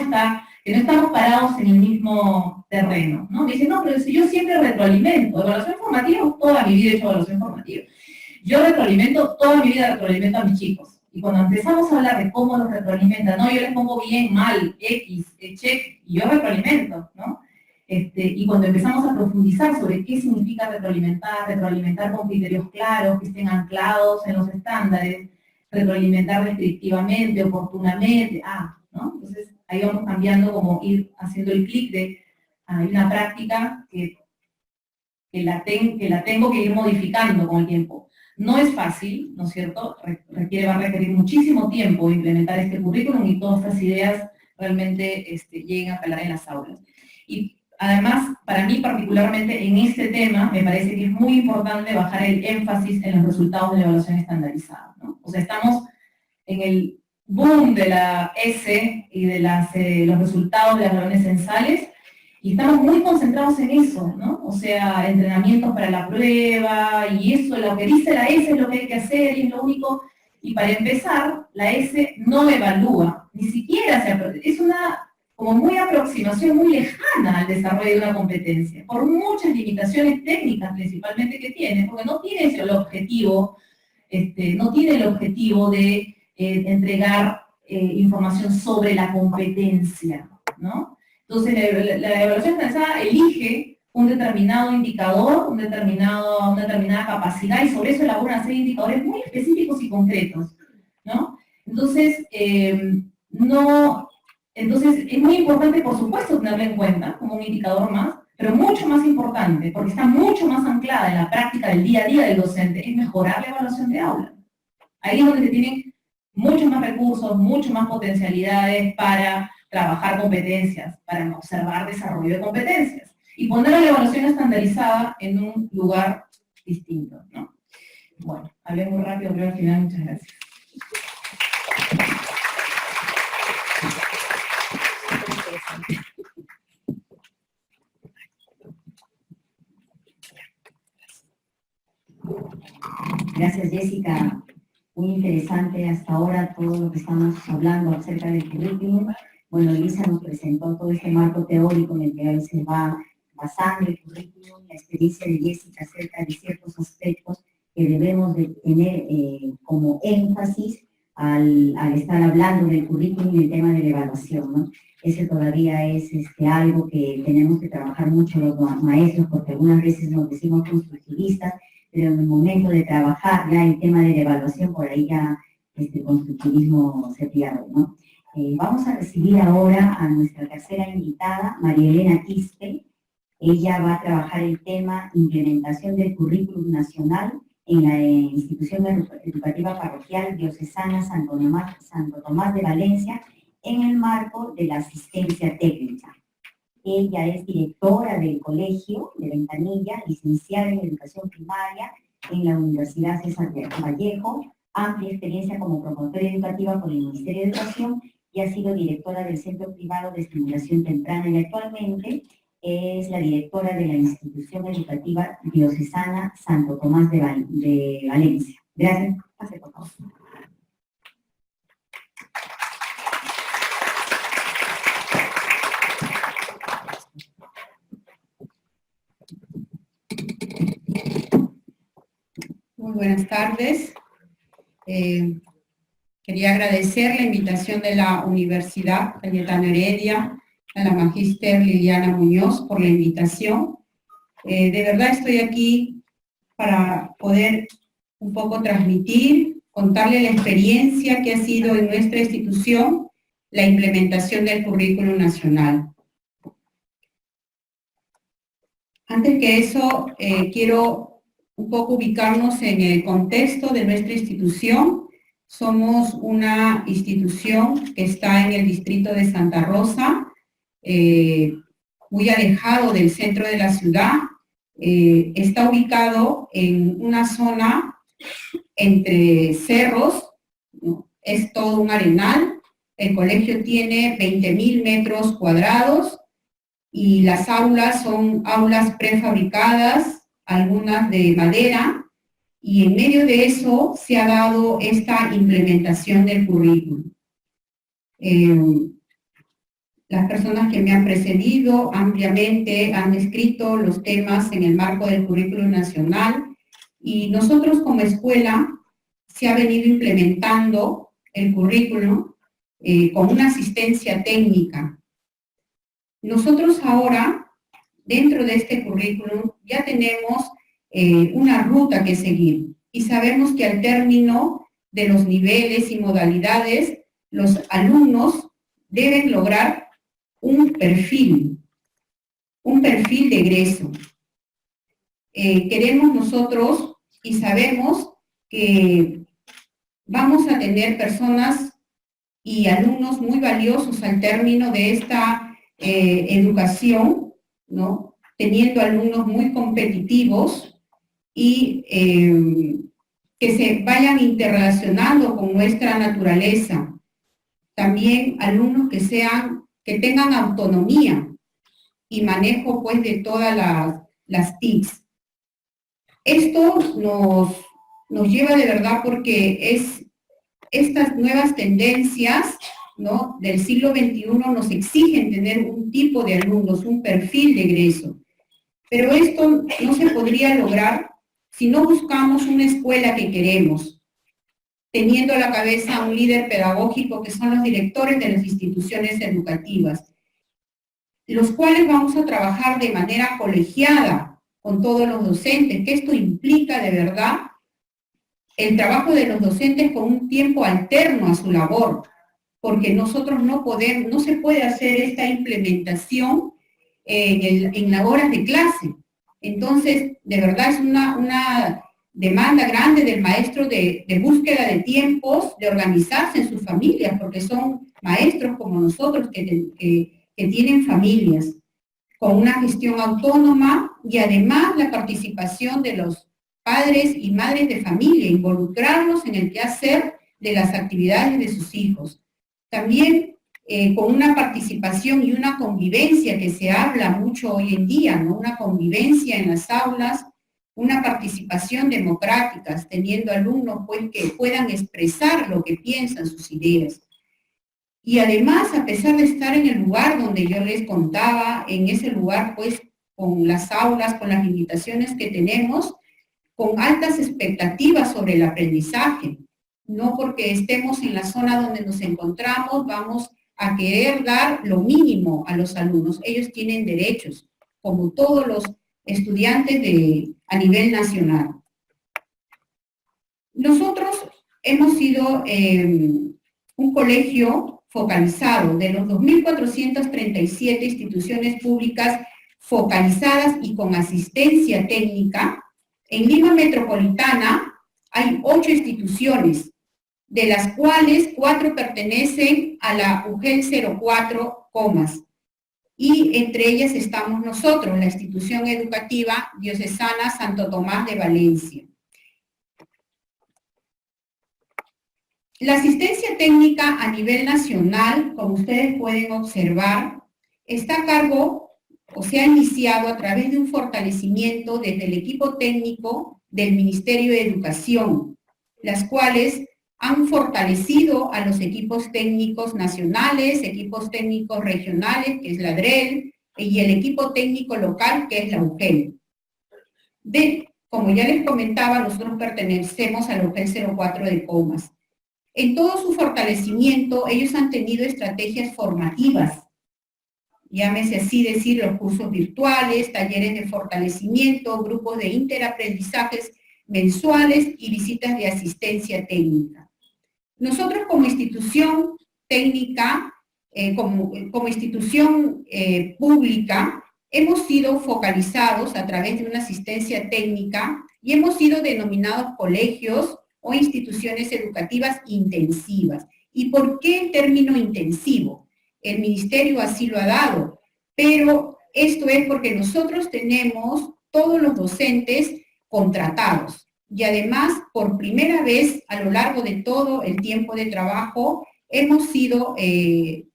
estamos parados en el mismo terreno, ¿no? Me dicen, no, pero si yo siempre retroalimento, evaluación formativa, toda mi vida he hecho evaluación formativa. Yo toda mi vida retroalimento a mis chicos. Y cuando empezamos a hablar de cómo los retroalimentan, no, yo les pongo bien, mal, X, check, y yo retroalimento, ¿no? Y cuando empezamos a profundizar sobre qué significa retroalimentar con criterios claros, que estén anclados en los estándares, retroalimentar descriptivamente, oportunamente, ¿no? Entonces ahí vamos cambiando, como ir haciendo el clic de, hay una práctica que la tengo que ir modificando con el tiempo. No es fácil, ¿no es cierto? Va a requerir muchísimo tiempo implementar este currículum y todas estas ideas realmente lleguen a calar en las aulas. Y además, para mí particularmente en este tema, me parece que es muy importante bajar el énfasis en los resultados de la evaluación estandarizada, ¿no? O sea, estamos en el boom de la S y de los resultados de las reuniones censales, y estamos muy concentrados en eso, ¿no? O sea, entrenamientos para la prueba, y eso, lo que dice la S es lo que hay que hacer, y es lo único. Y para empezar, la S no evalúa, ni siquiera es una como muy aproximación muy lejana al desarrollo de una competencia, por muchas limitaciones técnicas principalmente que tiene, porque no tiene el objetivo, no tiene el objetivo de entregar información sobre la competencia, ¿no? Entonces, la evaluación estandarizada elige un determinado indicador, una determinada capacidad, y sobre eso elabora una serie de indicadores muy específicos y concretos, ¿no? Entonces, entonces es muy importante, por supuesto, tenerlo en cuenta como un indicador más, pero mucho más importante, porque está mucho más anclada en la práctica del día a día del docente, es mejorar la evaluación de aula. Ahí es donde se tienen muchos más recursos, muchas más potencialidades para trabajar competencias, para observar desarrollo de competencias, y poner la evaluación estandarizada en un lugar distinto, ¿no? Bueno, hablé muy rápido, pero al final, muchas gracias. Gracias, Jessica. Muy interesante hasta ahora todo lo que estamos hablando acerca del currículum. Bueno, Elisa nos presentó todo este marco teórico en el que se va basando el currículum, la experiencia de Jessica acerca de ciertos aspectos que debemos de tener como énfasis al estar hablando del currículum y el tema de la evaluación, ¿no? Ese todavía es algo que tenemos que trabajar mucho los maestros, porque algunas veces nos decimos constructivistas, pero en el momento de trabajar ya el tema de la evaluación, por ahí ya el constructivismo se pierde, ¿no? Vamos a recibir ahora a nuestra tercera invitada, María Elena Quispe. Ella va a trabajar el tema implementación del currículum nacional en la institución educativa parroquial diocesana Santo Tomás de Valencia en el marco de la asistencia técnica. Ella es directora del Colegio de Ventanilla, licenciada en Educación Primaria en la Universidad César Vallejo, amplia experiencia como promotora educativa por el Ministerio de Educación y ha sido directora del Centro Privado de Estimulación Temprana y actualmente es la directora de la Institución Educativa Diocesana Santo Tomás de Valencia. Gracias. Pase, por favor. Muy buenas tardes. Quería agradecer la invitación de la Universidad Cayetano Heredia, a la magíster Liliana Muñoz por la invitación. De verdad estoy aquí para poder un poco transmitir, contarle la experiencia que ha sido en nuestra institución la implementación del currículum nacional. Antes que eso, quiero un poco ubicarnos en el contexto de nuestra institución. Somos una institución que está en el distrito de Santa Rosa, muy alejado del centro de la ciudad. Está ubicado en una zona entre cerros, ¿no? Es todo un arenal. El colegio tiene 20.000 metros cuadrados y las aulas son aulas prefabricadas, algunas de madera, y en medio de eso se ha dado esta implementación del currículum. Las personas que me han precedido ampliamente han descrito los temas en el marco del currículum nacional y nosotros como escuela se ha venido implementando el currículum con una asistencia técnica. Nosotros ahora, dentro de este currículum, ya tenemos una ruta que seguir y sabemos que al término de los niveles y modalidades, los alumnos deben lograr un perfil de egreso. Queremos nosotros y sabemos que vamos a tener personas y alumnos muy valiosos al término de esta educación, ¿no? Teniendo alumnos muy competitivos y que se vayan interrelacionando con nuestra naturaleza. También alumnos que tengan autonomía y manejo pues de todas las TICs. Esto nos lleva de verdad porque estas nuevas tendencias, ¿no?, del siglo XXI nos exigen tener un tipo de alumnos, un perfil de egreso. Pero esto no se podría lograr si no buscamos una escuela que queremos, teniendo a la cabeza un líder pedagógico que son los directores de las instituciones educativas, los cuales vamos a trabajar de manera colegiada con todos los docentes, que esto implica de verdad el trabajo de los docentes con un tiempo alterno a su labor, porque nosotros no se puede hacer esta implementación en las horas de clase. Entonces, de verdad es una demanda grande del maestro de búsqueda de tiempos, de organizarse en sus familias, porque son maestros como nosotros que tienen familias, con una gestión autónoma y además la participación de los padres y madres de familia, involucrarlos en el quehacer de las actividades de sus hijos. También con una participación y una convivencia que se habla mucho hoy en día, ¿no? Una convivencia en las aulas una participación democrática, teniendo alumnos pues, que puedan expresar lo que piensan, sus ideas. Y además, a pesar de estar en el lugar donde yo les contaba, en ese lugar pues con las aulas, con las limitaciones que tenemos, con altas expectativas sobre el aprendizaje. No porque estemos en la zona donde nos encontramos, vamos a querer dar lo mínimo a los alumnos. Ellos tienen derechos, como todos los estudiantes a nivel nacional. Nosotros hemos sido un colegio focalizado de los 2.437 instituciones públicas focalizadas y con asistencia técnica. En Lima Metropolitana hay 8 instituciones, de las cuales 4 pertenecen a la UGEL 04, y entre ellas estamos nosotros, la institución educativa diocesana Santo Tomás de Valencia. La asistencia técnica a nivel nacional, como ustedes pueden observar, está a cargo o se ha iniciado a través de un fortalecimiento desde el equipo técnico del Ministerio de Educación, las cuales han fortalecido a los equipos técnicos nacionales, equipos técnicos regionales, que es la DREL, y el equipo técnico local, que es la UGEL. Como ya les comentaba, nosotros pertenecemos a la UGEL 04 de Comas. En todo su fortalecimiento, ellos han tenido estrategias formativas, llámese así decir, los cursos virtuales, talleres de fortalecimiento, grupos de interaprendizajes mensuales y visitas de asistencia técnica. Nosotros como institución técnica, como institución pública, hemos sido focalizados a través de una asistencia técnica y hemos sido denominados colegios o instituciones educativas intensivas. ¿Y por qué el término intensivo? El ministerio así lo ha dado, pero esto es porque nosotros tenemos todos los docentes contratados y además por primera vez a lo largo de todo el tiempo de trabajo hemos sido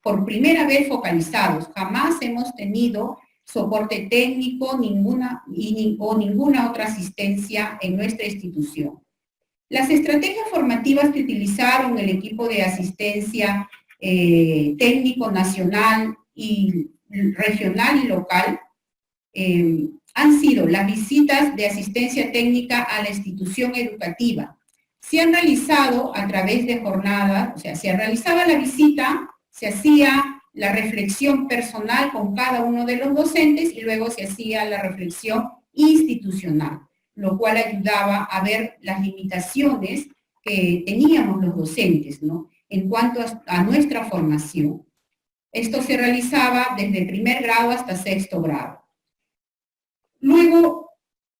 por primera vez focalizados. Jamás hemos tenido soporte técnico o ninguna otra asistencia en nuestra institución. Las estrategias formativas que utilizaron el equipo de asistencia técnico nacional y regional y local han sido las visitas de asistencia técnica a la institución educativa. Se han realizado a través de jornadas, o sea, se realizaba la visita, se hacía la reflexión personal con cada uno de los docentes y luego se hacía la reflexión institucional, lo cual ayudaba a ver las limitaciones que teníamos los docentes, ¿no?, en cuanto a nuestra formación. Esto se realizaba desde primer grado hasta sexto grado. Luego,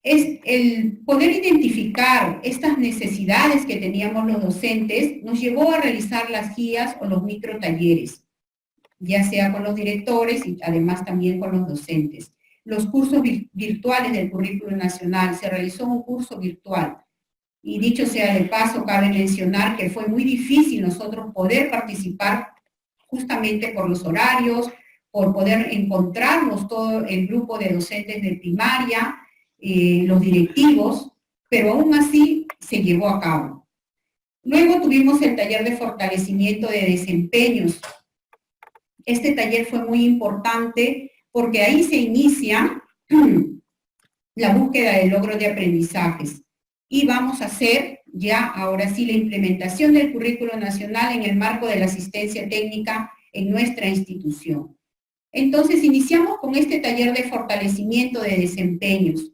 el poder identificar estas necesidades que teníamos los docentes nos llevó a realizar las guías o los microtalleres, ya sea con los directores y además también con los docentes. Los cursos virtuales del currículo nacional, se realizó un curso virtual. Y dicho sea de paso, cabe mencionar que fue muy difícil nosotros poder participar justamente por los horarios, por poder encontrarnos todo el grupo de docentes de primaria, los directivos, pero aún así se llevó a cabo. Luego tuvimos el taller de fortalecimiento de desempeños. Este taller fue muy importante porque ahí se inicia la búsqueda de logros de aprendizajes. Y vamos a hacer ya, ahora sí, la implementación del currículo nacional en el marco de la asistencia técnica en nuestra institución. Entonces, iniciamos con este taller de fortalecimiento de desempeños.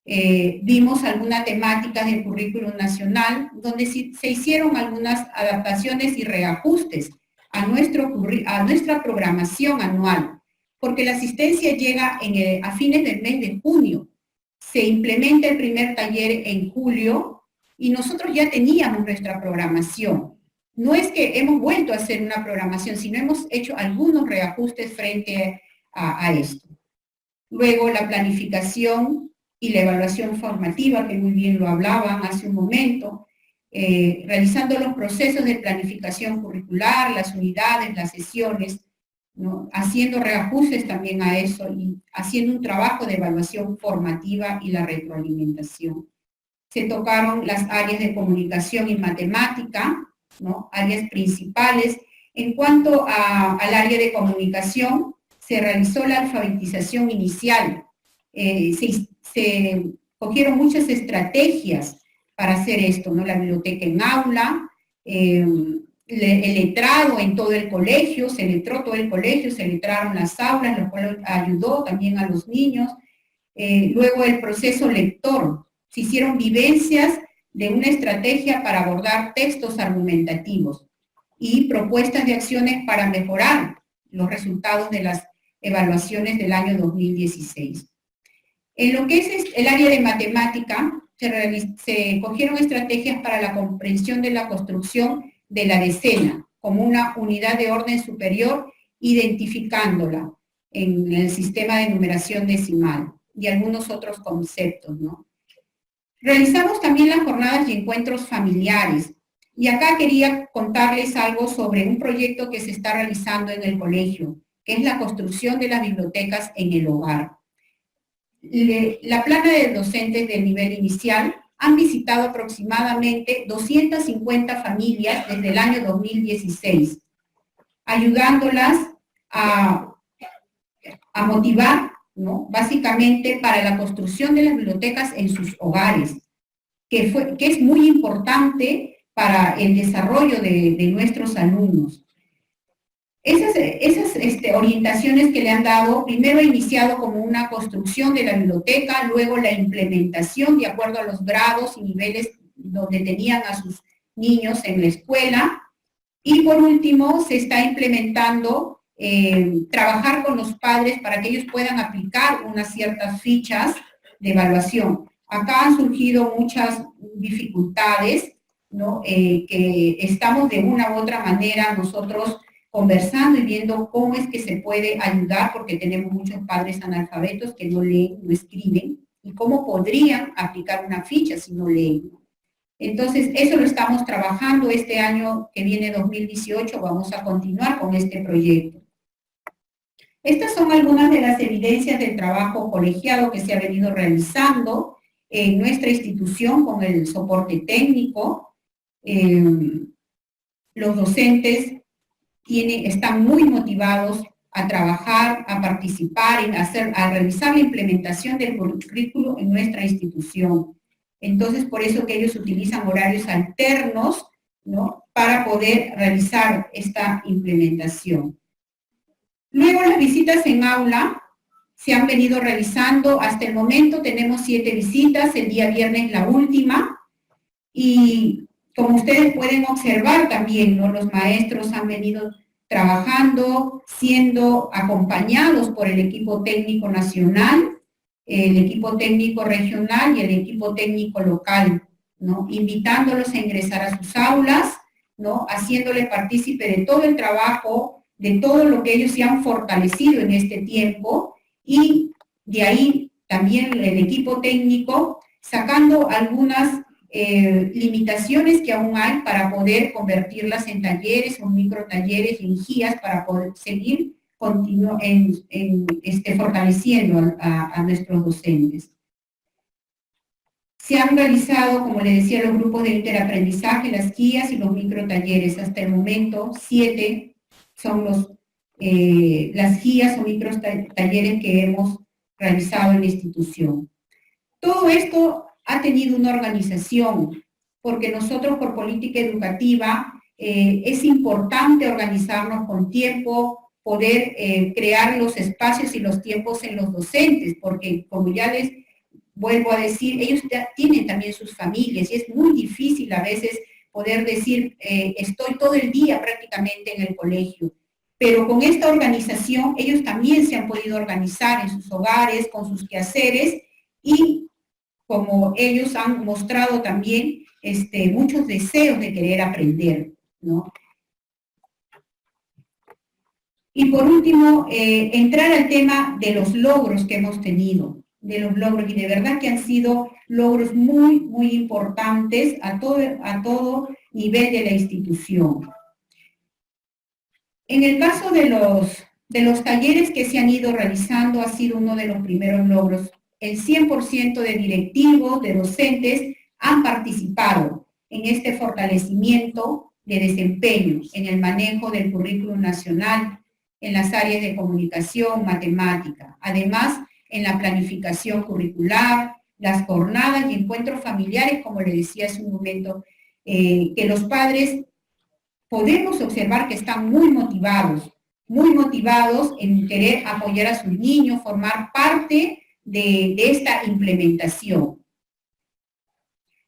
Vimos algunas temáticas del currículo nacional, donde se hicieron algunas adaptaciones y reajustes a nuestra programación anual, porque la asistencia llega a fines del mes de junio. Se implementa el primer taller en julio y nosotros ya teníamos nuestra programación. No es que hemos vuelto a hacer una programación, sino hemos hecho algunos reajustes frente a esto. Luego la planificación y la evaluación formativa, que muy bien lo hablaban hace un momento, realizando los procesos de planificación curricular, las unidades, las sesiones. ¿no? Haciendo reajustes también a eso y haciendo un trabajo de evaluación formativa y la retroalimentación. Se tocaron las áreas de comunicación y matemática, ¿no? Áreas principales. En cuanto al área de comunicación, se realizó la alfabetización inicial. Se cogieron muchas estrategias para hacer esto, ¿no? La biblioteca en aula, el letrado en todo el colegio, se letró todo el colegio, se letraron las aulas, lo cual ayudó también a los niños. Luego el proceso lector, se hicieron vivencias de una estrategia para abordar textos argumentativos y propuestas de acciones para mejorar los resultados de las evaluaciones del año 2016. En lo que es el área de matemática, se cogieron estrategias para la comprensión de la construcción de la decena como una unidad de orden superior, identificándola en el sistema de numeración decimal y algunos otros conceptos, ¿no? Realizamos también las jornadas y encuentros familiares. Y acá quería contarles algo sobre un proyecto que se está realizando en el colegio, que es la construcción de las bibliotecas en el hogar. La plana de docentes del nivel inicial han visitado aproximadamente 250 familias desde el año 2016, ayudándolas a motivar, ¿no? Básicamente para la construcción de las bibliotecas en sus hogares, que es muy importante para el desarrollo de nuestros alumnos. Esas orientaciones que le han dado, primero ha iniciado como una construcción de la biblioteca, luego la implementación de acuerdo a los grados y niveles donde tenían a sus niños en la escuela, y por último se está implementando trabajar con los padres para que ellos puedan aplicar unas ciertas fichas de evaluación. Acá han surgido muchas dificultades, ¿no? Que estamos de una u otra manera nosotros conversando y viendo cómo es que se puede ayudar, porque tenemos muchos padres analfabetos que no leen, no escriben, y cómo podrían aplicar una ficha si no leen. Entonces, eso lo estamos trabajando este año que viene, 2018, vamos a continuar con este proyecto. Estas son algunas de las evidencias del trabajo colegiado que se ha venido realizando en nuestra institución con el soporte técnico. Los docentes están muy motivados a trabajar, a participar, a realizar la implementación del currículo en nuestra institución. Entonces, por eso que ellos utilizan horarios alternos, ¿no? Para poder realizar esta implementación. Luego, las visitas en aula se han venido realizando. Hasta el momento tenemos 7 visitas, el día viernes la última. Y como ustedes pueden observar también, ¿no? Los maestros han venido trabajando, siendo acompañados por el equipo técnico nacional, el equipo técnico regional y el equipo técnico local, ¿no? Invitándolos a ingresar a sus aulas, ¿no? Haciéndoles partícipe de todo el trabajo, de todo lo que ellos se han fortalecido en este tiempo, y de ahí también el equipo técnico sacando algunas limitaciones que aún hay para poder convertirlas en talleres o microtalleres, en guías, para poder seguir fortaleciendo a nuestros docentes. Se han realizado, como les decía, los grupos de interaprendizaje, las guías y los microtalleres. Hasta el momento, 7 son las guías o microtalleres que hemos realizado en la institución. Todo esto ha tenido una organización, porque nosotros por política educativa es importante organizarnos con tiempo, poder crear los espacios y los tiempos en los docentes, porque como ya les vuelvo a decir, ellos tienen también sus familias y es muy difícil a veces poder decir, estoy todo el día prácticamente en el colegio. Pero con esta organización ellos también se han podido organizar en sus hogares, con sus quehaceres, y como ellos han mostrado también muchos deseos de querer aprender, ¿no? Y por último, entrar al tema de los logros que hemos tenido, y de verdad que han sido logros muy, muy importantes a todo nivel de la institución. En el caso de los De los talleres que se han ido realizando ha sido uno de los primeros logros. El 100% de directivos, de docentes, han participado en este fortalecimiento de desempeño en el manejo del currículum nacional en las áreas de comunicación, matemática. Además, en la planificación curricular, las jornadas y encuentros familiares, como le decía hace un momento, que los padres podemos observar que están muy motivados en querer apoyar a sus niños, formar parte de esta implementación.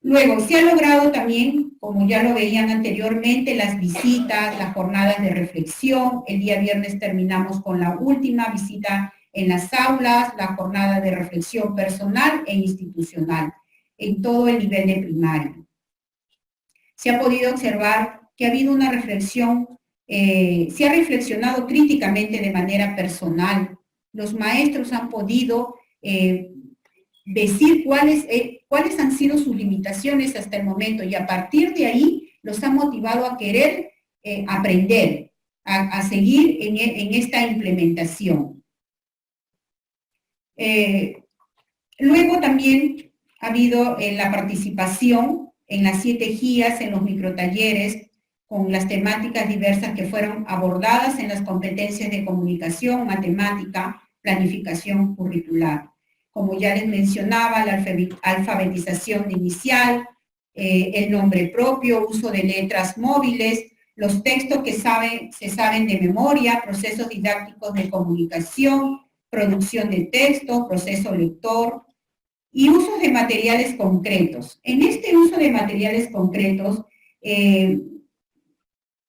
Luego, se ha logrado también, como ya lo veían anteriormente, las visitas, las jornadas de reflexión. El día viernes terminamos con la última visita en las aulas, la jornada de reflexión personal e institucional, en todo el nivel de primaria. Se ha podido observar que ha habido una reflexión, se ha reflexionado críticamente de manera personal. Los maestros han podido decir cuáles han sido sus limitaciones hasta el momento, y a partir de ahí los ha motivado a querer aprender, a seguir en esta implementación. Luego también ha habido la participación en las 7 guías, en los microtalleres, con las temáticas diversas que fueron abordadas en las competencias de comunicación, matemática, planificación curricular. Como ya les mencionaba, la alfabetización inicial, el nombre propio, uso de letras móviles, los textos que se saben de memoria, procesos didácticos de comunicación, producción de texto, proceso lector y usos de materiales concretos. En este uso de materiales concretos,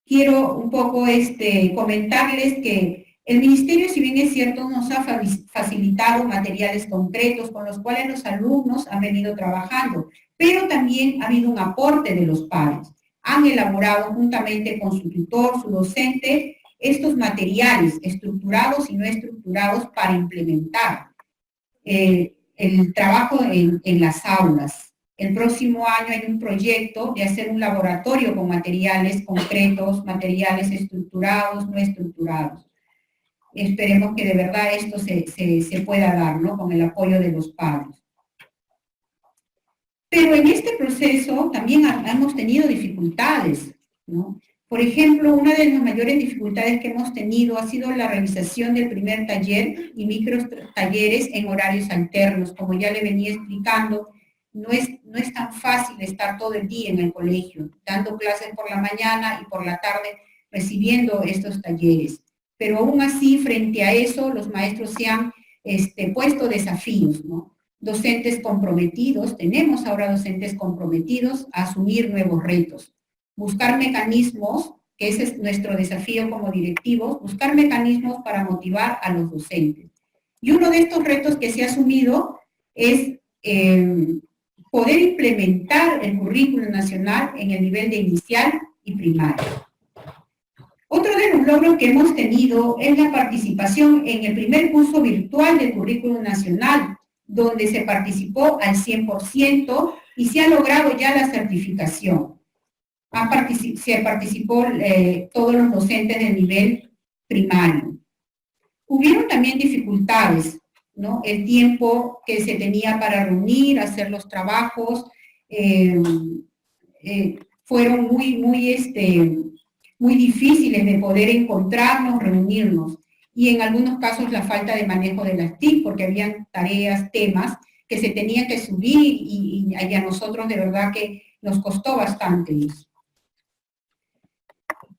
quiero un poco comentarles que el Ministerio, si bien es cierto, nos ha facilitado materiales concretos con los cuales los alumnos han venido trabajando, pero también ha habido un aporte de los padres. Han elaborado juntamente con su tutor, su docente, estos materiales estructurados y no estructurados para implementar el trabajo en las aulas. El próximo año hay un proyecto de hacer un laboratorio con materiales concretos, materiales estructurados, no estructurados. Esperemos que de verdad esto se pueda dar, ¿no?, con el apoyo de los padres. Pero en este proceso también hemos tenido dificultades, ¿no? Por ejemplo, una de las mayores dificultades que hemos tenido ha sido la realización del primer taller y micro talleres en horarios alternos. Como ya le venía explicando, no es tan fácil estar todo el día en el colegio, dando clases por la mañana y por la tarde recibiendo estos talleres. Pero aún así, frente a eso, los maestros se han puesto desafíos, ¿no? Docentes comprometidos, tenemos ahora docentes comprometidos a asumir nuevos retos. Buscar mecanismos, que ese es nuestro desafío como directivos, buscar mecanismos para motivar a los docentes. Y uno de estos retos que se ha asumido es poder implementar el currículum nacional en el nivel de inicial y primaria. Otro de los logros que hemos tenido es la participación en el primer curso virtual del currículum nacional, donde se participó al 100% y se ha logrado ya la certificación. Se participó todos los docentes del nivel primario. Hubieron también dificultades, ¿no? El tiempo que se tenía para reunir, hacer los trabajos, fueron muy difíciles de poder encontrarnos, reunirnos. Y en algunos casos la falta de manejo de las TIC, porque habían tareas, temas que se tenían que subir y a nosotros de verdad que nos costó bastante eso.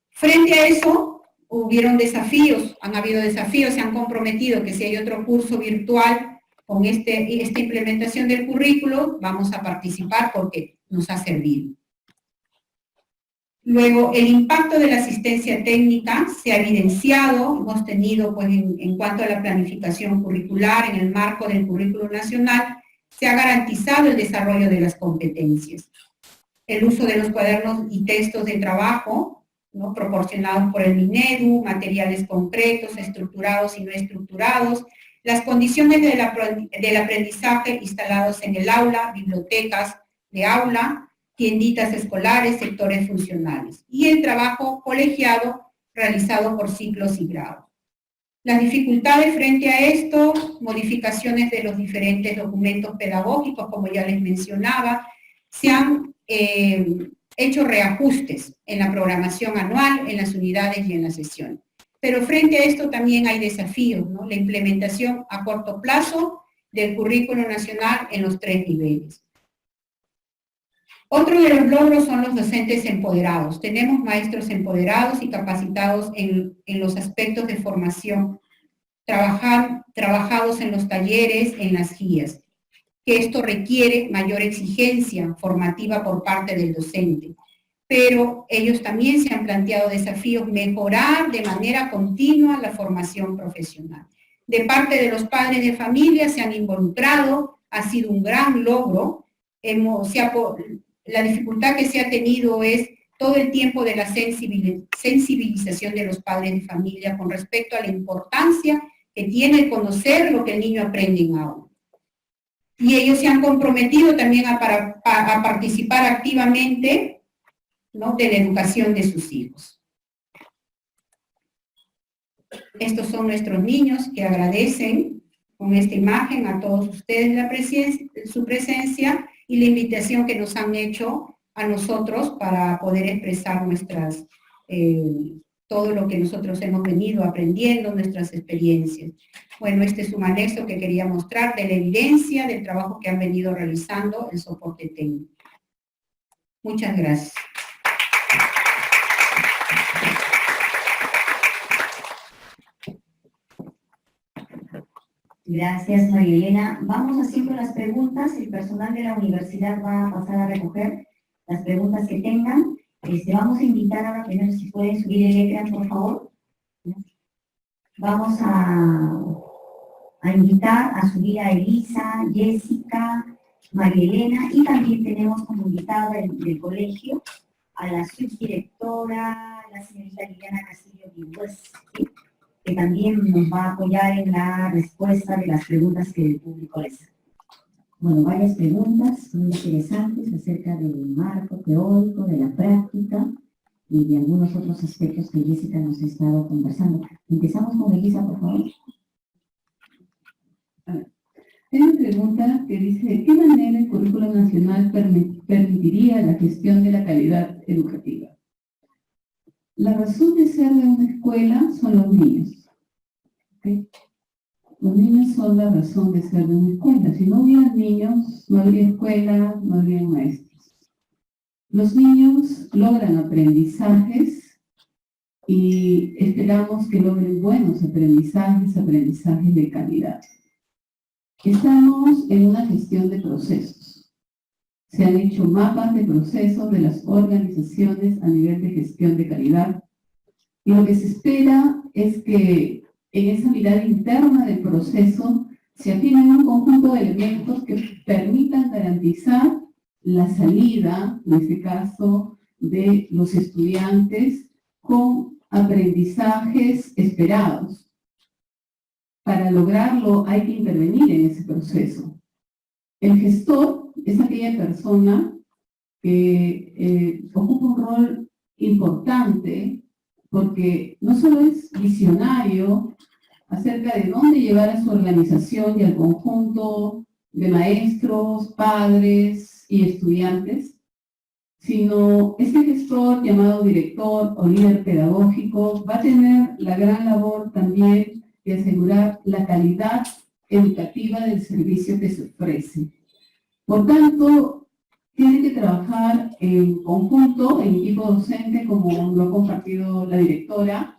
Frente a eso, hubieron desafíos, han habido desafíos, se han comprometido que si hay otro curso virtual con esta implementación del currículo, vamos a participar porque nos ha servido. Luego, el impacto de la asistencia técnica se ha evidenciado, hemos tenido, pues, en cuanto a la planificación curricular, en el marco del currículo nacional, se ha garantizado el desarrollo de las competencias. El uso de los cuadernos y textos de trabajo, ¿no?, proporcionados por el Minedu, materiales concretos, estructurados y no estructurados, las condiciones del aprendizaje instalados en el aula, bibliotecas de aula, tienditas escolares, sectores funcionales, y el trabajo colegiado realizado por ciclos y grados. Las dificultades frente a esto, modificaciones de los diferentes documentos pedagógicos, como ya les mencionaba, se han hecho reajustes en la programación anual, en las unidades y en las sesiones. Pero frente a esto también hay desafíos, ¿no? La implementación a corto plazo del currículo nacional en los 3 niveles. Otro de los logros son los docentes empoderados. Tenemos maestros empoderados y capacitados en los aspectos de formación, trabajados en los talleres, en las guías, que esto requiere mayor exigencia formativa por parte del docente. Pero ellos también se han planteado desafíos, mejorar de manera continua la formación profesional. De parte de los padres de familia se han involucrado, ha sido un gran logro. La dificultad que se ha tenido es todo el tiempo de la sensibilización de los padres de familia con respecto a la importancia que tiene conocer lo que el niño aprende en aula. Y ellos se han comprometido también a participar activamente, ¿no?, de la educación de sus hijos. Estos son nuestros niños que agradecen con esta imagen a todos ustedes su presencia y la invitación que nos han hecho a nosotros para poder expresar todo lo que nosotros hemos venido aprendiendo, nuestras experiencias. Bueno, este es un anexo que quería mostrar de la evidencia del trabajo que han venido realizando el soporte técnico. Muchas gracias. Gracias, María Elena. Vamos haciendo las preguntas. El personal de la universidad va a pasar a recoger las preguntas que tengan. Vamos a invitar ahora primero, si pueden subir el ecran, por favor. Vamos a invitar a subir a Elisa, Jessica, María Elena, y también tenemos como invitada del colegio a la subdirectora, la señorita Liliana Castillo Vihues, que también nos va a apoyar en la respuesta de las preguntas que el público les hace. Bueno, varias preguntas muy interesantes acerca del marco teórico, de la práctica y de algunos otros aspectos que Jessica nos ha estado conversando. Empezamos con Elisa, por favor. Hay una pregunta que dice, ¿de qué manera el currículo nacional permitiría la gestión de la calidad educativa? La razón de ser de una escuela son los niños. ¿Okay? Los niños son la razón de ser de una escuela. Si no hubiera niños, no habría escuela, no habría maestros. Los niños logran aprendizajes y esperamos que logren buenos aprendizajes de calidad. Estamos en una gestión de procesos. Se han hecho mapas de procesos de las organizaciones a nivel de gestión de calidad. Y lo que se espera es que en esa mirada interna del proceso se afinen un conjunto de elementos que permitan garantizar la salida, en este caso, de los estudiantes con aprendizajes esperados. Para lograrlo hay que intervenir en ese proceso. El gestor es aquella persona que ocupa un rol importante porque no solo es visionario acerca de dónde llevar a su organización y al conjunto de maestros, padres y estudiantes, sino este gestor llamado director o líder pedagógico va a tener la gran labor también de asegurar la calidad educativa del servicio que se ofrece. Por tanto, tiene que trabajar en conjunto, en equipo docente, como lo ha compartido la directora.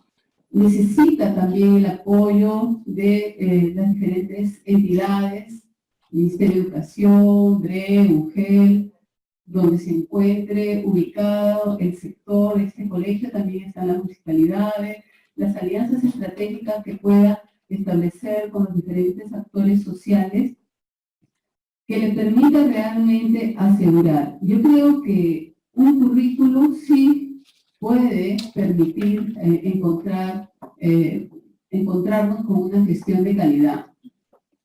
Necesita también el apoyo de las diferentes entidades, Ministerio de Educación, DRE, UGEL, donde se encuentre ubicado el sector, este colegio, también están las municipalidades, las alianzas estratégicas que pueda establecer con los diferentes actores sociales que le permita realmente asegurar. Yo creo que un currículo sí puede permitir encontrarnos con una gestión de calidad,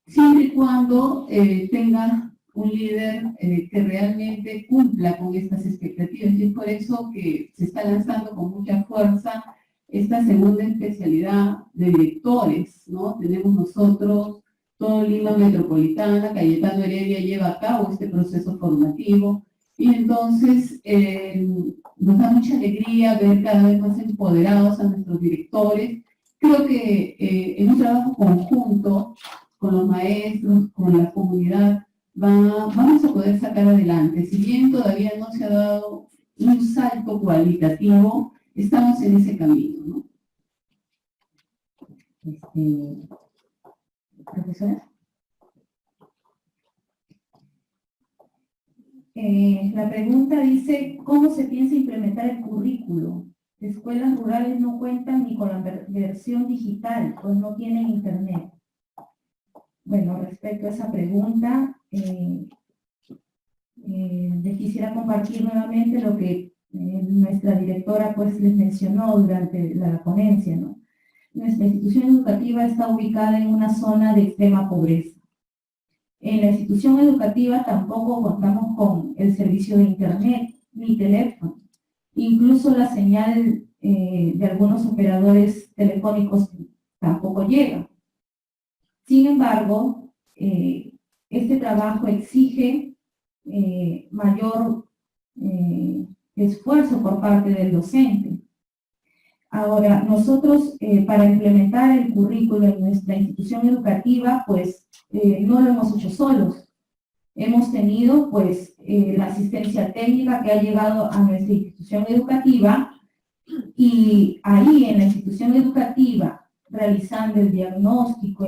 siempre y cuando tenga un líder que realmente cumpla con estas expectativas. Y es por eso que se está lanzando con mucha fuerza esta segunda especialidad de directores, ¿no? Tenemos nosotros, todo Lima Metropolitana, Cayetano Heredia lleva a cabo este proceso formativo, y entonces nos da mucha alegría ver cada vez más empoderados a nuestros directores. Creo que en un trabajo conjunto con los maestros, con la comunidad, vamos a poder sacar adelante. Si bien todavía no se ha dado un salto cualitativo, estamos en ese camino, ¿no? Profesora. La pregunta dice, ¿cómo se piensa implementar el currículo? Escuelas rurales no cuentan ni con la versión digital, pues no tienen internet. Bueno, respecto a esa pregunta, les quisiera compartir nuevamente lo que nuestra directora pues les mencionó durante la ponencia, ¿no? Nuestra institución educativa está ubicada en una zona de extrema pobreza. En la institución educativa tampoco contamos con el servicio de internet ni teléfono. Incluso la señal de algunos operadores telefónicos tampoco llega. Sin embargo, este trabajo exige mayor esfuerzo por parte del docente. Ahora, nosotros para implementar el currículo en nuestra institución educativa, pues no lo hemos hecho solos. Hemos tenido pues la asistencia técnica que ha llegado a nuestra institución educativa, y ahí en la institución educativa, realizando el diagnóstico,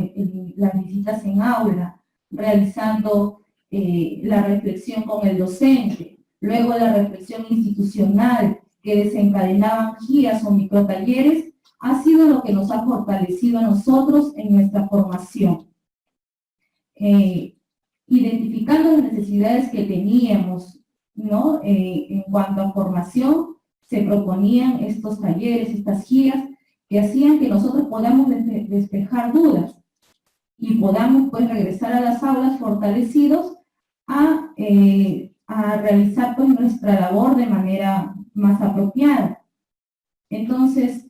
las visitas en aula, realizando la reflexión con el docente, luego la reflexión institucional que desencadenaban guías o microtalleres, ha sido lo que nos ha fortalecido a nosotros en nuestra formación. Identificando las necesidades que teníamos, ¿no? En cuanto a formación, se proponían estos talleres, estas guías, que hacían que nosotros podamos despejar dudas y podamos pues regresar a las aulas fortalecidos a realizar pues nuestra labor de manera más apropiada. Entonces,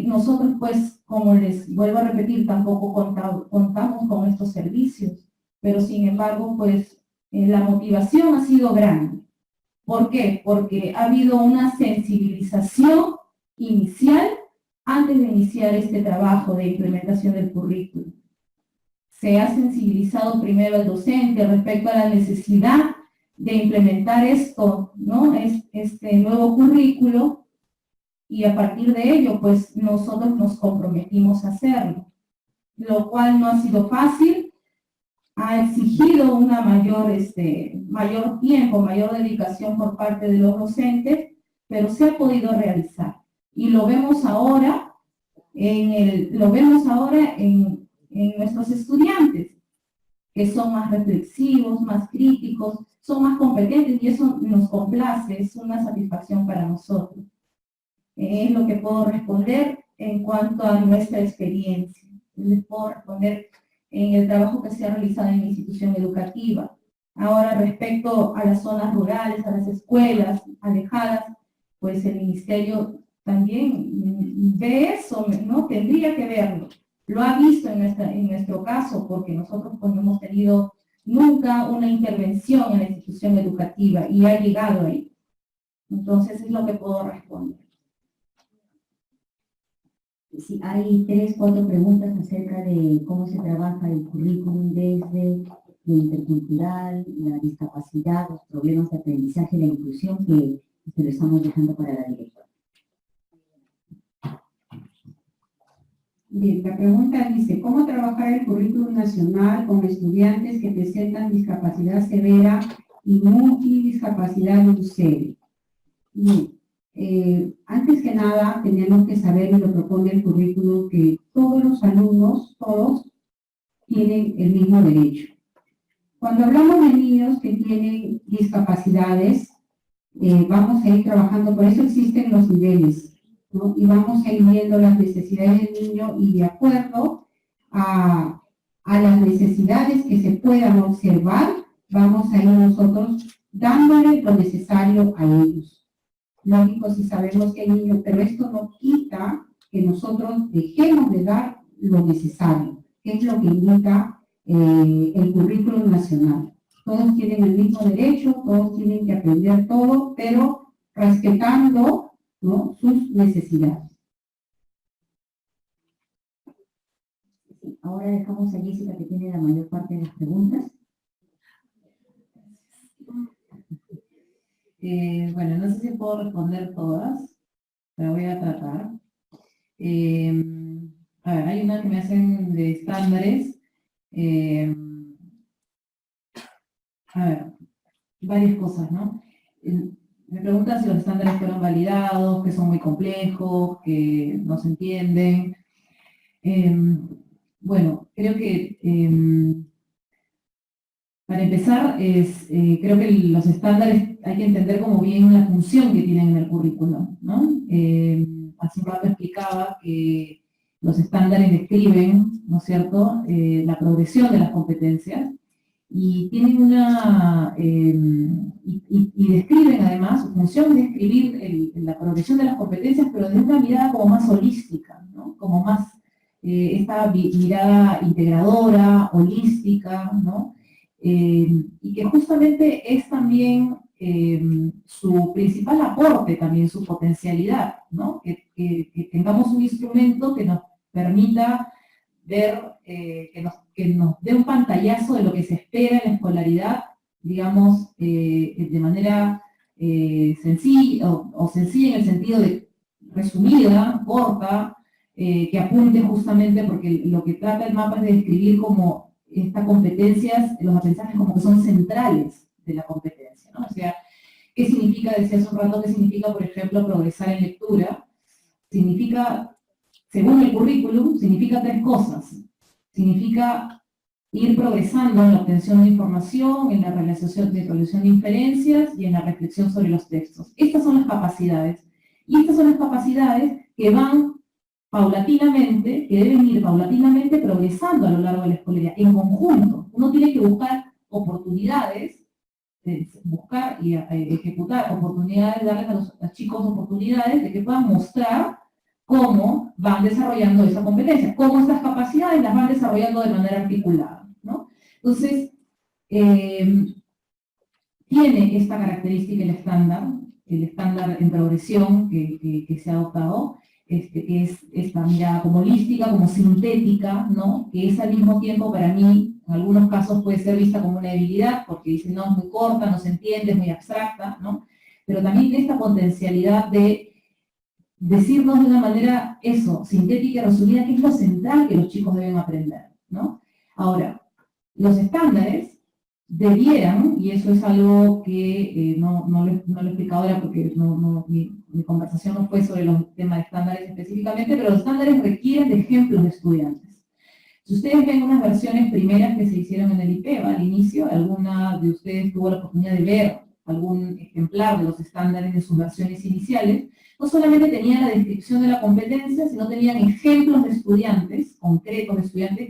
nosotros pues, como les vuelvo a repetir, tampoco contamos con estos servicios, pero sin embargo pues la motivación ha sido grande. ¿Por qué? Porque ha habido una sensibilización inicial antes de iniciar este trabajo de implementación del currículo. Se ha sensibilizado primero al docente respecto a la necesidad de implementar esto, ¿no? Este nuevo currículo, y a partir de ello, pues nosotros nos comprometimos a hacerlo, lo cual no ha sido fácil, ha exigido una mayor tiempo, mayor dedicación por parte de los docentes, pero se ha podido realizar. Y lo vemos ahora en nuestros estudiantes, que son más reflexivos, más críticos, son más competentes, y eso nos complace, es una satisfacción para nosotros. Es lo que puedo responder en cuanto a nuestra experiencia. Les puedo responder en el trabajo que se ha realizado en mi institución educativa. Ahora, respecto a las zonas rurales, a las escuelas alejadas, pues el ministerio también ve eso, ¿no? Tendría que verlo. Lo ha visto en nuestro caso, porque nosotros pues, no hemos tenido nunca una intervención en la institución educativa y ha llegado ahí. Entonces, es lo que puedo responder. Sí, hay 3, 4 preguntas acerca de cómo se trabaja el currículum desde lo intercultural, la discapacidad, los problemas de aprendizaje, la inclusión, que lo estamos dejando para la directora. Bien, la pregunta dice, ¿cómo trabajar el currículum nacional con estudiantes que presentan discapacidad severa y multidiscapacidad leve? Bien. Antes que nada, tenemos que saber, y lo propone el currículum, que todos los alumnos, todos, tienen el mismo derecho. Cuando hablamos de niños que tienen discapacidades, vamos a ir trabajando, por eso existen los niveles, ¿no? Y vamos a ir viendo las necesidades del niño, y de acuerdo a las necesidades que se puedan observar, vamos a ir nosotros dándole lo necesario a ellos. lógico si sabemos que hay niños, pero esto no quita que nosotros dejemos de dar lo necesario, que es lo que indica el currículum nacional. Todos tienen el mismo derecho, todos tienen que aprender todo, pero respetando, ¿no?, sus necesidades. Sí, ahora dejamos a Jessica, que tiene la mayor parte de las preguntas. Bueno, no sé si puedo responder todas, pero voy a tratar. A ver, hay una que me hacen de estándares. A ver, varias cosas, ¿no? Me preguntan si los estándares fueron validados, que son muy complejos, que no se entienden. Bueno, creo que para empezar, creo que los estándares hay que entender como bien la función que tienen en el currículum, ¿no? Hace un rato explicaba que los estándares describen, ¿no es cierto?, la progresión de las competencias, y tienen una, y describen además, su función es describir la progresión de las competencias, pero de una mirada como más holística, ¿no? Como más, esta mirada integradora, holística, ¿no? Y que justamente es también su principal aporte, también su potencialidad, ¿no? Que tengamos un instrumento que nos permita ver, que nos dé un pantallazo de lo que se espera en la escolaridad, digamos, de manera sencilla, o sencilla en el sentido de resumida, corta, que apunte justamente, porque lo que trata el mapa es de describir como estas competencias, los aprendizajes como que son centrales de la competencia, ¿no? O sea, ¿qué significa, decía hace un rato, qué significa, por ejemplo, progresar en lectura? Significa, según el currículum, significa 3 cosas. Significa ir progresando en la obtención de información, en la realización de inferencias y en la reflexión sobre los textos. Estas son las capacidades. Y estas son las capacidades que van paulatinamente, que deben ir paulatinamente progresando a lo largo de la escolaridad, en conjunto. Uno tiene que buscar oportunidades, buscar y ejecutar oportunidades, darles a los chicos oportunidades de que puedan mostrar cómo van desarrollando esa competencia, cómo estas capacidades las van desarrollando de manera articulada, ¿no? Entonces, tiene esta característica el estándar en progresión que se ha adoptado, que es esta mirada como holística, como sintética, ¿no? Que es al mismo tiempo para mí, en algunos casos puede ser vista como una debilidad, porque dicen, no, es muy corta, no se entiende, es muy abstracta, ¿no? Pero también de esta potencialidad de decirnos de una manera, eso, sintética y resumida, que es lo central que los chicos deben aprender, ¿no? Ahora, los estándares debieran, y eso es algo que no lo he explicado ahora porque mi conversación no fue sobre los temas de estándares específicamente, pero los estándares requieren de ejemplos de estudiantes. Si ustedes ven unas versiones primeras que se hicieron en el IPEVA al inicio, alguna de ustedes tuvo la oportunidad de ver algún ejemplar de los estándares de sus versiones iniciales, no solamente tenían la descripción de la competencia, sino tenían ejemplos de estudiantes, concretos de estudiantes,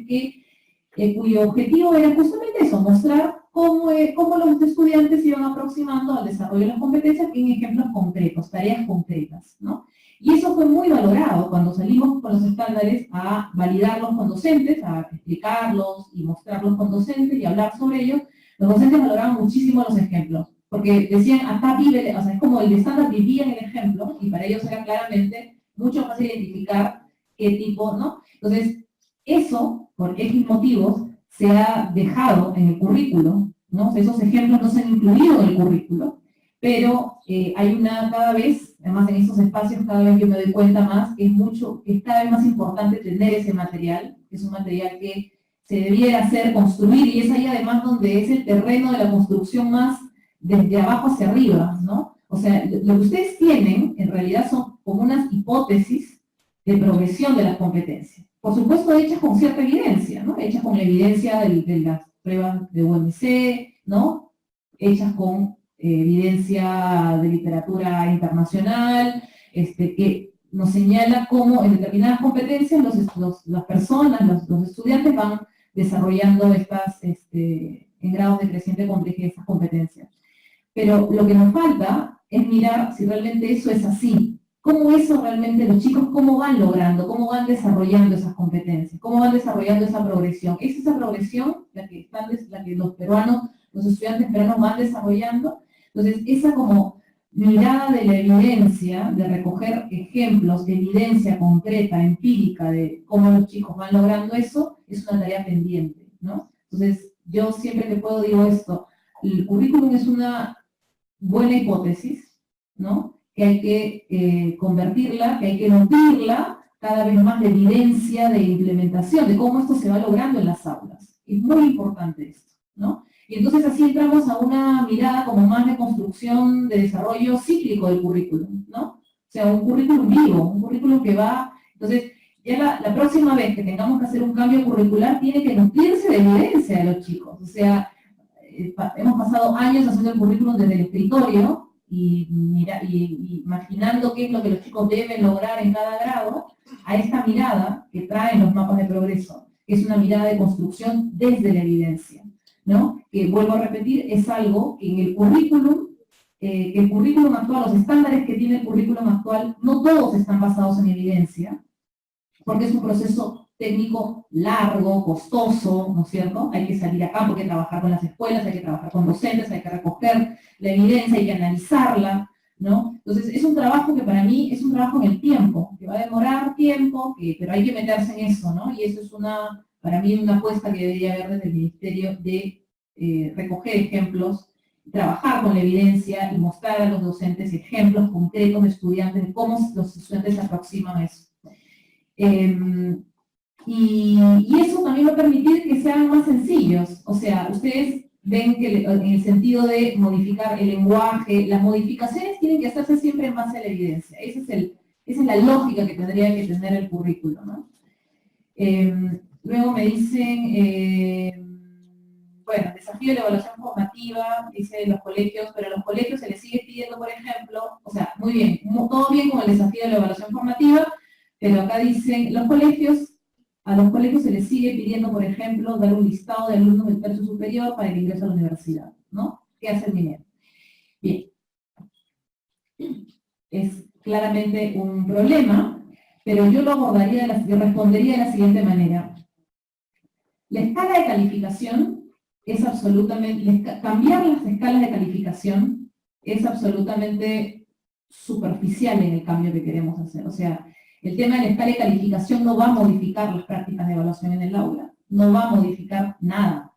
cuyo objetivo era justamente eso, mostrar cómo los estudiantes se iban aproximando al desarrollo de las competencias en ejemplos concretos, tareas concretas, ¿no? Y eso fue muy valorado cuando salimos con los estándares a validarlos con docentes, a explicarlos y mostrarlos con docentes y hablar sobre ellos. Los docentes valoraban muchísimo los ejemplos, porque decían, acá vive, o sea, es como el estándar vivía en el ejemplo, y para ellos era claramente mucho más identificar qué tipo, ¿no? Entonces, eso, por X motivos, se ha dejado en el currículo, ¿no? O sea, esos ejemplos no se han incluido en el currículo, pero hay cada vez, además en esos espacios, cada vez yo me doy cuenta más, que es cada vez más importante tener ese material, que es un material que se debiera hacer, construir, y es ahí además donde es el terreno de la construcción más desde abajo hacia arriba, ¿no? O sea, lo que ustedes tienen, en realidad, son como unas hipótesis de progresión de las competencias. Por supuesto, hechas con cierta evidencia, ¿no? Hechas con la evidencia de las pruebas de UMC, ¿no? Hechas con evidencia de literatura internacional, que nos señala cómo en determinadas competencias las personas, los estudiantes van desarrollando estas, en grados de creciente complejidad, estas competencias. Pero lo que nos falta es mirar si realmente eso es así. ¿Cómo eso realmente los chicos, cómo van logrando, cómo van desarrollando esas competencias, cómo van desarrollando esa progresión? Es esa progresión la que los peruanos, los estudiantes peruanos van desarrollando. Entonces, esa como mirada de la evidencia, de recoger ejemplos, de evidencia concreta, empírica, de cómo los chicos van logrando eso, es una tarea pendiente, ¿no? Entonces, yo siempre que puedo digo esto, el currículum es una buena hipótesis, ¿no? Que hay que convertirla, que hay que nutrirla cada vez más de evidencia, de implementación, de cómo esto se va logrando en las aulas. Es muy importante esto, ¿no? Y entonces así entramos a una mirada como más de construcción, de desarrollo cíclico del currículum, ¿no? O sea, un currículum vivo, un currículum que va... Entonces, ya la próxima vez que tengamos que hacer un cambio curricular, tiene que nutrirse de evidencia de los chicos. O sea, hemos pasado años haciendo el currículum desde el escritorio, y imaginando qué es lo que los chicos deben lograr en cada grado, a esta mirada que traen los mapas de progreso, que es una mirada de construcción desde la evidencia, ¿no? Que vuelvo a repetir, es algo que en el currículum actual, los estándares que tiene el currículum actual, no todos están basados en evidencia, porque es un proceso técnico largo, costoso, ¿no es cierto? Hay que salir a campo, hay que trabajar con las escuelas, hay que trabajar con docentes, hay que recoger la evidencia, hay que analizarla, ¿no? Entonces, es un trabajo que para mí es un trabajo en el tiempo, que va a demorar tiempo, pero hay que meterse en eso, ¿no? Y eso es para mí, una apuesta que debería haber desde el Ministerio de recoger ejemplos, trabajar con la evidencia y mostrar a los docentes ejemplos concretos de estudiantes, de cómo los estudiantes se aproximan a eso. Y eso también va a permitir que sean más sencillos. O sea, ustedes ven que en el sentido de modificar el lenguaje, las modificaciones tienen que hacerse siempre en base a la evidencia. Esa es la lógica que tendría que tener el currículo, ¿no? Luego me dicen, bueno, desafío de la evaluación formativa, dice los colegios, pero a los colegios se les sigue pidiendo, por ejemplo, o sea, muy bien, todo bien con el desafío de la evaluación formativa, pero acá dicen, a los colegios se les sigue pidiendo, por ejemplo, dar un listado de alumnos del tercio superior para el ingreso a la universidad, ¿no? ¿Qué hace el MINER? Bien. Es claramente un problema, pero yo lo respondería de la siguiente manera. La escala de calificación es absolutamente, cambiar las escalas de calificación es absolutamente superficial en el cambio que queremos hacer. O sea, el tema de la escala de calificación no va a modificar las prácticas de evaluación en el aula, no va a modificar nada.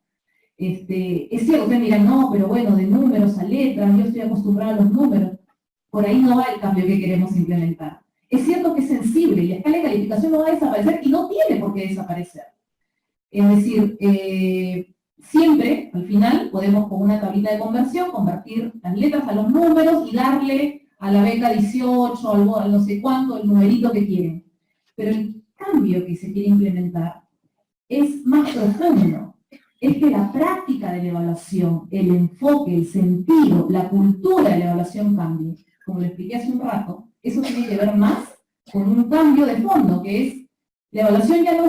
Es cierto, ustedes dirán, no, pero bueno, de números a letras, yo estoy acostumbrado a los números. Por ahí no va el cambio que queremos implementar. Es cierto que es sensible, y la escala de calificación no va a desaparecer, y no tiene por qué desaparecer. Es decir, siempre, al final, podemos con una tablita de conversión, convertir las letras a los números y darle a la beca 18, al no sé cuánto, el numerito que quieren. Pero el cambio que se quiere implementar es más profundo. Es que la práctica de la evaluación, el enfoque, el sentido, la cultura de la evaluación cambie. Como lo expliqué hace un rato, eso tiene que ver más con un cambio de fondo, que es la evaluación ya no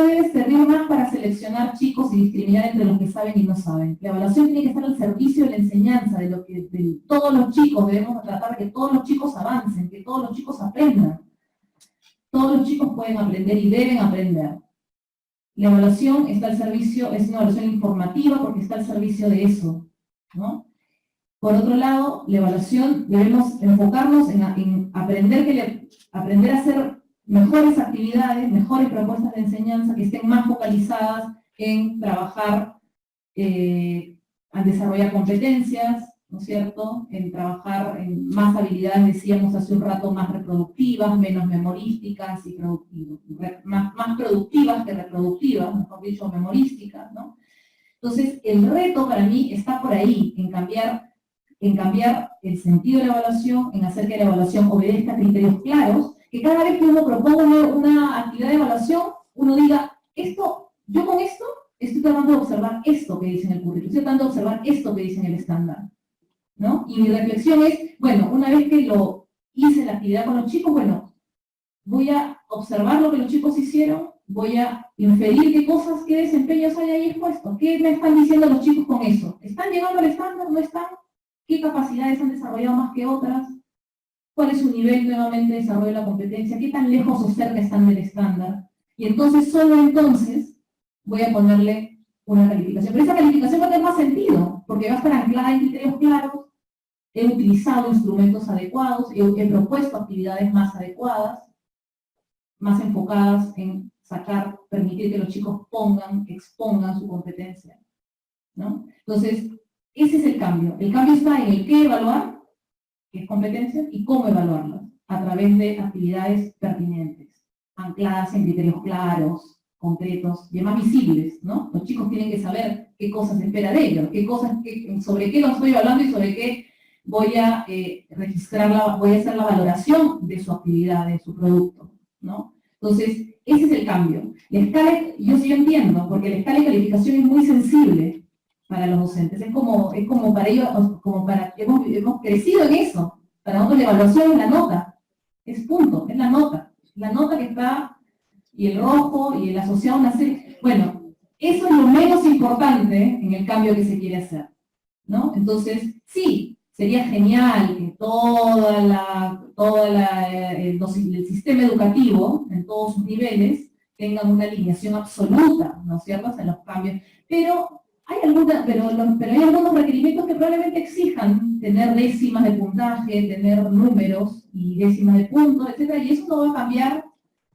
debe servir más para seleccionar chicos y discriminar entre los que saben y no saben. La evaluación tiene que estar al servicio de la enseñanza, de todos los chicos. Debemos tratar de que todos los chicos avancen, que todos los chicos aprendan. Todos los chicos pueden aprender y deben aprender. La evaluación está al servicio, es una evaluación informativa porque está al servicio de eso, ¿no? Por otro lado, la evaluación debemos enfocarnos en aprender a hacer mejores actividades, mejores propuestas de enseñanza que estén más focalizadas en trabajar, a desarrollar competencias, ¿no es cierto? En trabajar en más habilidades, decíamos hace un rato, más reproductivas, menos memorísticas, más productivas que reproductivas, mejor dicho, memorísticas, ¿no? Entonces, el reto para mí está por ahí, en cambiar el sentido de la evaluación, en hacer que la evaluación obedezca a criterios claros, que cada vez que uno proponga una actividad de evaluación, uno diga, yo con esto estoy tratando de observar esto que dice en el currículum, estoy tratando de observar esto que dice en el estándar, ¿no? Y mi reflexión es, bueno, una vez que hice la actividad con los chicos, bueno, voy a observar lo que los chicos hicieron, voy a inferir qué desempeños hay ahí expuestos, qué me están diciendo los chicos con eso, ¿están llegando al estándar, no están? qué capacidades han desarrollado más que otras, cuál es su nivel nuevamente de desarrollo de la competencia, qué tan lejos o cerca están del estándar. Y entonces, solo entonces, voy a ponerle una calificación. Pero esa calificación va a tener más sentido, porque va a estar anclada en criterios claros, he utilizado instrumentos adecuados, he propuesto actividades más adecuadas, más enfocadas en sacar, permitir que los chicos expongan su competencia, ¿no? Entonces, ese es el cambio. El cambio está en el qué evaluar, que es competencia, y cómo evaluarlas, a través de actividades pertinentes, ancladas en criterios claros, concretos, y más visibles, ¿no? Los chicos tienen que saber qué cosas se espera de ellos, sobre qué lo estoy hablando y sobre qué voy a voy a hacer la valoración de su actividad, de su producto, ¿no? Entonces, ese es el cambio. La escala, yo sí entiendo, porque la escala de calificación es muy sensible para los docentes. Es como para ellos, hemos crecido en eso. Para nosotros la evaluación es la nota. Es punto, es la nota. La nota que está, y el rojo, y el asociado a una serie. Bueno, eso es lo menos importante en el cambio que se quiere hacer, ¿no? Entonces, sí, sería genial que el sistema educativo, en todos sus niveles, tengan una alineación absoluta, ¿no es cierto?, en los cambios. Pero hay algunos requerimientos que probablemente exijan tener décimas de puntaje, tener números y décimas de puntos, etc. Y eso no va a cambiar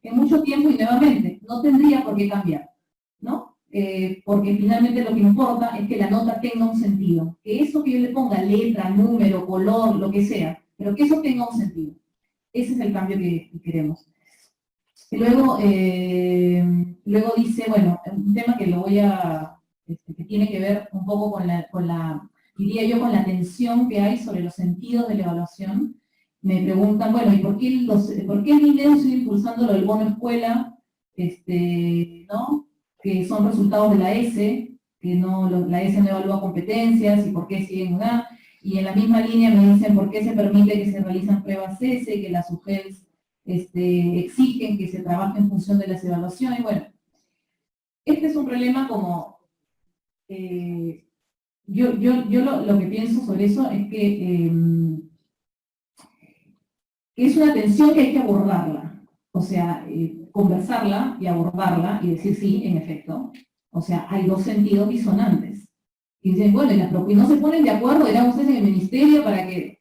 en mucho tiempo y nuevamente, no tendría por qué cambiar, ¿no? Porque finalmente lo que importa es que la nota tenga un sentido. Que eso que yo le ponga letra, número, color, lo que sea, pero que eso tenga un sentido. Ese es el cambio que queremos. Y luego dice, bueno, un tema que lo voy a, que tiene que ver un poco diría yo, con la tensión que hay sobre los sentidos de la evaluación. Me preguntan, bueno, ¿y por qué el MINEDU sigue impulsando lo del bono escuela, ¿no?, que son resultados de la ESE, que la ESE no evalúa competencias, y por qué siguen una? Y en la misma línea me dicen por qué se permite que se realizan pruebas ESE, que las UGELs exigen que se trabaje en función de las evaluaciones. Bueno, este es un problema como... yo lo que pienso sobre eso es que es una tensión que hay que abordarla. O sea, conversarla y abordarla y decir sí, en efecto. O sea, hay dos sentidos disonantes. Y dicen, bueno, y no se ponen de acuerdo, dirán ustedes en el ministerio, para que...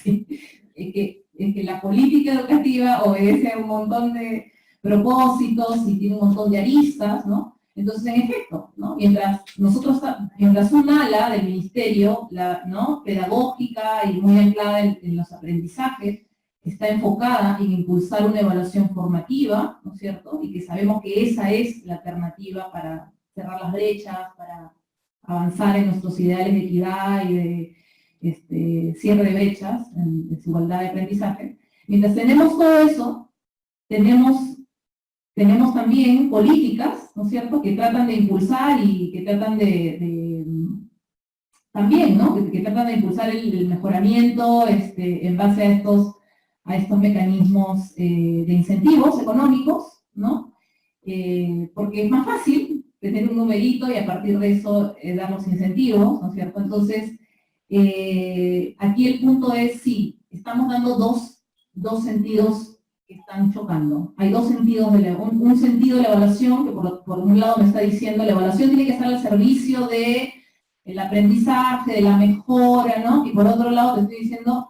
sí, es que la política educativa obedece a un montón de propósitos y tiene un montón de aristas, ¿no? Entonces, en efecto, ¿no?, mientras un ala del ministerio, ¿no?, pedagógica y muy anclada en los aprendizajes, está enfocada en impulsar una evaluación formativa, ¿no es cierto?, y que sabemos que esa es la alternativa para cerrar las brechas, para avanzar en nuestros ideales de equidad y de cierre de brechas, en desigualdad de aprendizaje. Mientras tenemos todo eso, tenemos también políticas, ¿no es cierto?, que tratan de impulsar y que tratan también, ¿no?, que tratan de impulsar el mejoramiento en base a estos mecanismos de incentivos económicos, ¿no? Porque es más fácil tener un numerito y a partir de eso dar los incentivos, ¿no es cierto? Entonces, aquí el punto es, sí, estamos dando dos sentidos que están chocando. Hay dos sentidos, un sentido de la evaluación, que por un lado me está diciendo, la evaluación tiene que estar al servicio del aprendizaje, de la mejora, ¿no? Y por otro lado te estoy diciendo,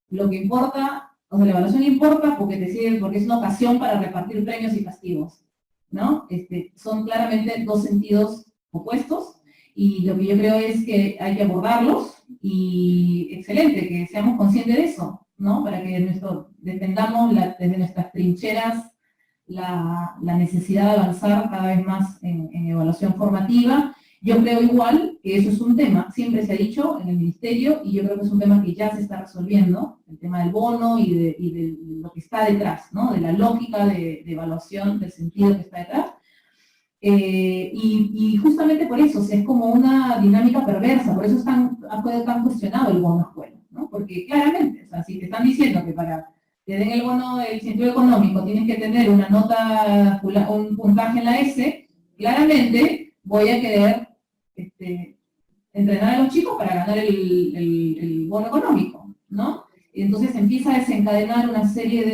lo que importa, o sea, la evaluación importa porque porque es una ocasión para repartir premios y castigos, ¿no? Son claramente dos sentidos opuestos, y lo que yo creo es que hay que abordarlos, y excelente, que seamos conscientes de eso, ¿no? Para que defendamos desde nuestras trincheras la necesidad de avanzar cada vez más en evaluación formativa. Yo creo igual que eso es un tema, siempre se ha dicho en el ministerio, y yo creo que es un tema que ya se está resolviendo, el tema del bono y de lo que está detrás, ¿no?, de la lógica de evaluación, del sentido que está detrás. Y justamente por eso, o sea, es como una dinámica perversa, por eso ha sido tan cuestionado el bono escuela, ¿no? Porque claramente, o sea, si te están diciendo que para que den el bono del incentivo económico tienes que tener una nota, un puntaje en la S, claramente voy a querer entrenar a los chicos para ganar el bono económico, ¿no? Y entonces empieza a desencadenar una serie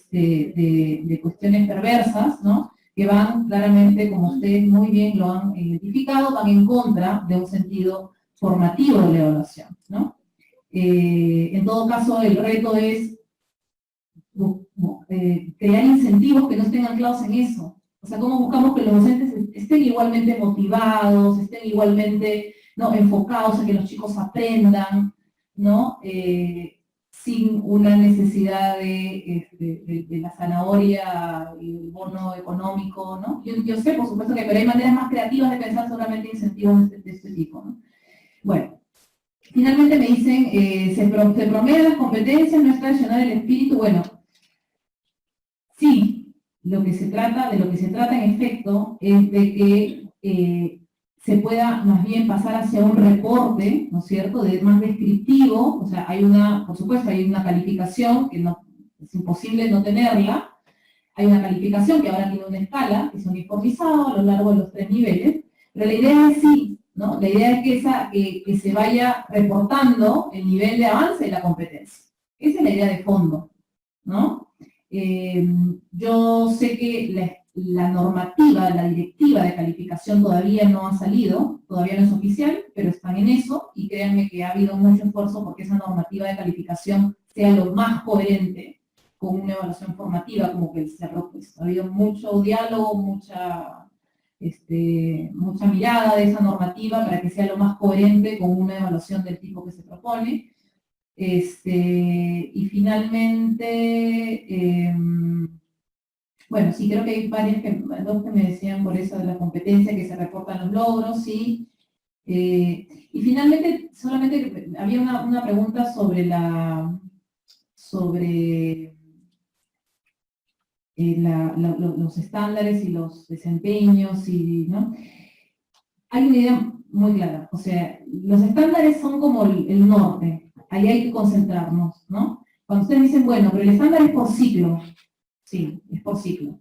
de cuestiones perversas, ¿no? Que van claramente, como ustedes muy bien lo han identificado, van en contra de un sentido formativo de la evaluación, ¿no? En todo caso, el reto es crear incentivos que no estén anclados en eso. O sea, cómo buscamos que los docentes estén igualmente motivados, estén igualmente, ¿no?, enfocados a que los chicos aprendan, ¿no? Sin una necesidad de la zanahoria y el bono económico, ¿no? Yo sé, por supuesto, que pero hay maneras más creativas de pensar solamente incentivos de este tipo, ¿no? Bueno, finalmente me dicen, se promedian las competencias, no es traicionar el espíritu. Bueno, sí, de lo que se trata en efecto es de que se pueda más bien pasar hacia un reporte, ¿no es cierto?, más descriptivo. O sea, por supuesto, hay una calificación que no, es imposible no tenerla. Hay una calificación que ahora tiene una escala, que es uniformizado a lo largo de los 3 niveles, pero la idea es sí, ¿no? La idea es que se vaya reportando el nivel de avance de la competencia. Esa es la idea de fondo, ¿no? Yo sé que la normativa, la directiva de calificación todavía no ha salido, todavía no es oficial, pero están en eso, y créanme que ha habido mucho esfuerzo porque esa normativa de calificación sea lo más coherente con una evaluación formativa como que se ha propuesto. Ha habido mucho diálogo, mucha mirada de esa normativa para que sea lo más coherente con una evaluación del tipo que se propone. Y finalmente, bueno, sí, creo que hay dos que me decían por eso de la competencia, que se reportan los logros, sí. Y finalmente, solamente había una pregunta sobre los estándares y los desempeños, ¿no? Hay una idea muy clara, o sea, los estándares son como el norte. Ahí hay que concentrarnos, ¿no? Cuando ustedes dicen, bueno, pero el estándar es por ciclo. Sí, es por ciclo.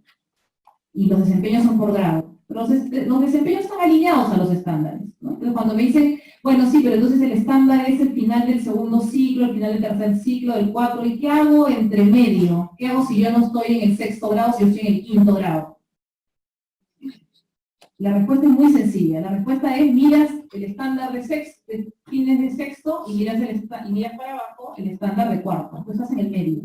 Y los desempeños son por grado. Los desempeños están alineados a los estándares, ¿no? Entonces, cuando me dicen, bueno, sí, pero entonces el estándar es el final del segundo ciclo, el final del tercer ciclo, del 4, ¿y qué hago entre medio? ¿Qué hago si yo no estoy en el 6º grado, si yo estoy en el 5º grado? La respuesta es muy sencilla. La respuesta es, miras el estándar de fines de sexto y miras para abajo el estándar de cuarto. Entonces estás en el medio.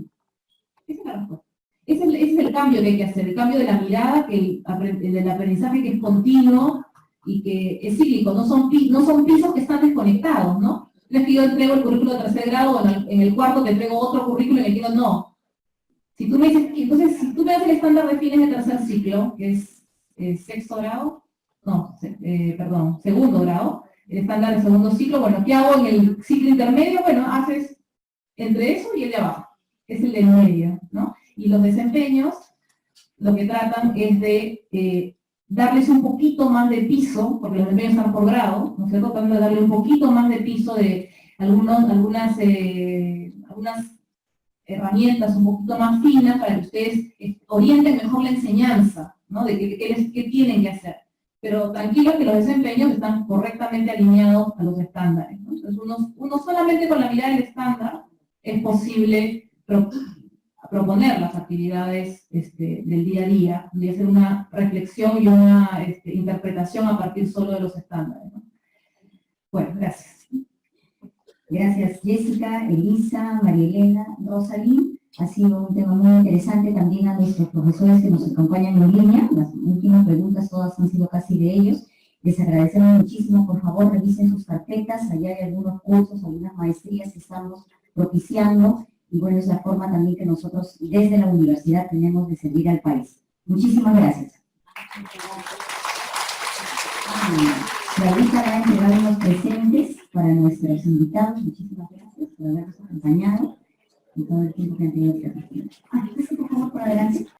Esa es la respuesta. Ese es el cambio que hay que hacer, el cambio de la mirada, el del aprendizaje que es continuo y que es cíclico. No son pisos que están desconectados, ¿no? No es que yo entrego el currículo de 3.er grado, o en el cuarto te entrego otro currículo y en el quinto no. Si tú me dices, entonces, si tú me das el estándar de fines de tercer ciclo, que es 6º grado, no, segundo grado, el estándar de segundo ciclo, bueno, ¿qué hago en el ciclo intermedio? Bueno, haces entre eso y el de abajo, que es el del medio, ¿no? Y los desempeños, lo que tratan es de darles un poquito más de piso, porque los desempeños están por grado, ¿no es cierto? Tratando de darle un poquito más de piso de algunas herramientas un poquito más finas para que ustedes orienten mejor la enseñanza, ¿no? De qué tienen que hacer. Pero tranquilos que los desempeños están correctamente alineados a los estándares, ¿no? Entonces uno solamente con la mirada del estándar es posible proponer las actividades del día a día, de hacer una reflexión y una interpretación a partir solo de los estándares, ¿no? Bueno, gracias. Gracias, Jessica, Elisa, María Elena, Rosalín. Ha sido un tema muy interesante también a nuestros profesores que nos acompañan en línea. Las últimas preguntas todas han sido casi de ellos. Les agradecemos muchísimo. Por favor, revisen sus carpetas. Allá hay algunos cursos, algunas maestrías que estamos propiciando. Y bueno, es la forma también que nosotros desde la universidad tenemos de servir al país. Muchísimas gracias. Ahorita va a entregar unos presentes para nuestros invitados. Muchísimas gracias por habernos acompañado y todo el tiempo que han tenido que participar. Por favor, por adelante.